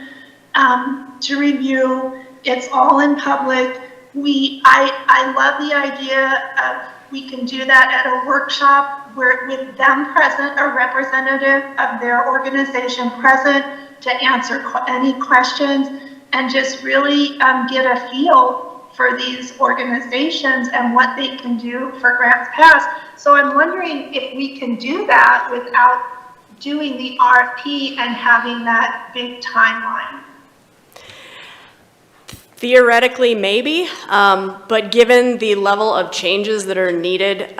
to review. It's all in public. I love the idea of, we can do that at a workshop where with them present, a representative of their organization present to answer any questions, and just really get a feel for these organizations and what they can do for grants passed. So I'm wondering if we can do that without doing the RFP and having that big timeline. Theoretically, maybe, but given the level of changes that are needed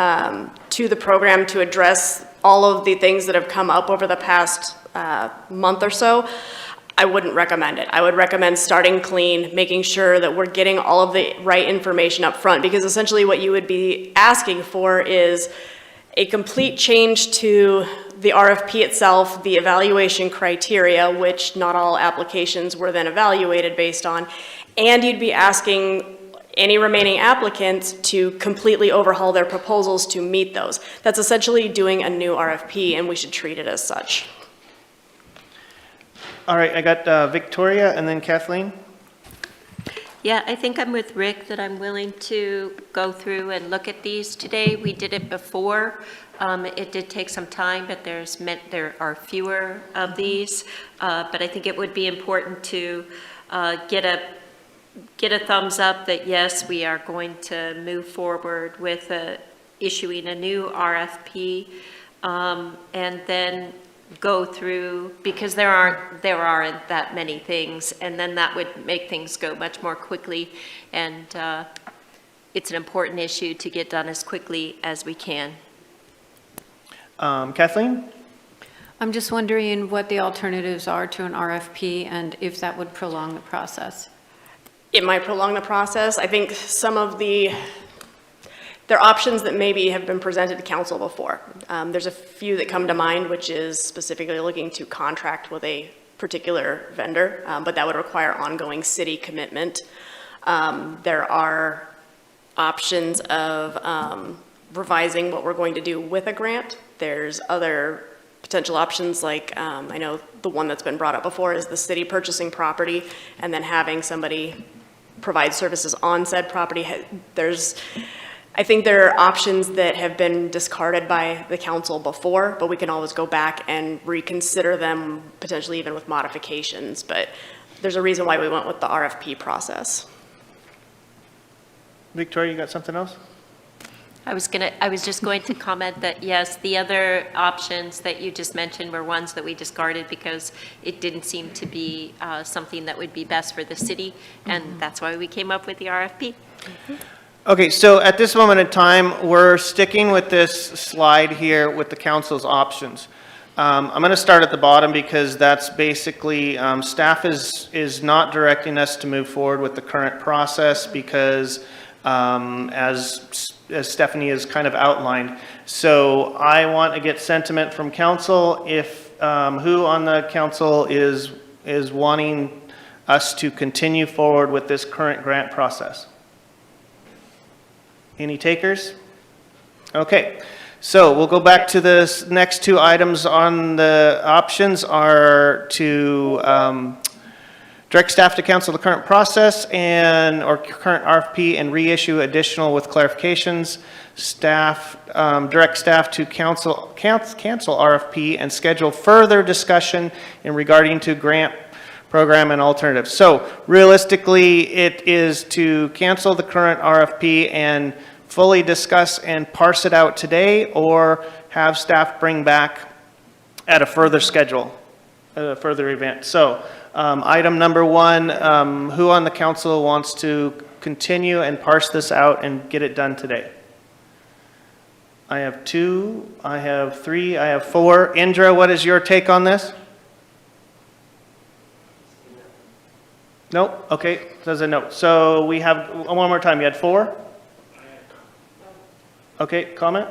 to the program to address all of the things that have come up over the past month or so, I wouldn't recommend it. I would recommend starting clean, making sure that we're getting all of the right information up front, because essentially what you would be asking for is a complete change to the RFP itself, the evaluation criteria, which not all applications were then evaluated based on, and you'd be asking any remaining applicants to completely overhaul their proposals to meet those. That's essentially doing a new RFP, and we should treat it as such. All right, I got Victoria and then Kathleen. Yeah, I think I'm with Rick that I'm willing to go through and look at these today. We did it before. It did take some time, but there are fewer of these. But I think it would be important to get a thumbs up that yes, we are going to move forward with issuing a new RFP, and then go through, because there aren't that many things, and then that would make things go much more quickly, and it's an important issue to get done as quickly as we can. Kathleen? I'm just wondering what the alternatives are to an RFP and if that would prolong the process. It might prolong the process. I think some of there are options that maybe have been presented to council before. There's a few that come to mind, which is specifically looking to contract with a particular vendor, but that would require ongoing city commitment. There are options of revising what we're going to do with a grant. There's other potential options, like I know the one that's been brought up before is the city purchasing property and then having somebody provide services on said property. I think there are options that have been discarded by the council before, but we can always go back and reconsider them, potentially even with modifications. But there's a reason why we went with the RFP process. Victoria, you got something else? I was just going to comment that yes, the other options that you just mentioned were ones that we discarded because it didn't seem to be something that would be best for the city, and that's why we came up with the RFP. Okay, so at this moment in time, we're sticking with this slide here with the council's options. I'm going to start at the bottom because that's basically, staff is not directing us to move forward with the current process because as Stephanie has kind of outlined. So I want to get sentiment from council if who on the council is wanting us to continue forward with this current grant process. Any takers? Okay, so we'll go back to the next two items on the options are to direct staff to cancel the current process or current RFP and reissue additional with clarifications. Direct staff to cancel RFP and schedule further discussion in regarding to grant program and alternatives. So realistically, it is to cancel the current RFP and fully discuss and parse it out today, or have staff bring back at a further schedule. a further event. So, item number one, who on the council wants to continue and parse this out and get it done today? I have 2, I have 3, I have 4. Indra, what is your take on this? Nope, okay, says a no. So we have, one more time, you had 4? Okay, comment?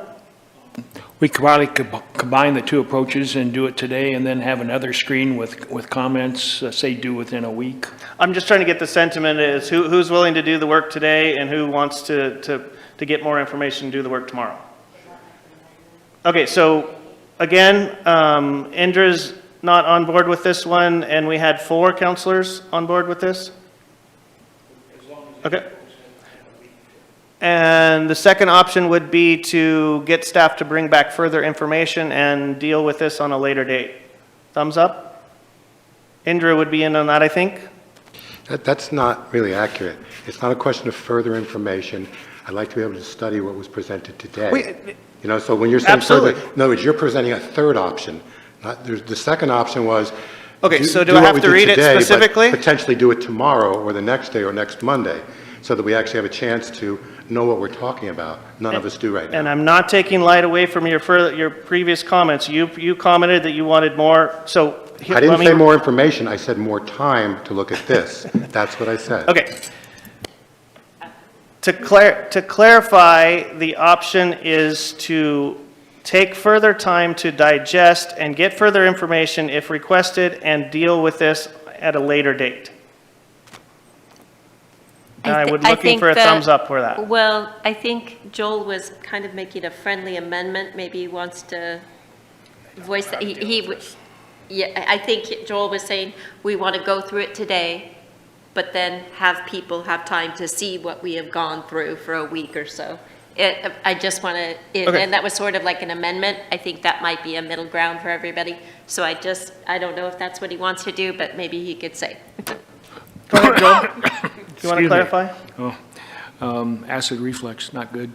We could probably combine the two approaches and do it today and then have another screen with comments, say due within a week. I'm just trying to get the sentiment is who's willing to do the work today and who wants to get more information and do the work tomorrow? Okay, so again, Indra's not on board with this one, and we had 4 counselors on board with this? Okay. And the second option would be to get staff to bring back further information and deal with this on a later date. Thumbs up? Indra would be in on that, I think. That's not really accurate. It's not a question of further information. I'd like to be able to study what was presented today. You know, so when you're saying Absolutely. further, in other words, you're presenting a third option. The second option was. Okay, so do I have to read it specifically? Potentially do it tomorrow or the next day or next Monday, so that we actually have a chance to know what we're talking about. None of us do right now. And I'm not taking light away from your previous comments. You commented that you wanted more, so. I didn't say more information, I said more time to look at this. That's what I said. Okay. To clarify, the option is to take further time to digest and get further information if requested and deal with this at a later date. And I would looking for a thumbs up for that. Well, I think Joel was kind of making a friendly amendment. Maybe he wants to voice that. Yeah, I think Joel was saying we want to go through it today, but then have people have time to see what we have gone through for a week or so. I just want to, Okay. and that was sort of like an amendment. I think that might be a middle ground for everybody. So I don't know if that's what he wants to do, but maybe he could say. Go ahead, Joel. Do you want to Excuse me. clarify? Acid reflux, not good.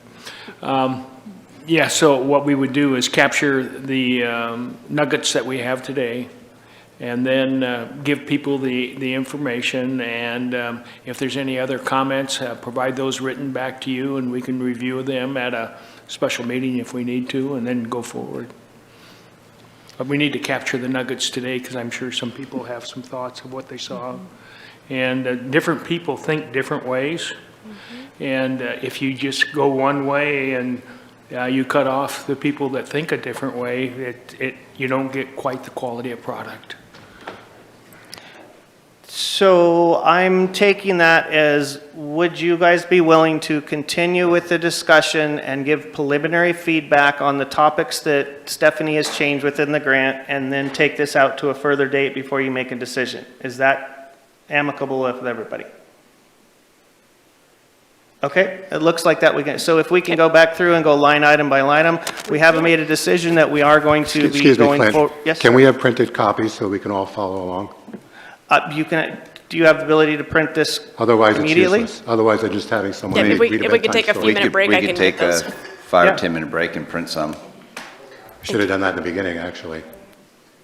Yeah, so what we would do is capture the nuggets that we have today, and then give people the information, and if there's any other comments, provide those written back to you, and we can review them at a special meeting if we need to, and then go forward. But we need to capture the nuggets today, because I'm sure some people have some thoughts of what they saw. And different people think different ways. And if you just go one way and you cut off the people that think a different way, you don't get quite the quality of product. So I'm taking that as, would you guys be willing to continue with the discussion and give preliminary feedback on the topics that Stephanie has changed within the grant, and then take this out to a further date before you make a decision? Is that amicable with everybody? Okay, it looks like that we can, so if we can go back through and go line item by line item, we haven't made a decision that we are going to be Excuse me, going Clint. forward. Yes, Can sir. we have printed copies so we can all follow along? Do you have the ability to print this Otherwise, it's immediately? useless. Otherwise, I'm just having someone Yeah, read if a we bedtime could take a story. few minute break, I can We could take get a those. 5 Yeah. or 10 minute break and print some. Should have done that in the beginning, actually.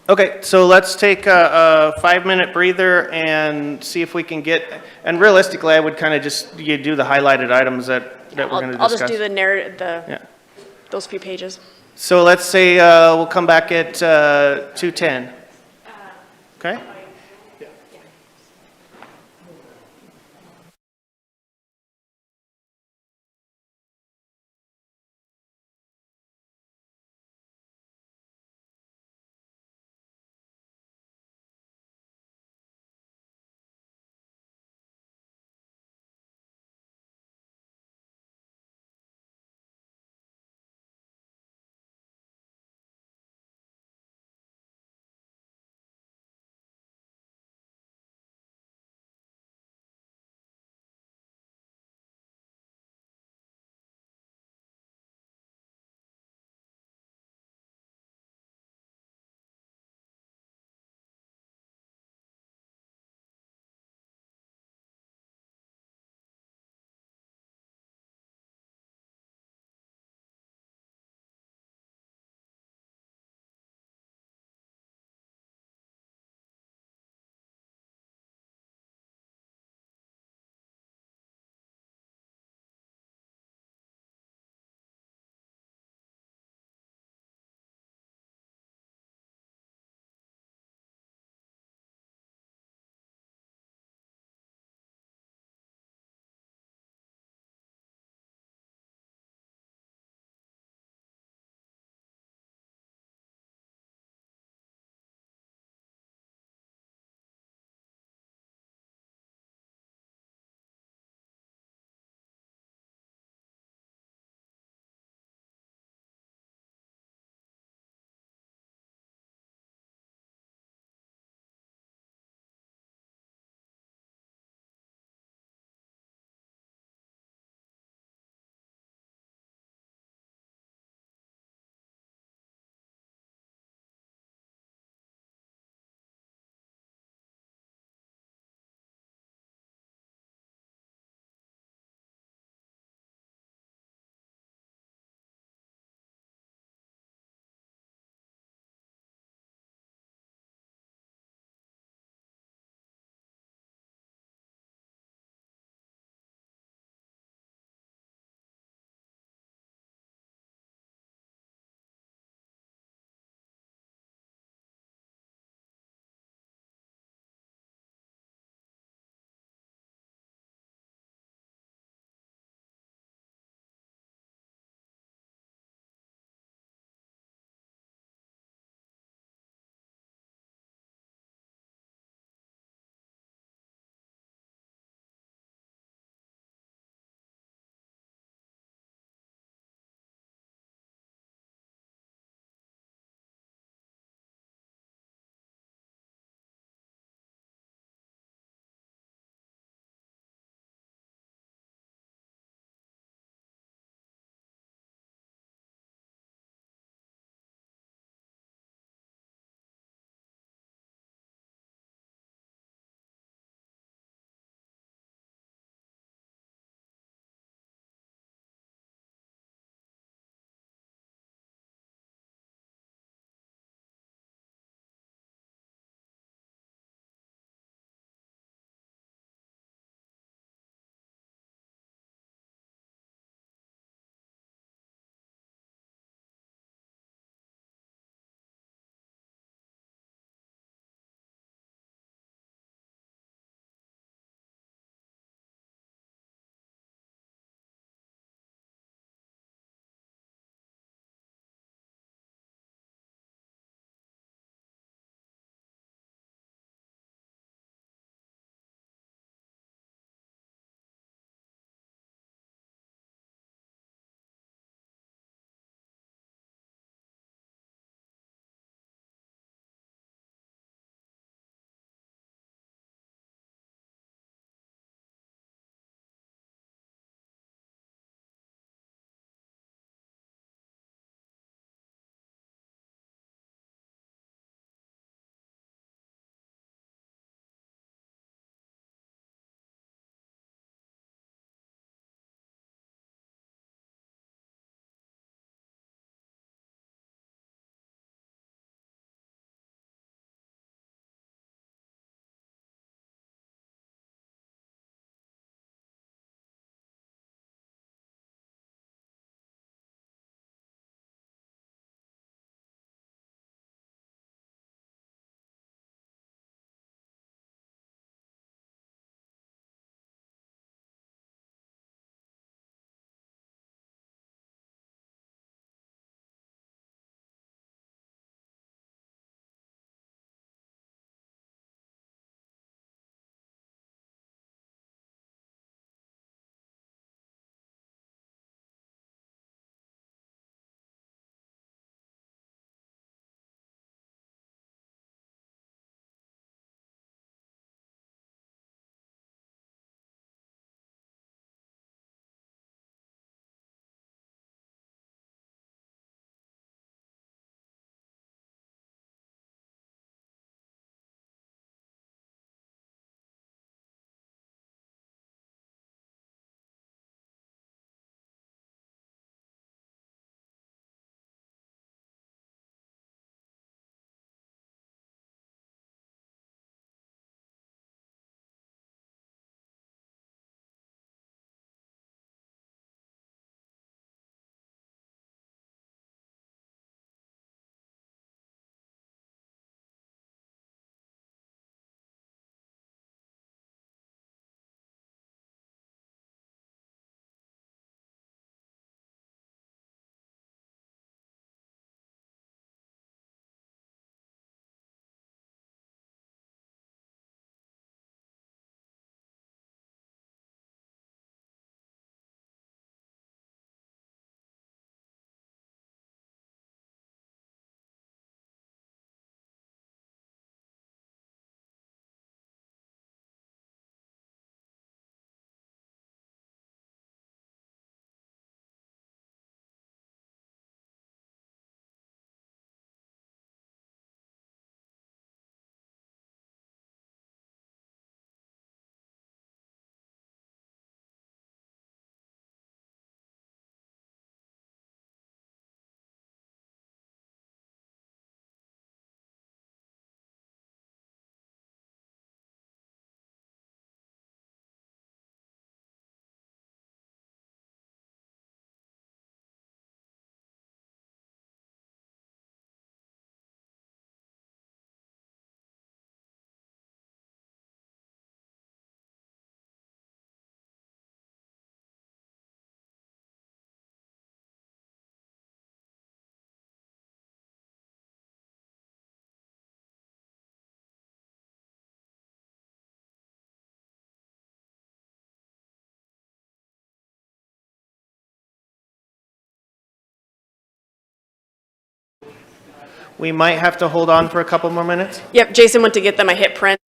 Okay, so let's take a 5-minute breather and see if we can get, and realistically, I would kind of just, you do the highlighted items that we're going to discuss. I'll just do the narrative, Yeah. those few pages. So let's say we'll come back at 2:10. Okay? We might have to hold on for a couple more minutes. Yep, Jason went to get them. I hit print.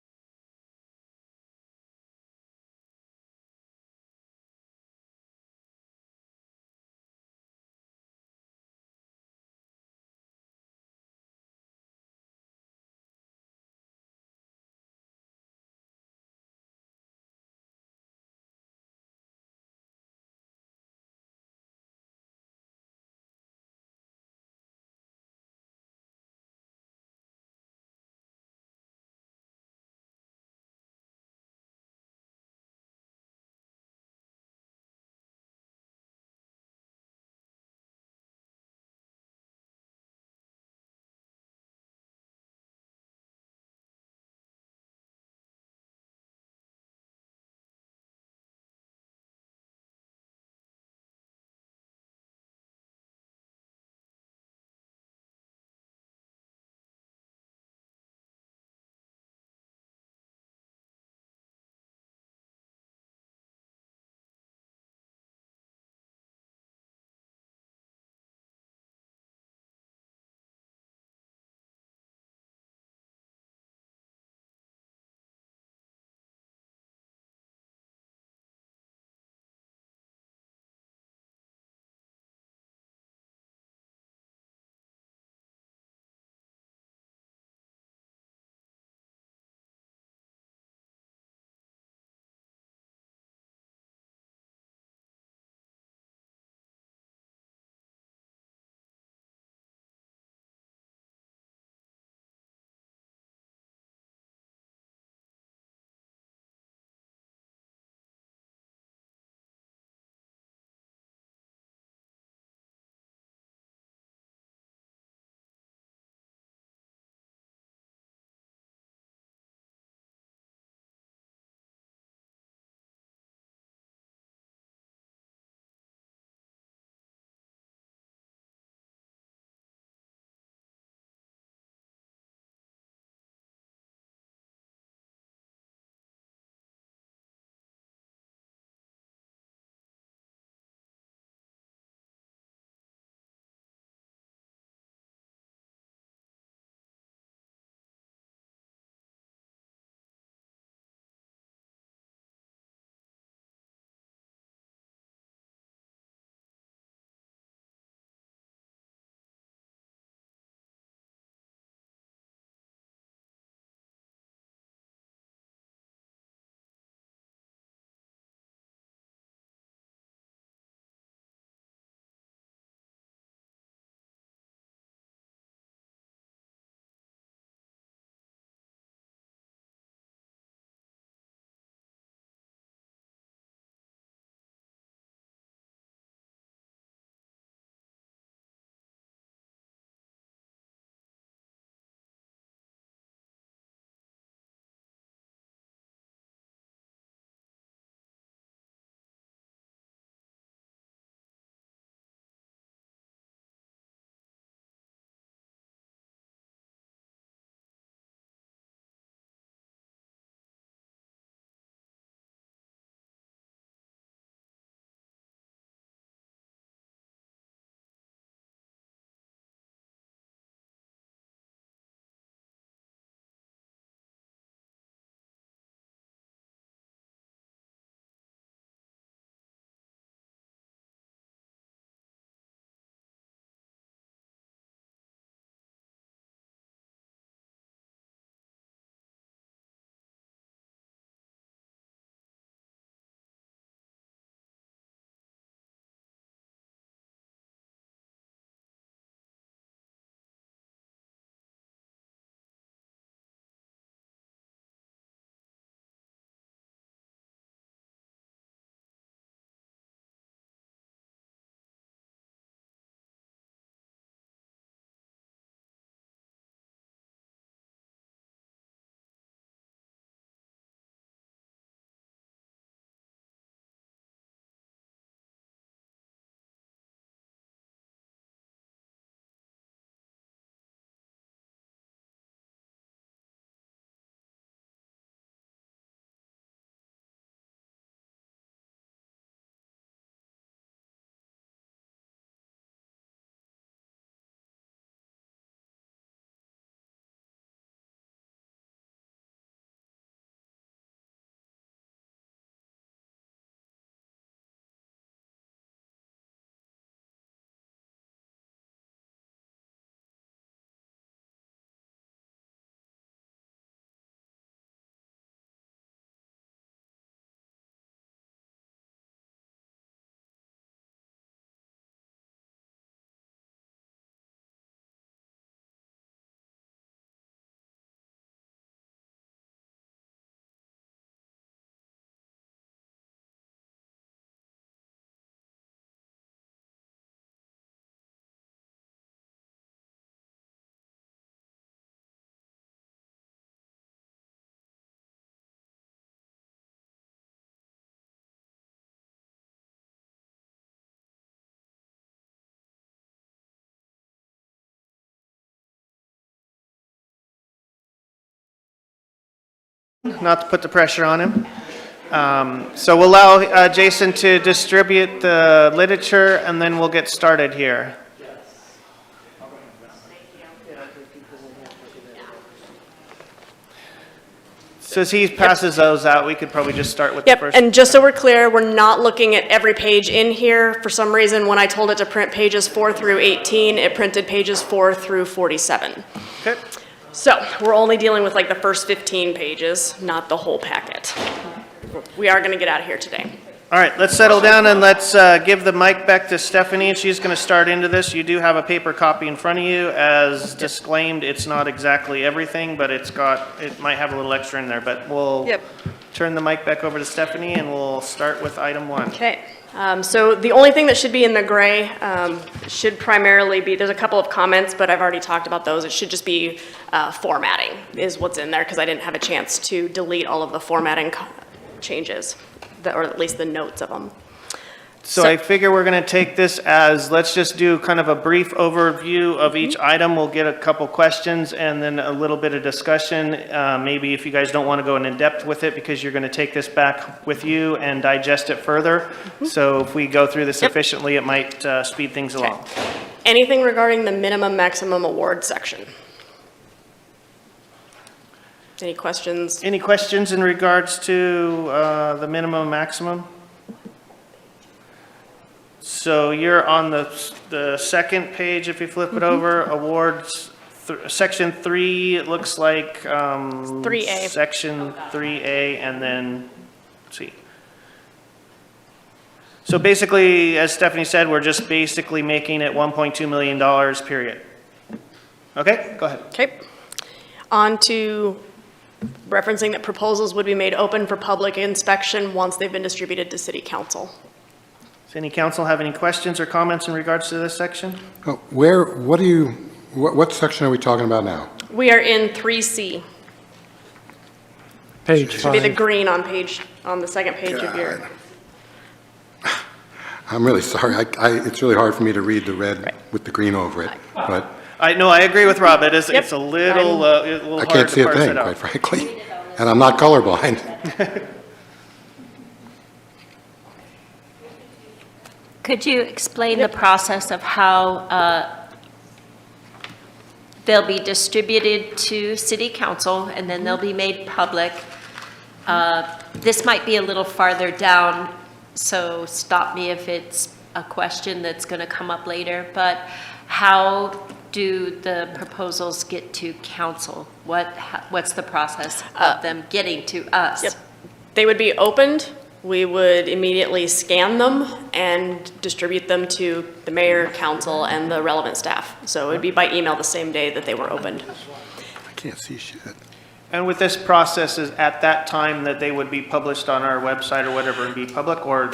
not to put the pressure on him. So we'll allow Jason to distribute the literature, and then we'll get started here. So as he passes those out, we could probably just start with the Yep, first. and just so we're clear, we're not looking at every page in here. For some reason, when I told it to print pages 4 through 18, it printed pages 4 through 47. Okay. So we're only dealing with like the first 15 pages, not the whole packet. We are going to get out of here today. All right, let's settle down and let's give the mic back to Stephanie, and she's going to start into this. You do have a paper copy in front of you. As disclaimed, it's not exactly everything, but it might have a little extra in there. But we'll turn the mic back over to Stephanie, and we'll start with item 1. Okay. So the only thing that should be in the gray should primarily be, there's a couple of comments, but I've already talked about those. It should just be formatting is what's in there, because I didn't have a chance to delete all of the formatting changes, or at least the notes of them. So I figure we're going to take this as, let's just do kind of a brief overview of each item. We'll get a couple questions and then a little bit of discussion. Maybe if you guys don't want to go in depth with it, because you're going to take this back with you and digest it further. So if we go through this efficiently, it might speed things along. Anything regarding the minimum maximum award section? Any questions? Any questions in regards to the minimum maximum? So you're on the second page, if you flip it over, awards, section 3, it looks like 3A. Section 3A, and then, let's see. So basically, as Stephanie said, we're just basically making it $1.2 million, period. Okay, go ahead. Okay. On to referencing that proposals would be made open for public inspection once they've been distributed to City Council. Does any council have any questions or comments in regards to this section? Oh, what section are we talking about now? We are in 3C. Page Should be the 5. green on the second page of your. I'm really sorry. It's really hard for me to read the red with the green over it, but I agree with Rob. It's Yep. a little I hard can't to see a parse thing, it out. quite frankly. And I'm not colorblind. Could you explain the process of how they'll be distributed to city council and then they'll be made public? This might be a little farther down, so stop me if it's a question that's going to come up later, but how do the proposals get to council? What's the process of them getting to us? Yep. They would be opened. We would immediately scan them and distribute them to the mayor, council, and the relevant staff. So it would be by email the same day that they were opened. I can't see shit. And with this process, is at that time that they would be published on our website or whatever and be public, or?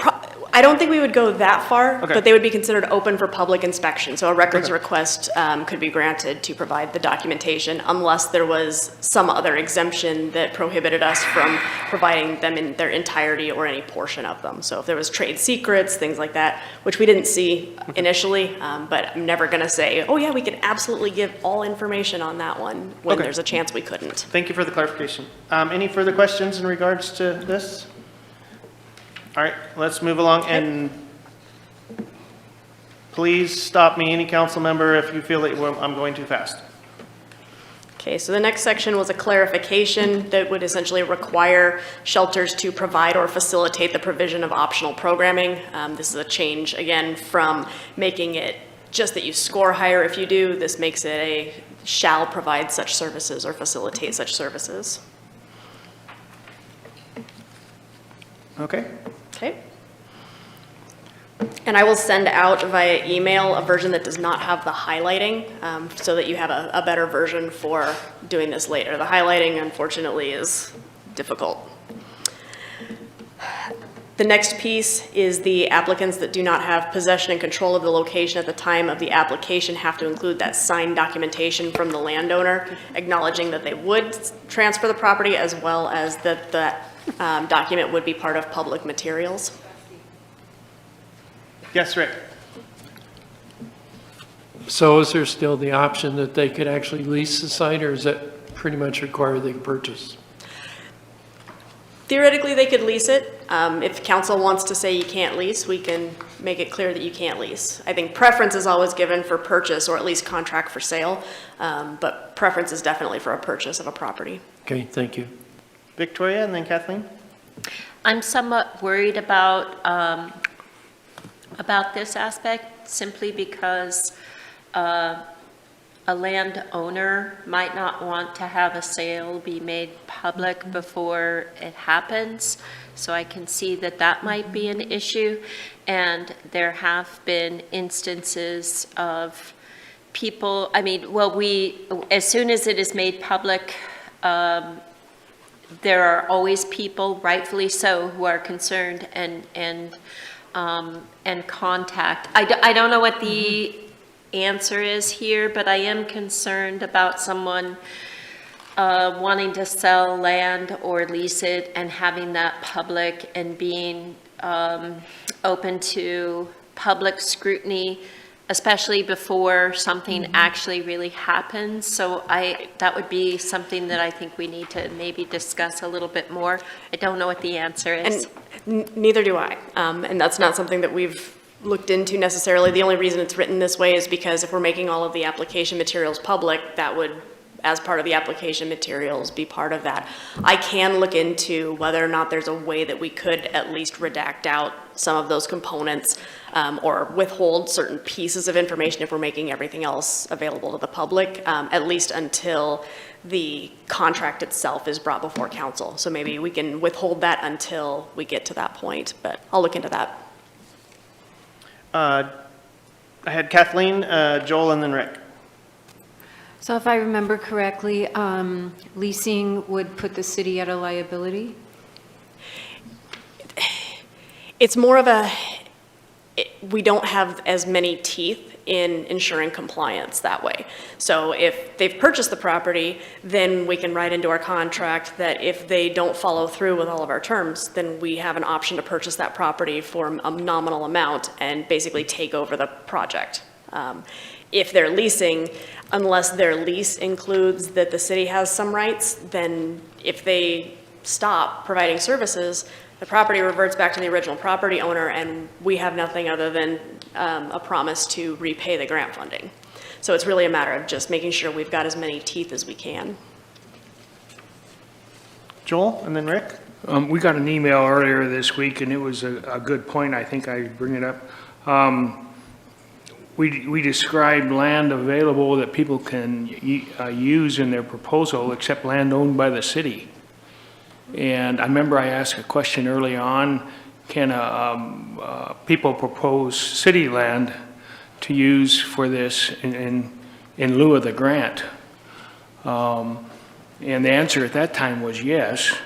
I don't think we would go that far, Okay. but they would be considered open for public inspection. So a records request could be granted to provide the documentation unless there was some other exemption that prohibited us from providing them in their entirety or any portion of them. So if there was trade secrets, things like that, which we didn't see initially, but I'm never going to say, oh yeah, we can absolutely give all information on that one when Okay. there's a chance we couldn't. Thank you for the clarification. Any further questions in regards to this? All right, let's move along, and please stop me, any council member, if you feel that I'm going too fast. Okay, so the next section was a clarification that would essentially require shelters to provide or facilitate the provision of optional programming. This is a change, again, from making it just that you score higher if you do. This makes it a shall provide such services or facilitate such services. Okay. Okay. And I will send out via email a version that does not have the highlighting, so that you have a better version for doing this later. The highlighting, unfortunately, is difficult. The next piece is the applicants that do not have possession and control of the location at the time of the application have to include that signed documentation from the landowner acknowledging that they would transfer the property, as well as that the document would be part of public materials. Yes, Rick. So is there still the option that they could actually lease the site, or is that pretty much required they purchase? Theoretically, they could lease it. If council wants to say you can't lease, we can make it clear that you can't lease. I think preference is always given for purchase or at least contract for sale, but preference is definitely for a purchase of a property. Okay, thank you. Victoria and then Kathleen? I'm somewhat worried about this aspect simply because a landowner might not want to have a sale be made public before it happens. So I can see that that might be an issue. And there have been instances of people, I mean, well, as soon as it is made public, there are always people, rightfully so, who are concerned and contact. I don't know what the answer is here, but I am concerned about someone wanting to sell land or lease it and having that public and being open to public scrutiny, especially before something actually really happens. So that would be something that I think we need to maybe discuss a little bit more. I don't know what the answer is. And neither do I. And that's not something that we've looked into necessarily. The only reason it's written this way is because if we're making all of the application materials public, that would, as part of the application materials, be part of that. I can look into whether or not there's a way that we could at least redact out some of those components or withhold certain pieces of information if we're making everything else available to the public, at least until the contract itself is brought before council. So maybe we can withhold that until we get to that point, but I'll look into that. I had Kathleen, Joel, and then Rick. So if I remember correctly, leasing would put the city at a liability? It's more of we don't have as many teeth in ensuring compliance that way. So if they've purchased the property, then we can write into our contract that if they don't follow through with all of our terms, then we have an option to purchase that property for a nominal amount and basically take over the project. If they're leasing, unless their lease includes that the city has some rights, then if they stop providing services, the property reverts back to the original property owner, and we have nothing other than a promise to repay the grant funding. So it's really a matter of just making sure we've got as many teeth as we can. Joel and then Rick? We got an email earlier this week, and it was a good point. I think I bring it up. We described land available that people can use in their proposal, except land owned by the city. And I remember I asked a question early on, can people propose city land to use for this in lieu of the grant? And the answer at that time was yes,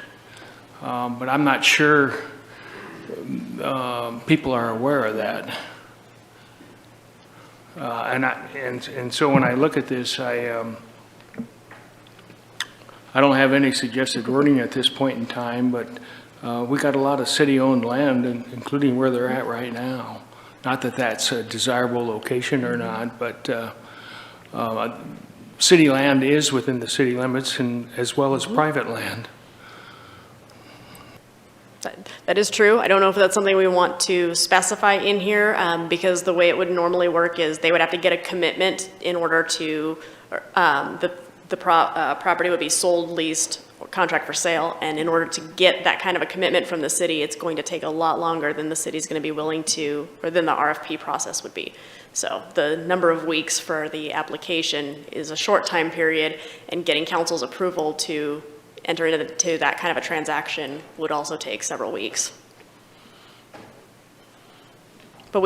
but I'm not sure people are aware of that. And so when I look at this, I don't have any suggested wording at this point in time, but we got a lot of city-owned land, including where they're at right now. Not that that's a desirable location or not, but city land is within the city limits, and as well as private land. That is true. I don't know if that's something we want to specify in here, because the way it would normally work is they would have to get a commitment in order to, the property would be sold, leased, or contract for sale, and in order to get that kind of a commitment from the city, it's going to take a lot longer than the city's going to be willing to, or than the RFP process would be. So the number of weeks for the application is a short time period, and getting council's approval to enter into that kind of a transaction would also take several weeks. But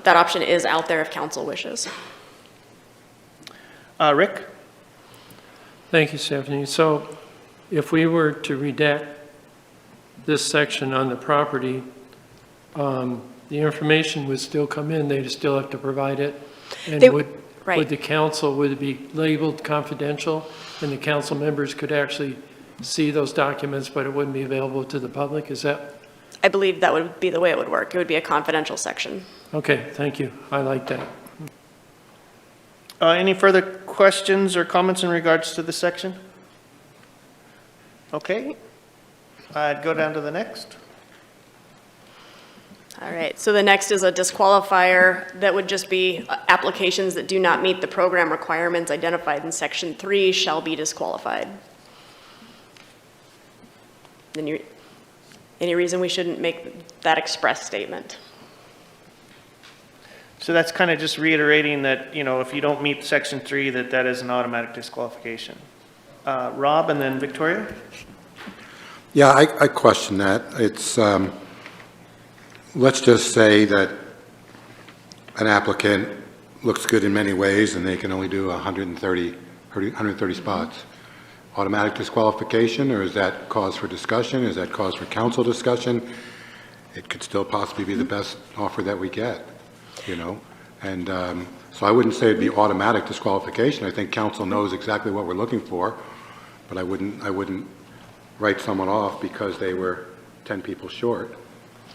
that option is out there if council wishes. Rick? Thank you, Stephanie. So if we were to redact this section on the property, the information would still come in, they'd still have to provide it? And would the council, would it be labeled confidential, and the council members could actually see those documents, but it wouldn't be available to the public? Is that? I believe that would be the way it would work. It would be a confidential section. Okay, thank you. I like that. Any further questions or comments in regards to this section? Okay. I'd go down to the next. All right, so the next is a disqualifier that would just be applications that do not meet the program requirements identified in Section 3 shall be disqualified. Then any reason we shouldn't make that express statement? So that's kind of just reiterating that, if you don't meet Section 3, that is an automatic disqualification. Rob and then Victoria? Yeah, I question that. It's, let's just say that an applicant looks good in many ways and they can only do 130 spots. Automatic disqualification, or is that cause for discussion? Is that cause for council discussion? It could still possibly be the best offer that we get, And so I wouldn't say it'd be automatic disqualification. I think council knows exactly what we're looking for, but I wouldn't write someone off because they were 10 people short.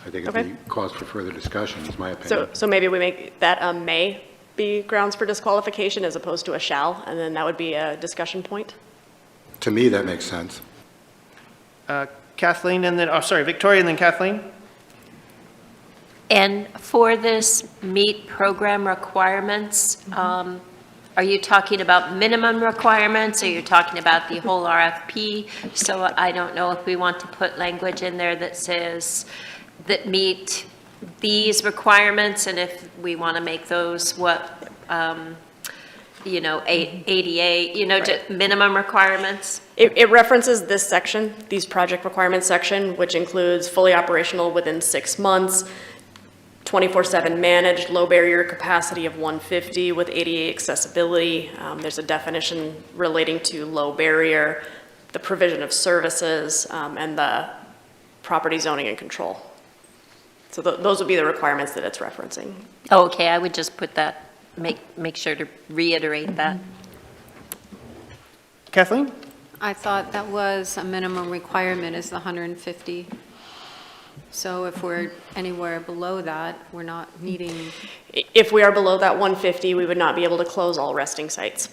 I think it'd be cause for further discussion, is my opinion. So maybe we make that a may be grounds for disqualification as opposed to a shall, and then that would be a discussion point? To me, that makes sense. Kathleen and then, Victoria and then Kathleen? And for this meet program requirements, are you talking about minimum requirements? Or are you talking about the whole RFP? So I don't know if we want to put language in there that says that meet these requirements, and if we want to make those what, ADA, just minimum requirements. It references this section, these project requirements section, which includes fully operational within 6 months, 24/7 managed, low barrier capacity of 150 with ADA accessibility. There's a definition relating to low barrier, the provision of services, and the property zoning and control. So those would be the requirements that it's referencing. Oh, okay, I would just put that, make sure to reiterate that. Kathleen? I thought that was a minimum requirement is the 150. So if we're anywhere below that, we're not meeting. If we are below that 150, we would not be able to close all resting sites.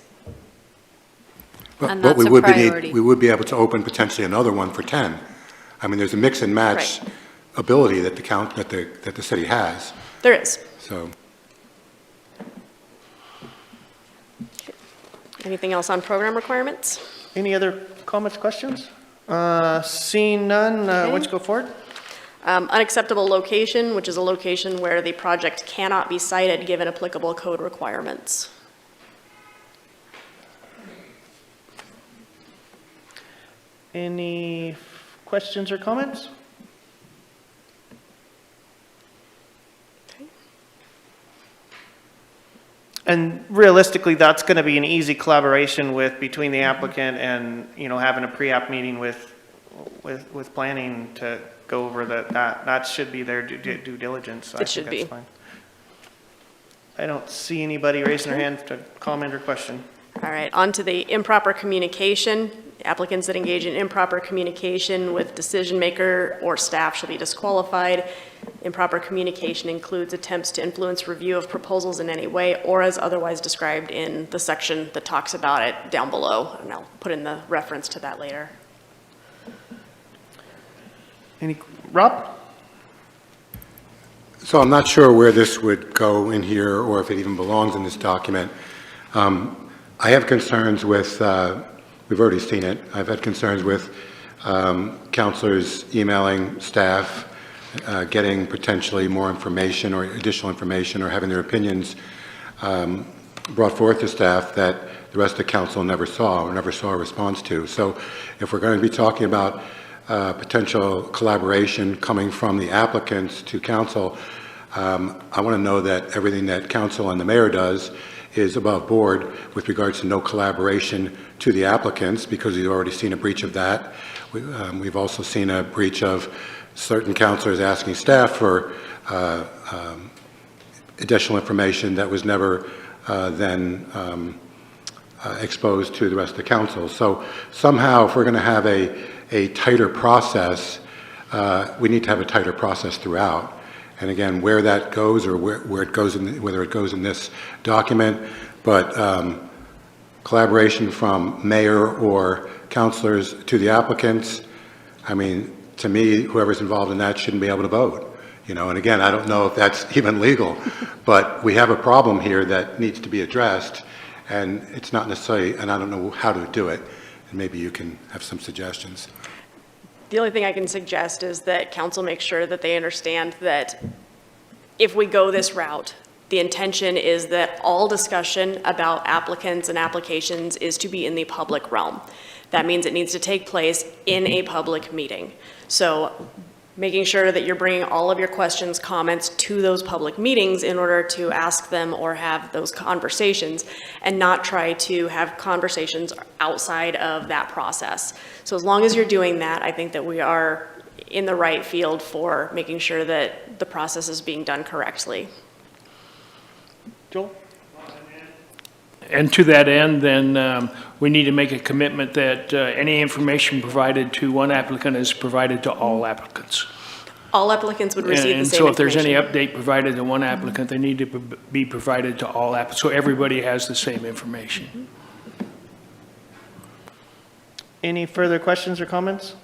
And But that's a priority. we would be able to open potentially another one for 10. I mean, there's a mix and match Right. ability that the city has, There is. so. Anything else on program requirements? Any other comments, questions? Seeing none, why don't you go forward? Unacceptable location, which is a location where the project cannot be sited given applicable code requirements. Any questions or comments? And realistically, that's going to be an easy collaboration between the applicant and, having a pre-app meeting with planning to go over that should be their due diligence. So It should be. that's fine. I don't see anybody raising their hand to comment or question. All right, on to the improper communication. Applicants that engage in improper communication with decision maker or staff shall be disqualified. Improper communication includes attempts to influence review of proposals in any way or as otherwise described in the section that talks about it down below, and I'll put in the reference to that later. Rob? So I'm not sure where this would go in here or if it even belongs in this document. I have concerns with, we've already seen it, I've had concerns with counselors emailing staff, getting potentially more information or additional information or having their opinions brought forth to staff that the rest of the council never saw or never saw a response to. So if we're going to be talking about potential collaboration coming from the applicants to council, I want to know that everything that council and the mayor does is above board with regards to no collaboration to the applicants, because we've already seen a breach of that. We've also seen a breach of certain councilors asking staff for additional information that was never then exposed to the rest of the council. So somehow, if we're going to have a tighter process, we need to have a tighter process throughout. And again, where that goes or where it goes in, whether it goes in this document, but collaboration from mayor or councilors to the applicants, I mean, to me, whoever's involved in that shouldn't be able to vote. And again, I don't know if that's even legal, but we have a problem here that needs to be addressed, and it's not necessarily, and I don't know how to do it, and maybe you can have some suggestions. The only thing I can suggest is that council make sure that they understand that if we go this route, the intention is that all discussion about applicants and applications is to be in the public realm. That means it needs to take place in a public meeting. So making sure that you're bringing all of your questions, comments to those public meetings in order to ask them or have those conversations, and not try to have conversations outside of that process. So as long as you're doing that, I think that we are in the right field for making sure that the process is being done correctly. Joel? And to that end, then, we need to make a commitment that any information provided to one applicant is provided to all applicants. All applicants would receive the same And so if there's any information. update provided to one applicant, they need to be provided to all applicants, so everybody has the same information. Any further questions or comments?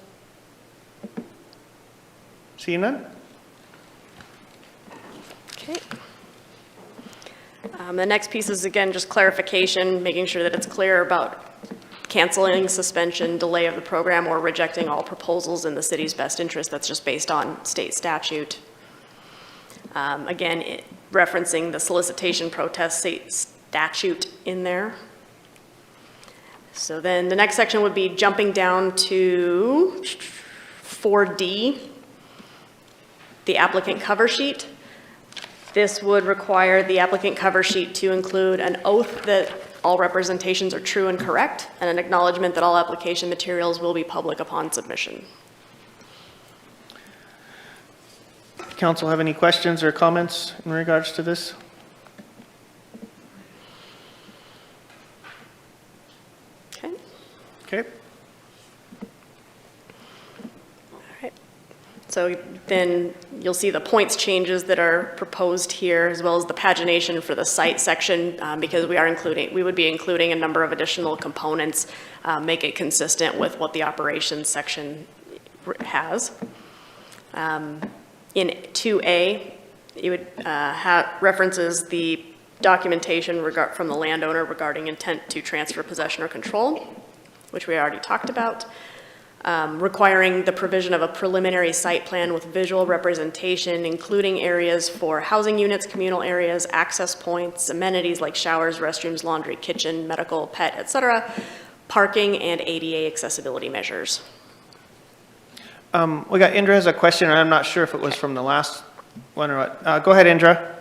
Seeing none? Okay. The next piece is, again, just clarification, making sure that it's clear about canceling, suspension, delay of the program, or rejecting all proposals in the city's best interest. That's just based on state statute. Again, referencing the solicitation protest state statute in there. So then the next section would be jumping down to 4D, the applicant cover sheet. This would require the applicant cover sheet to include an oath that all representations are true and correct, and an acknowledgement that all application materials will be public upon submission. Council have any questions or comments in regards to this? Okay. Okay. So then you'll see the points changes that are proposed here, as well as the pagination for the site section, because we would be including a number of additional components, make it consistent with what the operations section has. In 2A, it would have references the documentation from the landowner regarding intent to transfer possession or control, which we already talked about. Requiring the provision of a preliminary site plan with visual representation, including areas for housing units, communal areas, access points, amenities like showers, restrooms, laundry, kitchen, medical, pet, etc., parking, and ADA accessibility measures. We got Indra has a question, and I'm not sure if it was from the last one or what. Go ahead, Indra.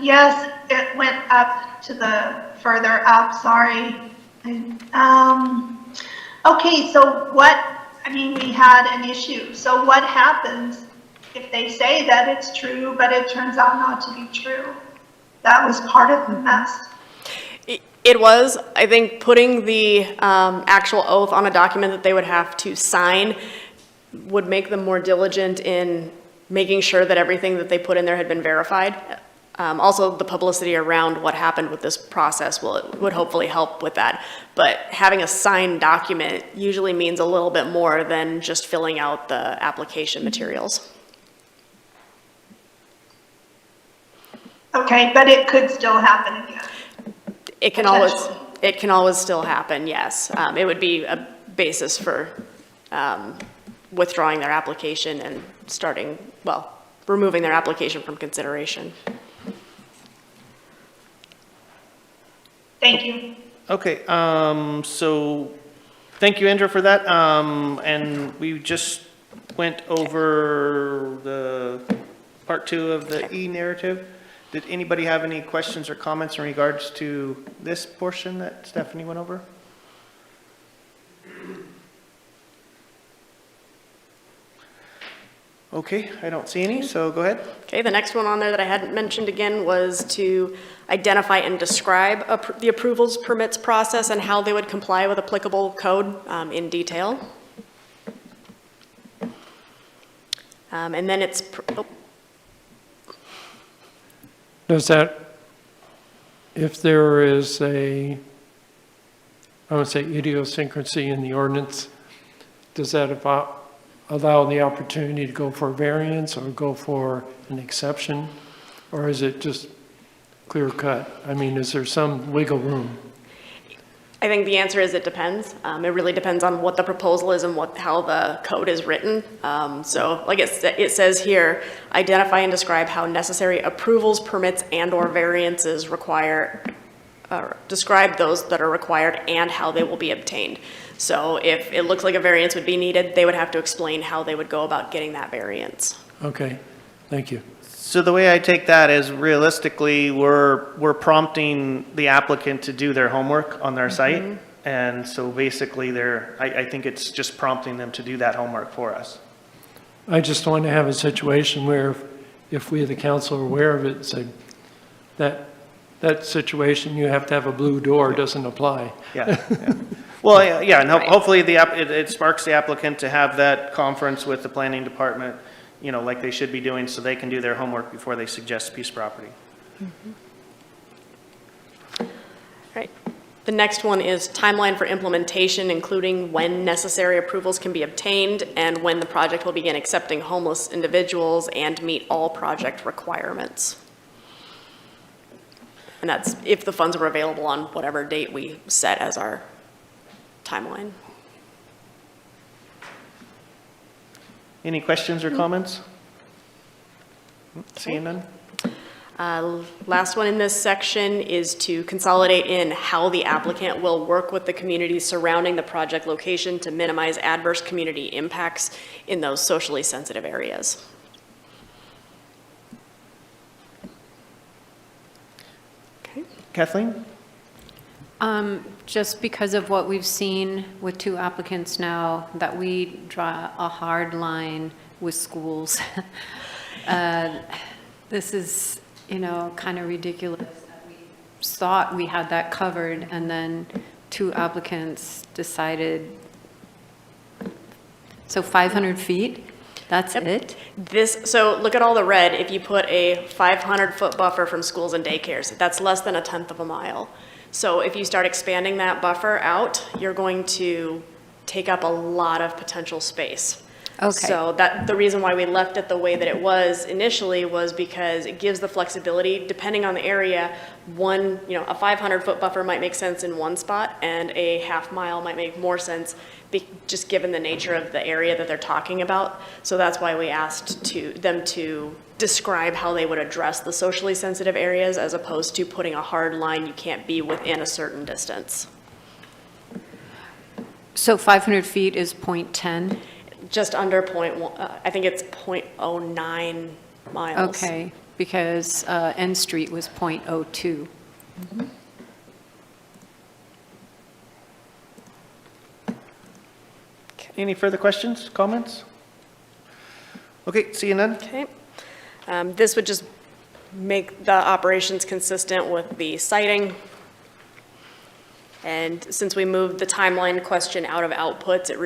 Yes, it went up to the further up, sorry. Okay, so we had an issue. So what happens if they say that it's true, but it turns out not to be true? That was part of the mess. It was, I think, putting the actual oath on a document that they would have to sign would make them more diligent in making sure that everything that they put in there had been verified. Also, the publicity around what happened with this process would hopefully help with that. But having a signed document usually means a little bit more than just filling out the application materials. Okay, but it could still happen again. It can always still happen, yes. It would be a basis for withdrawing their application and removing their application from consideration. Thank you. Okay, so thank you, Indra, for that. And we just went over the part 2 of the E-narrative. Did anybody have any questions or comments in regards to this portion that Stephanie went over? Okay, I don't see any, so go ahead. Okay, the next one on there that I hadn't mentioned again was to identify and describe the approvals permits process and how they would comply with applicable code in detail. And then it's, Does that, if there is I would say idiosyncrasy in the ordinance, does that allow the opportunity to go for a variance or go for an exception? Or is it just clear cut? I mean, is there some wiggle room? I think the answer is it depends. It really depends on what the proposal is and how the code is written. So like it says here, identify and describe how necessary approvals, permits, and/or variances describe those that are required and how they will be obtained. So if it looks like a variance would be needed, they would have to explain how they would go about getting that variance. Okay, thank you. So the way I take that is realistically, we're prompting the applicant to do their homework on their site. And so basically I think it's just prompting them to do that homework for us. I just want to have a situation where if we, the council, are aware of it, say that situation, you have to have a blue door, doesn't apply. Yeah. Well, yeah, and hopefully it sparks the applicant to have that conference with the planning department, like they should be doing, so they can do their homework before they suggest a piece of property. Right. The next one is timeline for implementation, including when necessary approvals can be obtained and when the project will begin accepting homeless individuals and meet all project requirements. And that's if the funds are available on whatever date we set as our timeline. Any questions or comments? Seeing none? Last one in this section is to consolidate in how the applicant will work with the communities surrounding the project location to minimize adverse community impacts in those socially sensitive areas. Okay. Kathleen? Just because of what we've seen with 2 applicants now, that we draw a hard line with schools. This is, kind of ridiculous. We thought we had that covered, and then 2 applicants decided, so 500 feet, that's it? So look at all the red. If you put a 500-foot buffer from schools and daycares, that's less than 1/10 of a mile. So if you start expanding that buffer out, you're going to take up a lot of potential space. Okay. So the reason why we left it the way that it was initially was because it gives the flexibility, depending on the area, a 500-foot buffer might make sense in one spot and a half mile might make more sense just given the nature of the area that they're talking about. So that's why we asked them to describe how they would address the socially sensitive areas as opposed to putting a hard line, you can't be within a certain distance. So 500 feet is 0.10? Just under I think it's 0.09 miles. Okay, because N Street was 0.02. Any further questions, comments? Okay, seeing none? Okay. This would just make the operations consistent with the siting. And since we moved the timeline question out of outputs, it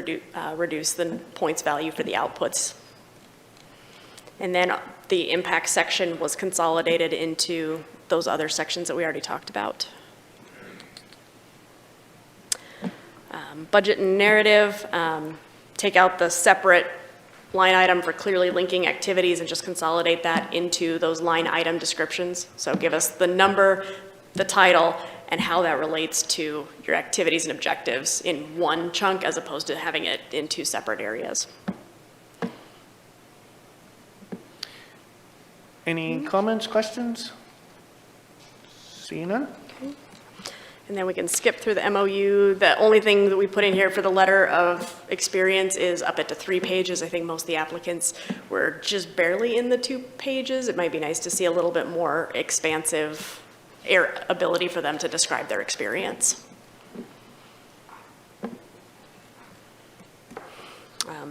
reduced the points value for the outputs. And then the impact section was consolidated into those other sections that we already talked about. Budget and narrative, take out the separate line item for clearly linking activities and just consolidate that into those line item descriptions. So give us the number, the title, and how that relates to your activities and objectives in one chunk as opposed to having it in 2 separate areas. Any comments, questions? Seeing none? Okay. And then we can skip through the MOU. The only thing that we put in here for the letter of experience is up it to 3 pages. I think most of the applicants were just barely in the 2 pages. It might be nice to see a little bit more expansive ability for them to describe their experience.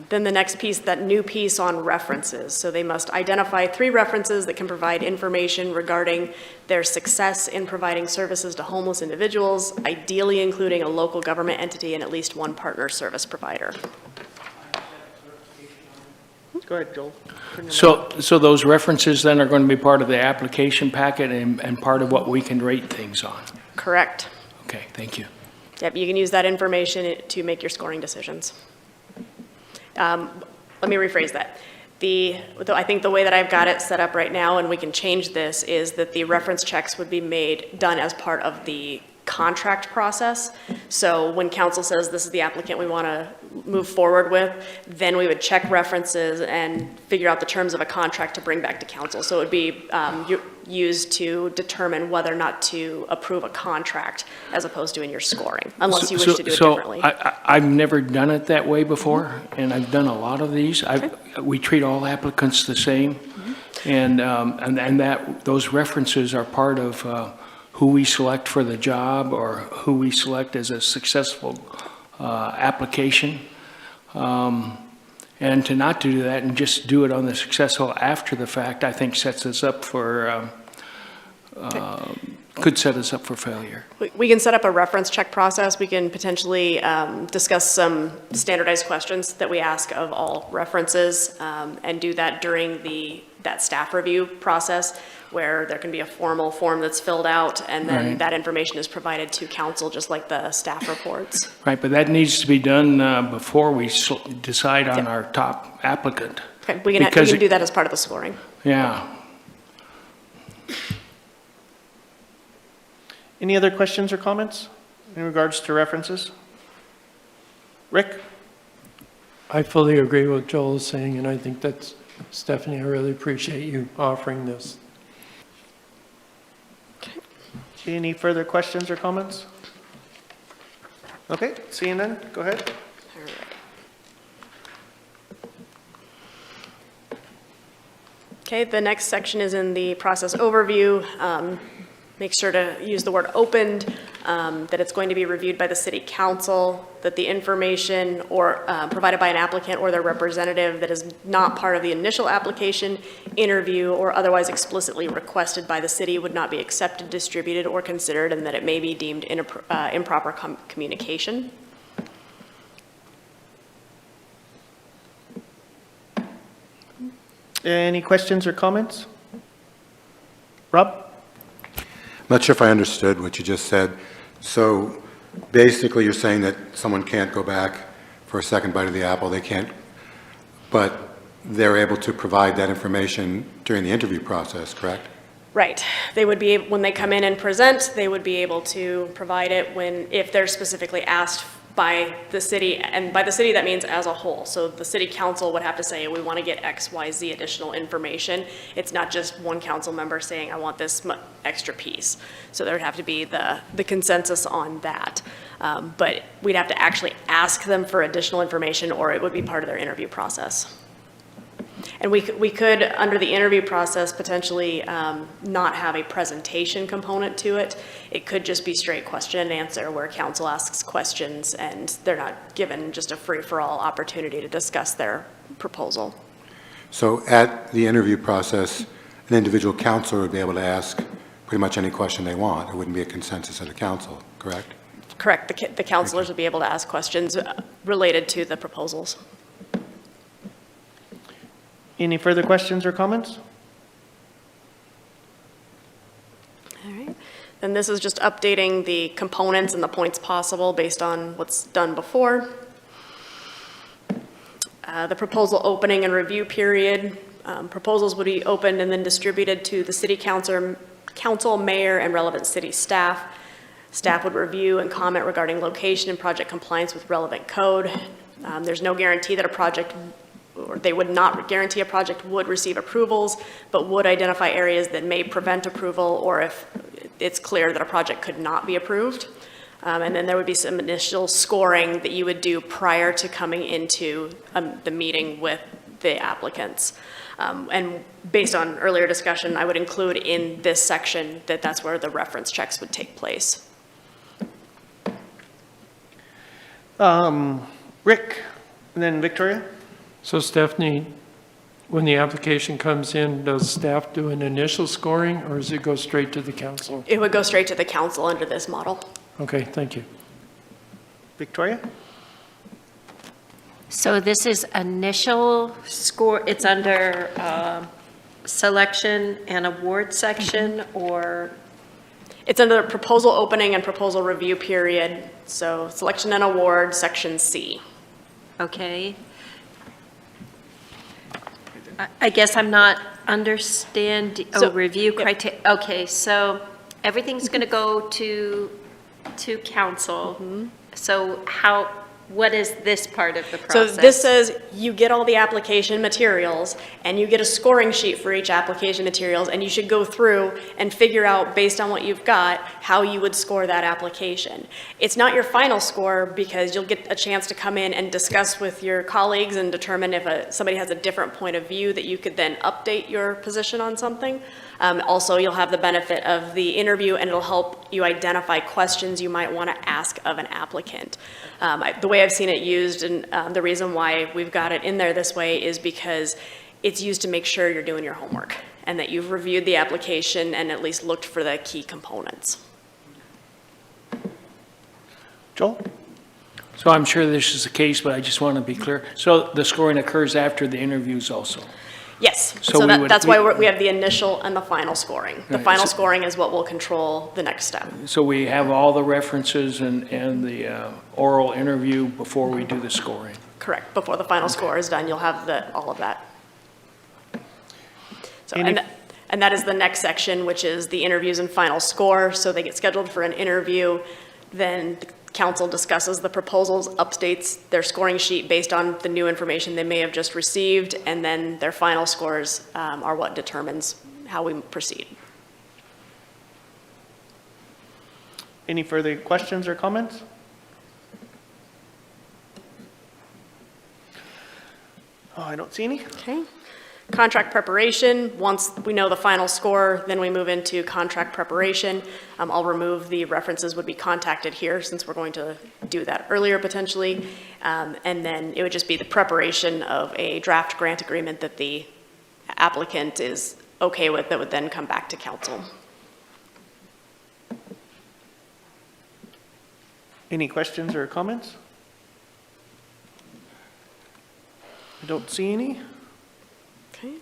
Then the next piece, that new piece on references. So they must identify 3 references that can provide information regarding their success in providing services to homeless individuals, ideally including a local government entity and at least 1 partner service provider. Go ahead, Joel. So those references then are going to be part of the application packet and part of what we can rate things on? Correct. Okay, thank you. Yep, you can use that information to make your scoring decisions. Let me rephrase that. I think the way that I've got it set up right now, and we can change this, is that the reference checks would be done as part of the contract process. So when council says this is the applicant we want to move forward with, then we would check references and figure out the terms of a contract to bring back to council. So it would be used to determine whether or not to approve a contract as opposed to in your scoring, unless you wish to do it differently. I've never done it that way before, and I've done a lot of these. We treat all applicants the same, and those references are part of who we select for the job or who we select as a successful application. And to not do that and just do it on the successful after the fact, I think sets us up for, could set us up for failure. We can set up a reference check process. We can potentially discuss some standardized questions that we ask of all references and do that during that staff review process, where there can be a formal form that's filled out, and then Right. that information is provided to council, just like the staff reports. Right, but that needs to be done before we decide on our top applicant. Okay, we can do that as part of the scoring. Yeah. Any other questions or comments in regards to references? Rick? I fully agree with what Joel is saying, and I think that's, Stephanie, I really appreciate you offering this. Any further questions or comments? Okay, seeing none, go ahead. Okay, the next section is in the process overview. Make sure to use the word opened, that it's going to be reviewed by the city council, that the information or provided by an applicant or their representative that is not part of the initial application, interview, or otherwise explicitly requested by the city would not be accepted, distributed, or considered, and that it may be deemed improper communication. Any questions or comments? Rob? I'm not sure if I understood what you just said. So basically, you're saying that someone can't go back for a second bite of the apple. They can't, but they're able to provide that information during the interview process, correct? Right. They would be, when they come in and present, they would be able to provide it if they're specifically asked by the city, and by the city, that means as a whole. So the city council would have to say, we want to get X, Y, Z additional information. It's not just one council member saying, I want this extra piece. So there would have to be the consensus on that. But we'd have to actually ask them for additional information, or it would be part of their interview process. And we could, under the interview process, potentially not have a presentation component to it. It could just be straight question and answer, where council asks questions and they're not given just a free-for-all opportunity to discuss their proposal. So at the interview process, an individual counselor would be able to ask pretty much any question they want. It wouldn't be a consensus of the council, correct? Correct. The counselors would be able to ask questions related to the proposals. Any further questions or comments? All right. Then this is just updating the components and the points possible based on what's done before. The proposal opening and review period. Proposals would be opened and then distributed to the city council, mayor, and relevant city staff. Staff would review and comment regarding location and project compliance with relevant code. There's no guarantee that they would not guarantee a project would receive approvals, but would identify areas that may prevent approval, or if it's clear that a project could not be approved. And then there would be some initial scoring that you would do prior to coming into the meeting with the applicants. And based on earlier discussion, I would include in this section that that's where the reference checks would take place. Rick, and then Victoria? So Stephanie, when the application comes in, does staff do an initial scoring, or does it go straight to the council? It would go straight to the council under this model. Okay, thank you. Victoria? So this is initial score, it's under selection and award section, or? It's under the proposal opening and proposal review period. So selection and award, section C. Okay. I guess I'm not understanding, So- review yep. criteria. Okay, so everything's going to go to council. So what is this part of the So process? this says you get all the application materials, and you get a scoring sheet for each application materials, and you should go through and figure out, based on what you've got, how you would score that application. It's not your final score, because you'll get a chance to come in and discuss with your colleagues and determine if somebody has a different point of view that you could then update your position on something. Also, you'll have the benefit of the interview, and it'll help you identify questions you might want to ask of an applicant. The way I've seen it used, and the reason why we've got it in there this way, is because it's used to make sure you're doing your homework and that you've reviewed the application and at least looked for the key components. Joel? So I'm sure this is the case, but I just want to be clear. So the scoring occurs after the interviews also? Yes, So so we would- that's why we have the initial and the final scoring. The Right, final so- scoring is what will control the next step. So we have all the references and the oral interview before we do the scoring? Correct. Before the final score is done, you'll have all of that. So, Any- and that is the next section, which is the interviews and final score. So they get scheduled for an interview, then the council discusses the proposals, updates their scoring sheet based on the new information they may have just received, and then their final scores are what determines how we proceed. Any further questions or comments? Oh, I don't see any. Okay. Contract preparation, once we know the final score, then we move into contract preparation. I'll remove the references would be contacted here, since we're going to do that earlier potentially. And then it would just be the preparation of a draft grant agreement that the applicant is okay with, that would then come back to council. Any questions or comments? I don't see any. Okay.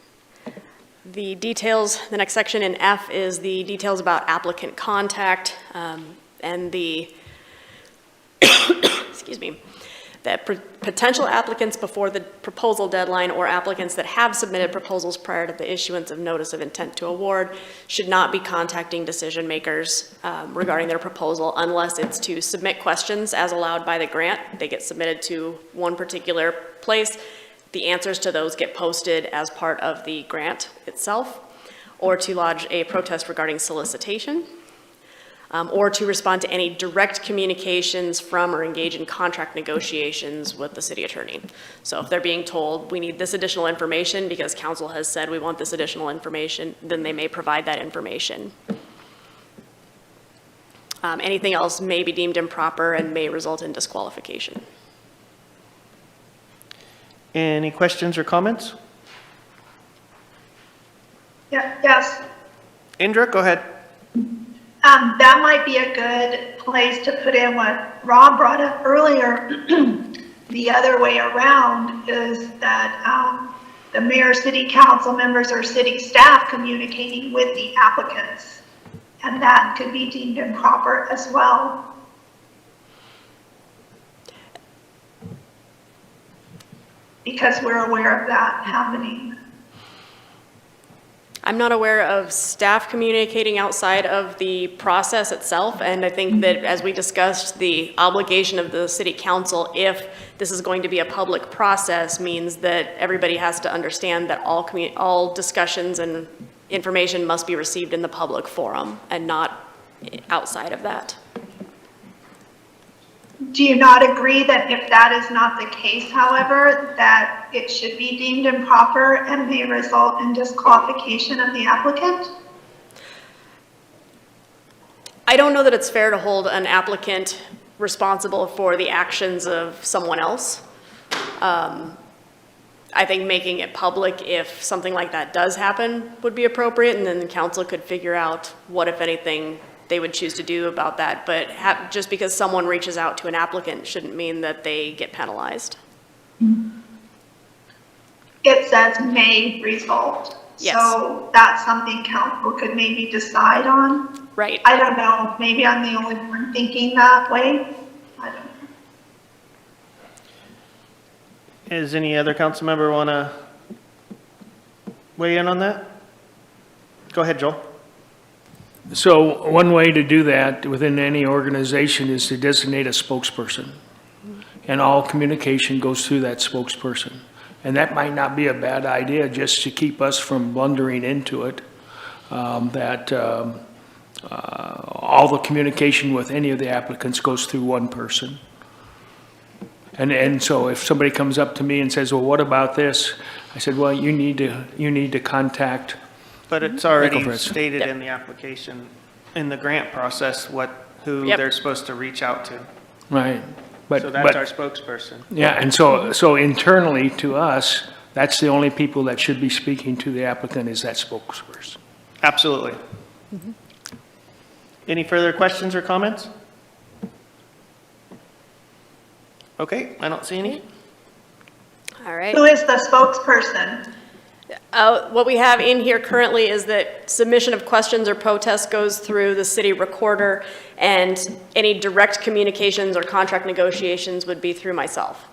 The details, the next section in F is the details about applicant contact, and the, excuse me, that potential applicants before the proposal deadline or applicants that have submitted proposals prior to the issuance of notice of intent to award should not be contacting decision makers regarding their proposal unless it's to submit questions as allowed by the grant. They get submitted to one particular place. The answers to those get posted as part of the grant itself, or to lodge a protest regarding solicitation, or to respond to any direct communications from or engage in contract negotiations with the city attorney. So if they're being told, we need this additional information because council has said we want this additional information, then they may provide that information. Anything else may be deemed improper and may result in disqualification. Any questions or comments? Yeah, yes. Indra, go ahead. That might be a good place to put in what Rob brought up earlier. The other way around is that the mayor, city council members, or city staff communicating with the applicants. And that could be deemed improper as well. Because we're aware of that happening. I'm not aware of staff communicating outside of the process itself, and I think that, as we discussed, the obligation of the city council, if this is going to be a public process, means that everybody has to understand that all discussions and information must be received in the public forum and not outside of that. Do you not agree that if that is not the case, however, that it should be deemed improper and may result in disqualification of the applicant? I don't know that it's fair to hold an applicant responsible for the actions of someone else. I think making it public, if something like that does happen, would be appropriate, and then the council could figure out what, if anything, they would choose to do about that. But just because someone reaches out to an applicant shouldn't mean that they get penalized. It says may result. Yes. So that's something council could maybe decide on. Right. I don't know, maybe I'm the only one thinking that way. I don't know. Does any other council member want to weigh in on that? Go ahead, Joel. So one way to do that within any organization is to designate a spokesperson. And all communication goes through that spokesperson. And that might not be a bad idea, just to keep us from blundering into it, all the communication with any of the applicants goes through one person. And so if somebody comes up to me and says, well, what about this? I said, well, you need to contact. But it's already Michael Fritz. stated in the application, in the grant process, who Yep. they're supposed to reach out to. Right. So that's our spokesperson. Yeah, and so internally to us, that's the only people that should be speaking to the applicant is that spokesperson. Absolutely. Any further questions or comments? Okay, I don't see any. All right. Who is the spokesperson? What we have in here currently is that submission of questions or protests goes through the city recorder, and any direct communications or contract negotiations would be through myself.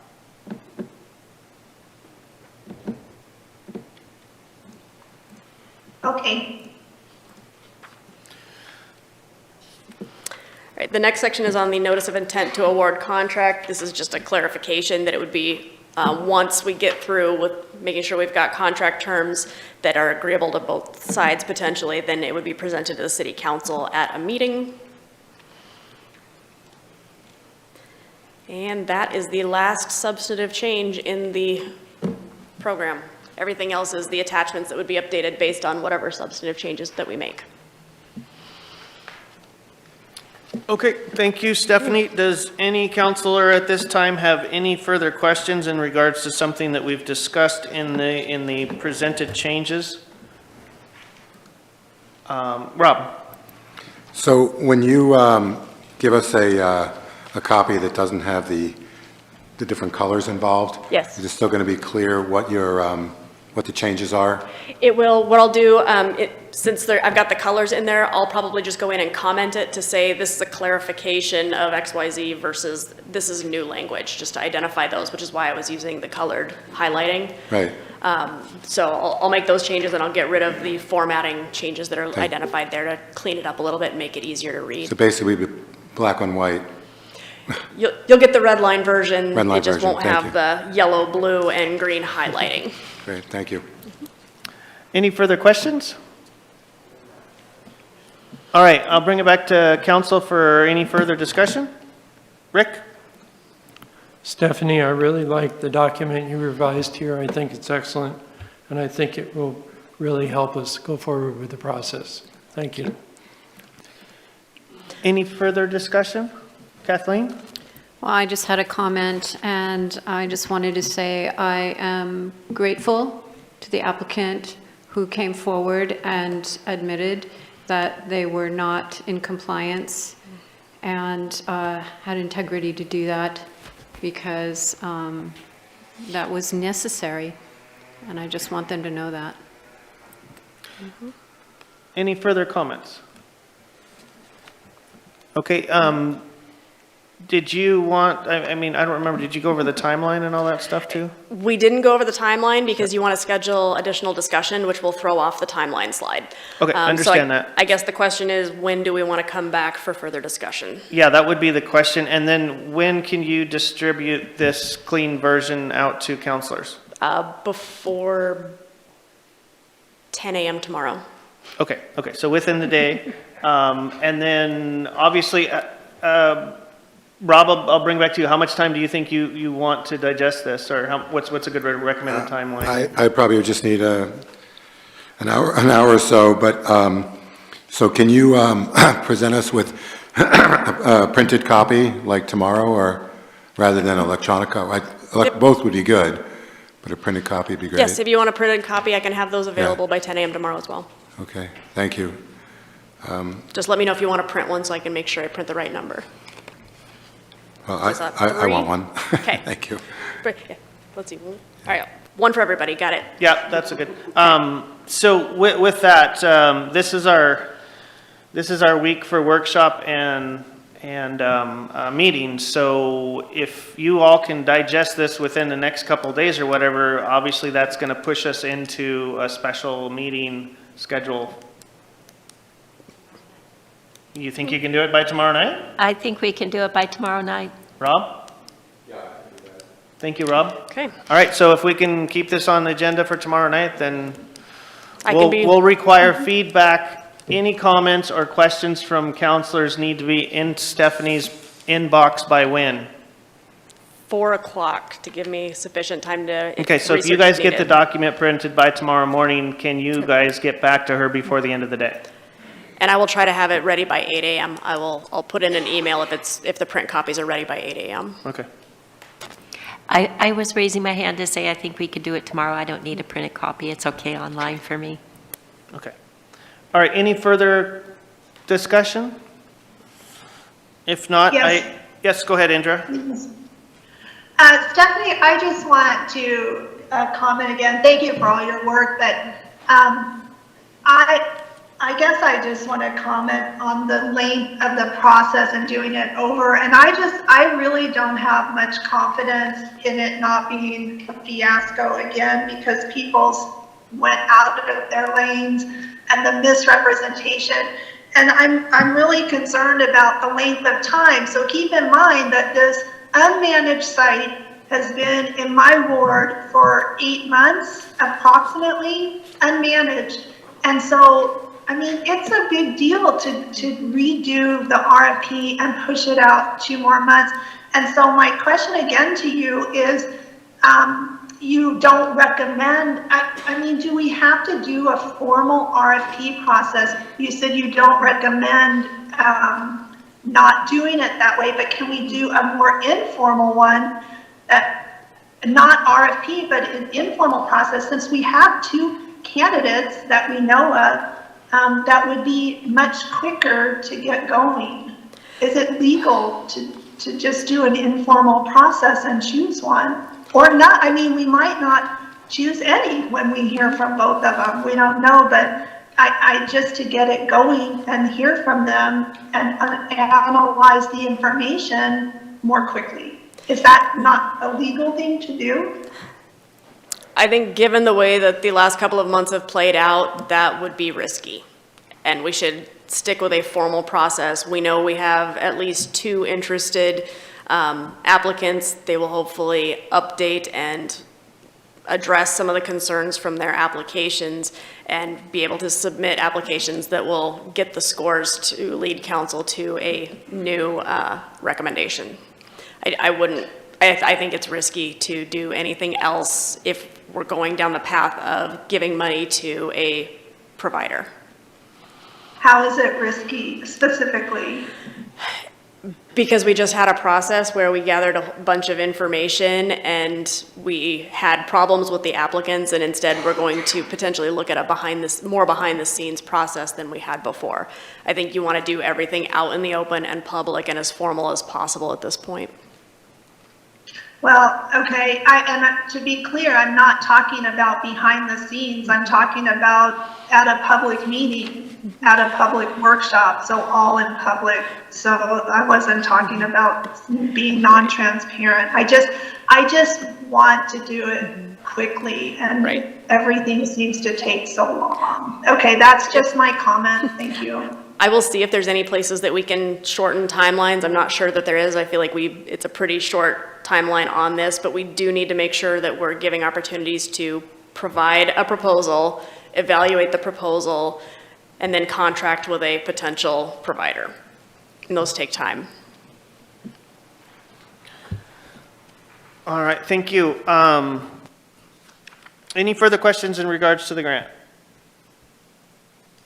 Okay. All right, the next section is on the notice of intent to award contract. This is just a clarification that it would be, once we get through with making sure we've got contract terms that are agreeable to both sides potentially, then it would be presented to the city council at a meeting. And that is the last substantive change in the program. Everything else is the attachments that would be updated based on whatever substantive changes that we make. Okay, thank you, Stephanie. Does any counselor at this time have any further questions in regards to something that we've discussed in the presented changes? Rob? So when you give us a copy that doesn't have the different colors involved? Yes. Is it still going to be clear what your, what the changes are? It will, what I'll do, since I've got the colors in there, I'll probably just go in and comment it to say this is a clarification of XYZ versus this is new language, just to identify those, which is why I was using the colored highlighting. Right. So I'll make those changes and I'll get rid of the formatting changes that are identified there to clean it up a little bit and make it easier to read. So basically, we'd be black on white. You'll get the red line version. Red line It just version, won't thank have the yellow, blue, and green highlighting. Great, thank you. Any further questions? All right, I'll bring it back to council for any further discussion. Rick? Stephanie, I really like the document you revised here. I think it's excellent, and I think it will really help us go forward with the process. Thank you. Any further discussion? Kathleen? Well, I just had a comment, and I just wanted to say I am grateful to the applicant who came forward and admitted that they were not in compliance and had integrity to do that, because that was necessary, and I just want them to know that. Any further comments? Okay, did you want, I mean, I don't remember, did you go over the timeline and all that stuff too? We didn't go over the timeline because you want to schedule additional discussion, which will throw off the timeline slide. Okay, So understand that. I guess the question is, when do we want to come back for further discussion? Yeah, that would be the question. And then when can you distribute this clean version out to counselors? Before 10 a.m. tomorrow. Okay, so within the day. And then obviously, Rob, I'll bring back to you. How much time do you think you want to digest this, or what's a good recommended timeline? I probably would just need an hour or so, but, so can you present us with a printed copy like tomorrow, or rather than electronic copy? Yep. Both would be good, but a printed copy would be great. Yes, if you want a printed copy, I can have those available by 10 a.m. tomorrow as well. Okay, thank you. Just let me know if you want to print one so I can make sure I print the right number. Well, Is that I want one. Okay. Thank you. Yeah, let's see. All right, one for everybody. Got it. Yeah, that's a good. So with that, this is our week for workshop and meetings. So if you all can digest this within the next couple of days or whatever, obviously that's going to push us into a special meeting schedule. You think you can do it by tomorrow night? I think we can do it by tomorrow night. Rob? Yeah, I can do that. Thank you, Rob. Okay. All right, so if we can keep this on the agenda for tomorrow night, then I can be- we'll require feedback. Any comments or questions from counselors need to be in Stephanie's inbox by when? 4 o'clock to give me sufficient time to. Okay, so if you research guys get the needed. document printed by tomorrow morning, can you guys get back to her before the end of the day? And I will try to have it ready by 8 a.m. I'll put in an email if the print copies are ready by 8 a.m. Okay. I was raising my hand to say I think we could do it tomorrow. I don't need a printed copy. It's okay online for me. Okay. All right, any further discussion? If not, Yes. yes, go ahead, Indra. Stephanie, I just want to comment again. Thank you for all your work, but I guess I just want to comment on the length of the process and doing it over. And I really don't have much confidence in it not being a fiasco again, because people went out of their lanes and the misrepresentation. And I'm really concerned about the length of time. So keep in mind that this unmanaged site has been in my ward for 8 months, approximately, unmanaged. And so, I mean, it's a big deal to redo the RFP and push it out 2 more months. And so my question again to you is, you don't recommend, I mean, do we have to do a formal RFP process? You said you don't recommend not doing it that way, but can we do a more informal one, that not RFP, but an informal process, since we have 2 candidates that we know of, that would be much quicker to get going? Is it legal to just do an informal process and choose one? Or not? I mean, we might not choose any when we hear from both of them. We don't know, but I just to get it going and hear from them and analyze the information more quickly. Is that not a legal thing to do? I think given the way that the last couple of months have played out, that would be risky. And we should stick with a formal process. We know we have at least 2 interested applicants. They will hopefully update and address some of the concerns from their applications and be able to submit applications that will get the scores to lead council to a new recommendation. I think it's risky to do anything else if we're going down the path of giving money to a provider. How is it risky specifically? Because we just had a process where we gathered a bunch of information and we had problems with the applicants, and instead we're going to potentially look at a more behind the scenes process than we had before. I think you want to do everything out in the open and public and as formal as possible at this point. Well, okay, and to be clear, I'm not talking about behind the scenes. I'm talking about at a public meeting, at a public workshop, so all in public. So I wasn't talking about being non-transparent. I just want to do it quickly, and right. Everything seems to take so long. Okay, that's just my comment. Thank you. I will see if there's any places that we can shorten timelines. I'm not sure that there is. I feel like it's a pretty short timeline on this, but we do need to make sure that we're giving opportunities to provide a proposal, evaluate the proposal, and then contract with a potential provider. And those take time. All right, thank you. Any further questions in regards to the grant?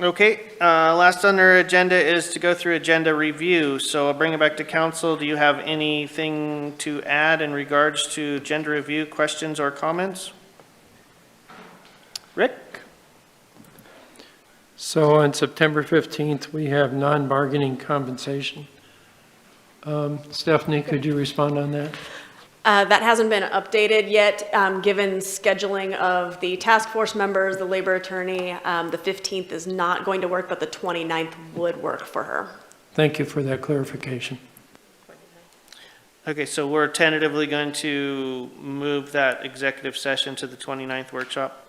Okay, last on our agenda is to go through agenda review. So I'll bring it back to council. Do you have anything to add in regards to agenda review, questions or comments? Rick? So on September 15th, we have non-bargaining compensation. Stephanie, could you respond on that? That hasn't been updated yet, given scheduling of the task force members, the labor attorney. The 15th is not going to work, but the 29th would work for her. Thank you for that clarification. Okay, so we're tentatively going to move that executive session to the 29th workshop?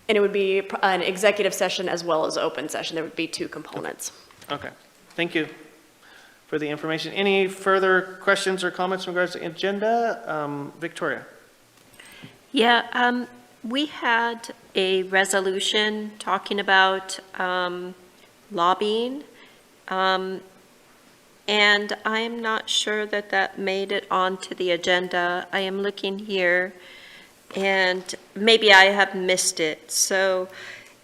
And it would be an executive session as well as open session. There would be two components. Okay, thank you for the information. Any further questions or comments in regards to agenda? Victoria? Yeah, we had a resolution talking about lobbying, and I'm not sure that that made it onto the agenda. I am looking here, and maybe I have missed it. So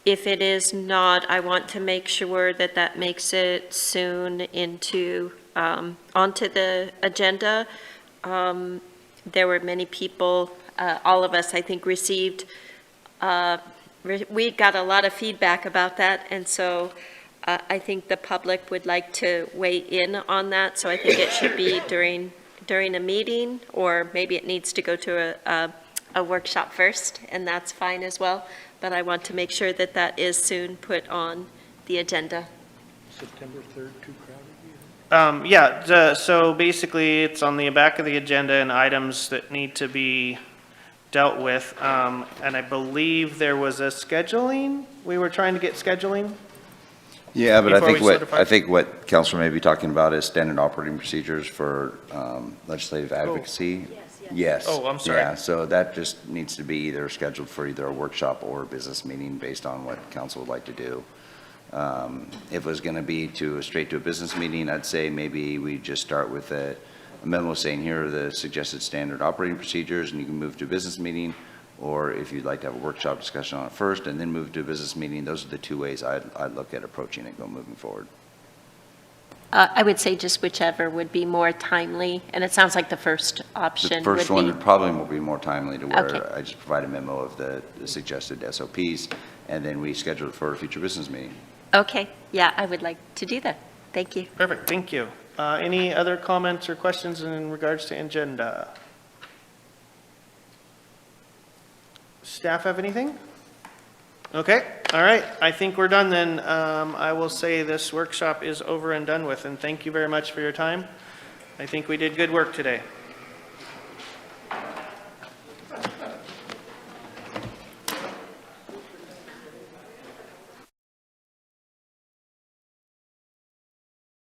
if it is not, I want to make sure that that makes it soon into, onto the agenda. There were many people, all of us, I think, received, we got a lot of feedback about that, and so I think the public would like to weigh in on that, so I think it should be during a meeting, or maybe it needs to go to a workshop first, and that's fine as well, but I want to make sure that that is soon put on the agenda. September 3rd, too crowded? So basically, it's on the back of the agenda and items that need to be dealt with. And I believe there was a scheduling, we were trying to get scheduling. Yeah, but Before I we think what Councilor may be talking about is standard operating procedures for legislative advocacy. Yes. Oh, I'm sorry. Yeah, so that just needs to be either scheduled for either a workshop or a business meeting based on what council would like to do. If it was going to be straight to a business meeting, I'd say maybe we just start with a memo saying here are the suggested standard operating procedures, and you can move to a business meeting. Or if you'd like to have a workshop discussion on it first and then move to a business meeting, those are the two ways I'd look at approaching it moving forward. I would say just whichever would be more timely, and it sounds like the first option The would be. first one probably will be more timely to where Okay. I just provide a memo of the suggested SOPs, and then we schedule it for a future business meeting. Okay, yeah, I would like to do that. Thank you. Perfect, thank you. Any other comments or questions in regards to agenda? Staff have anything? Okay, all right, I think we're done then. I will say this workshop is over and done with, and thank you very much for your time. I think we did good work today.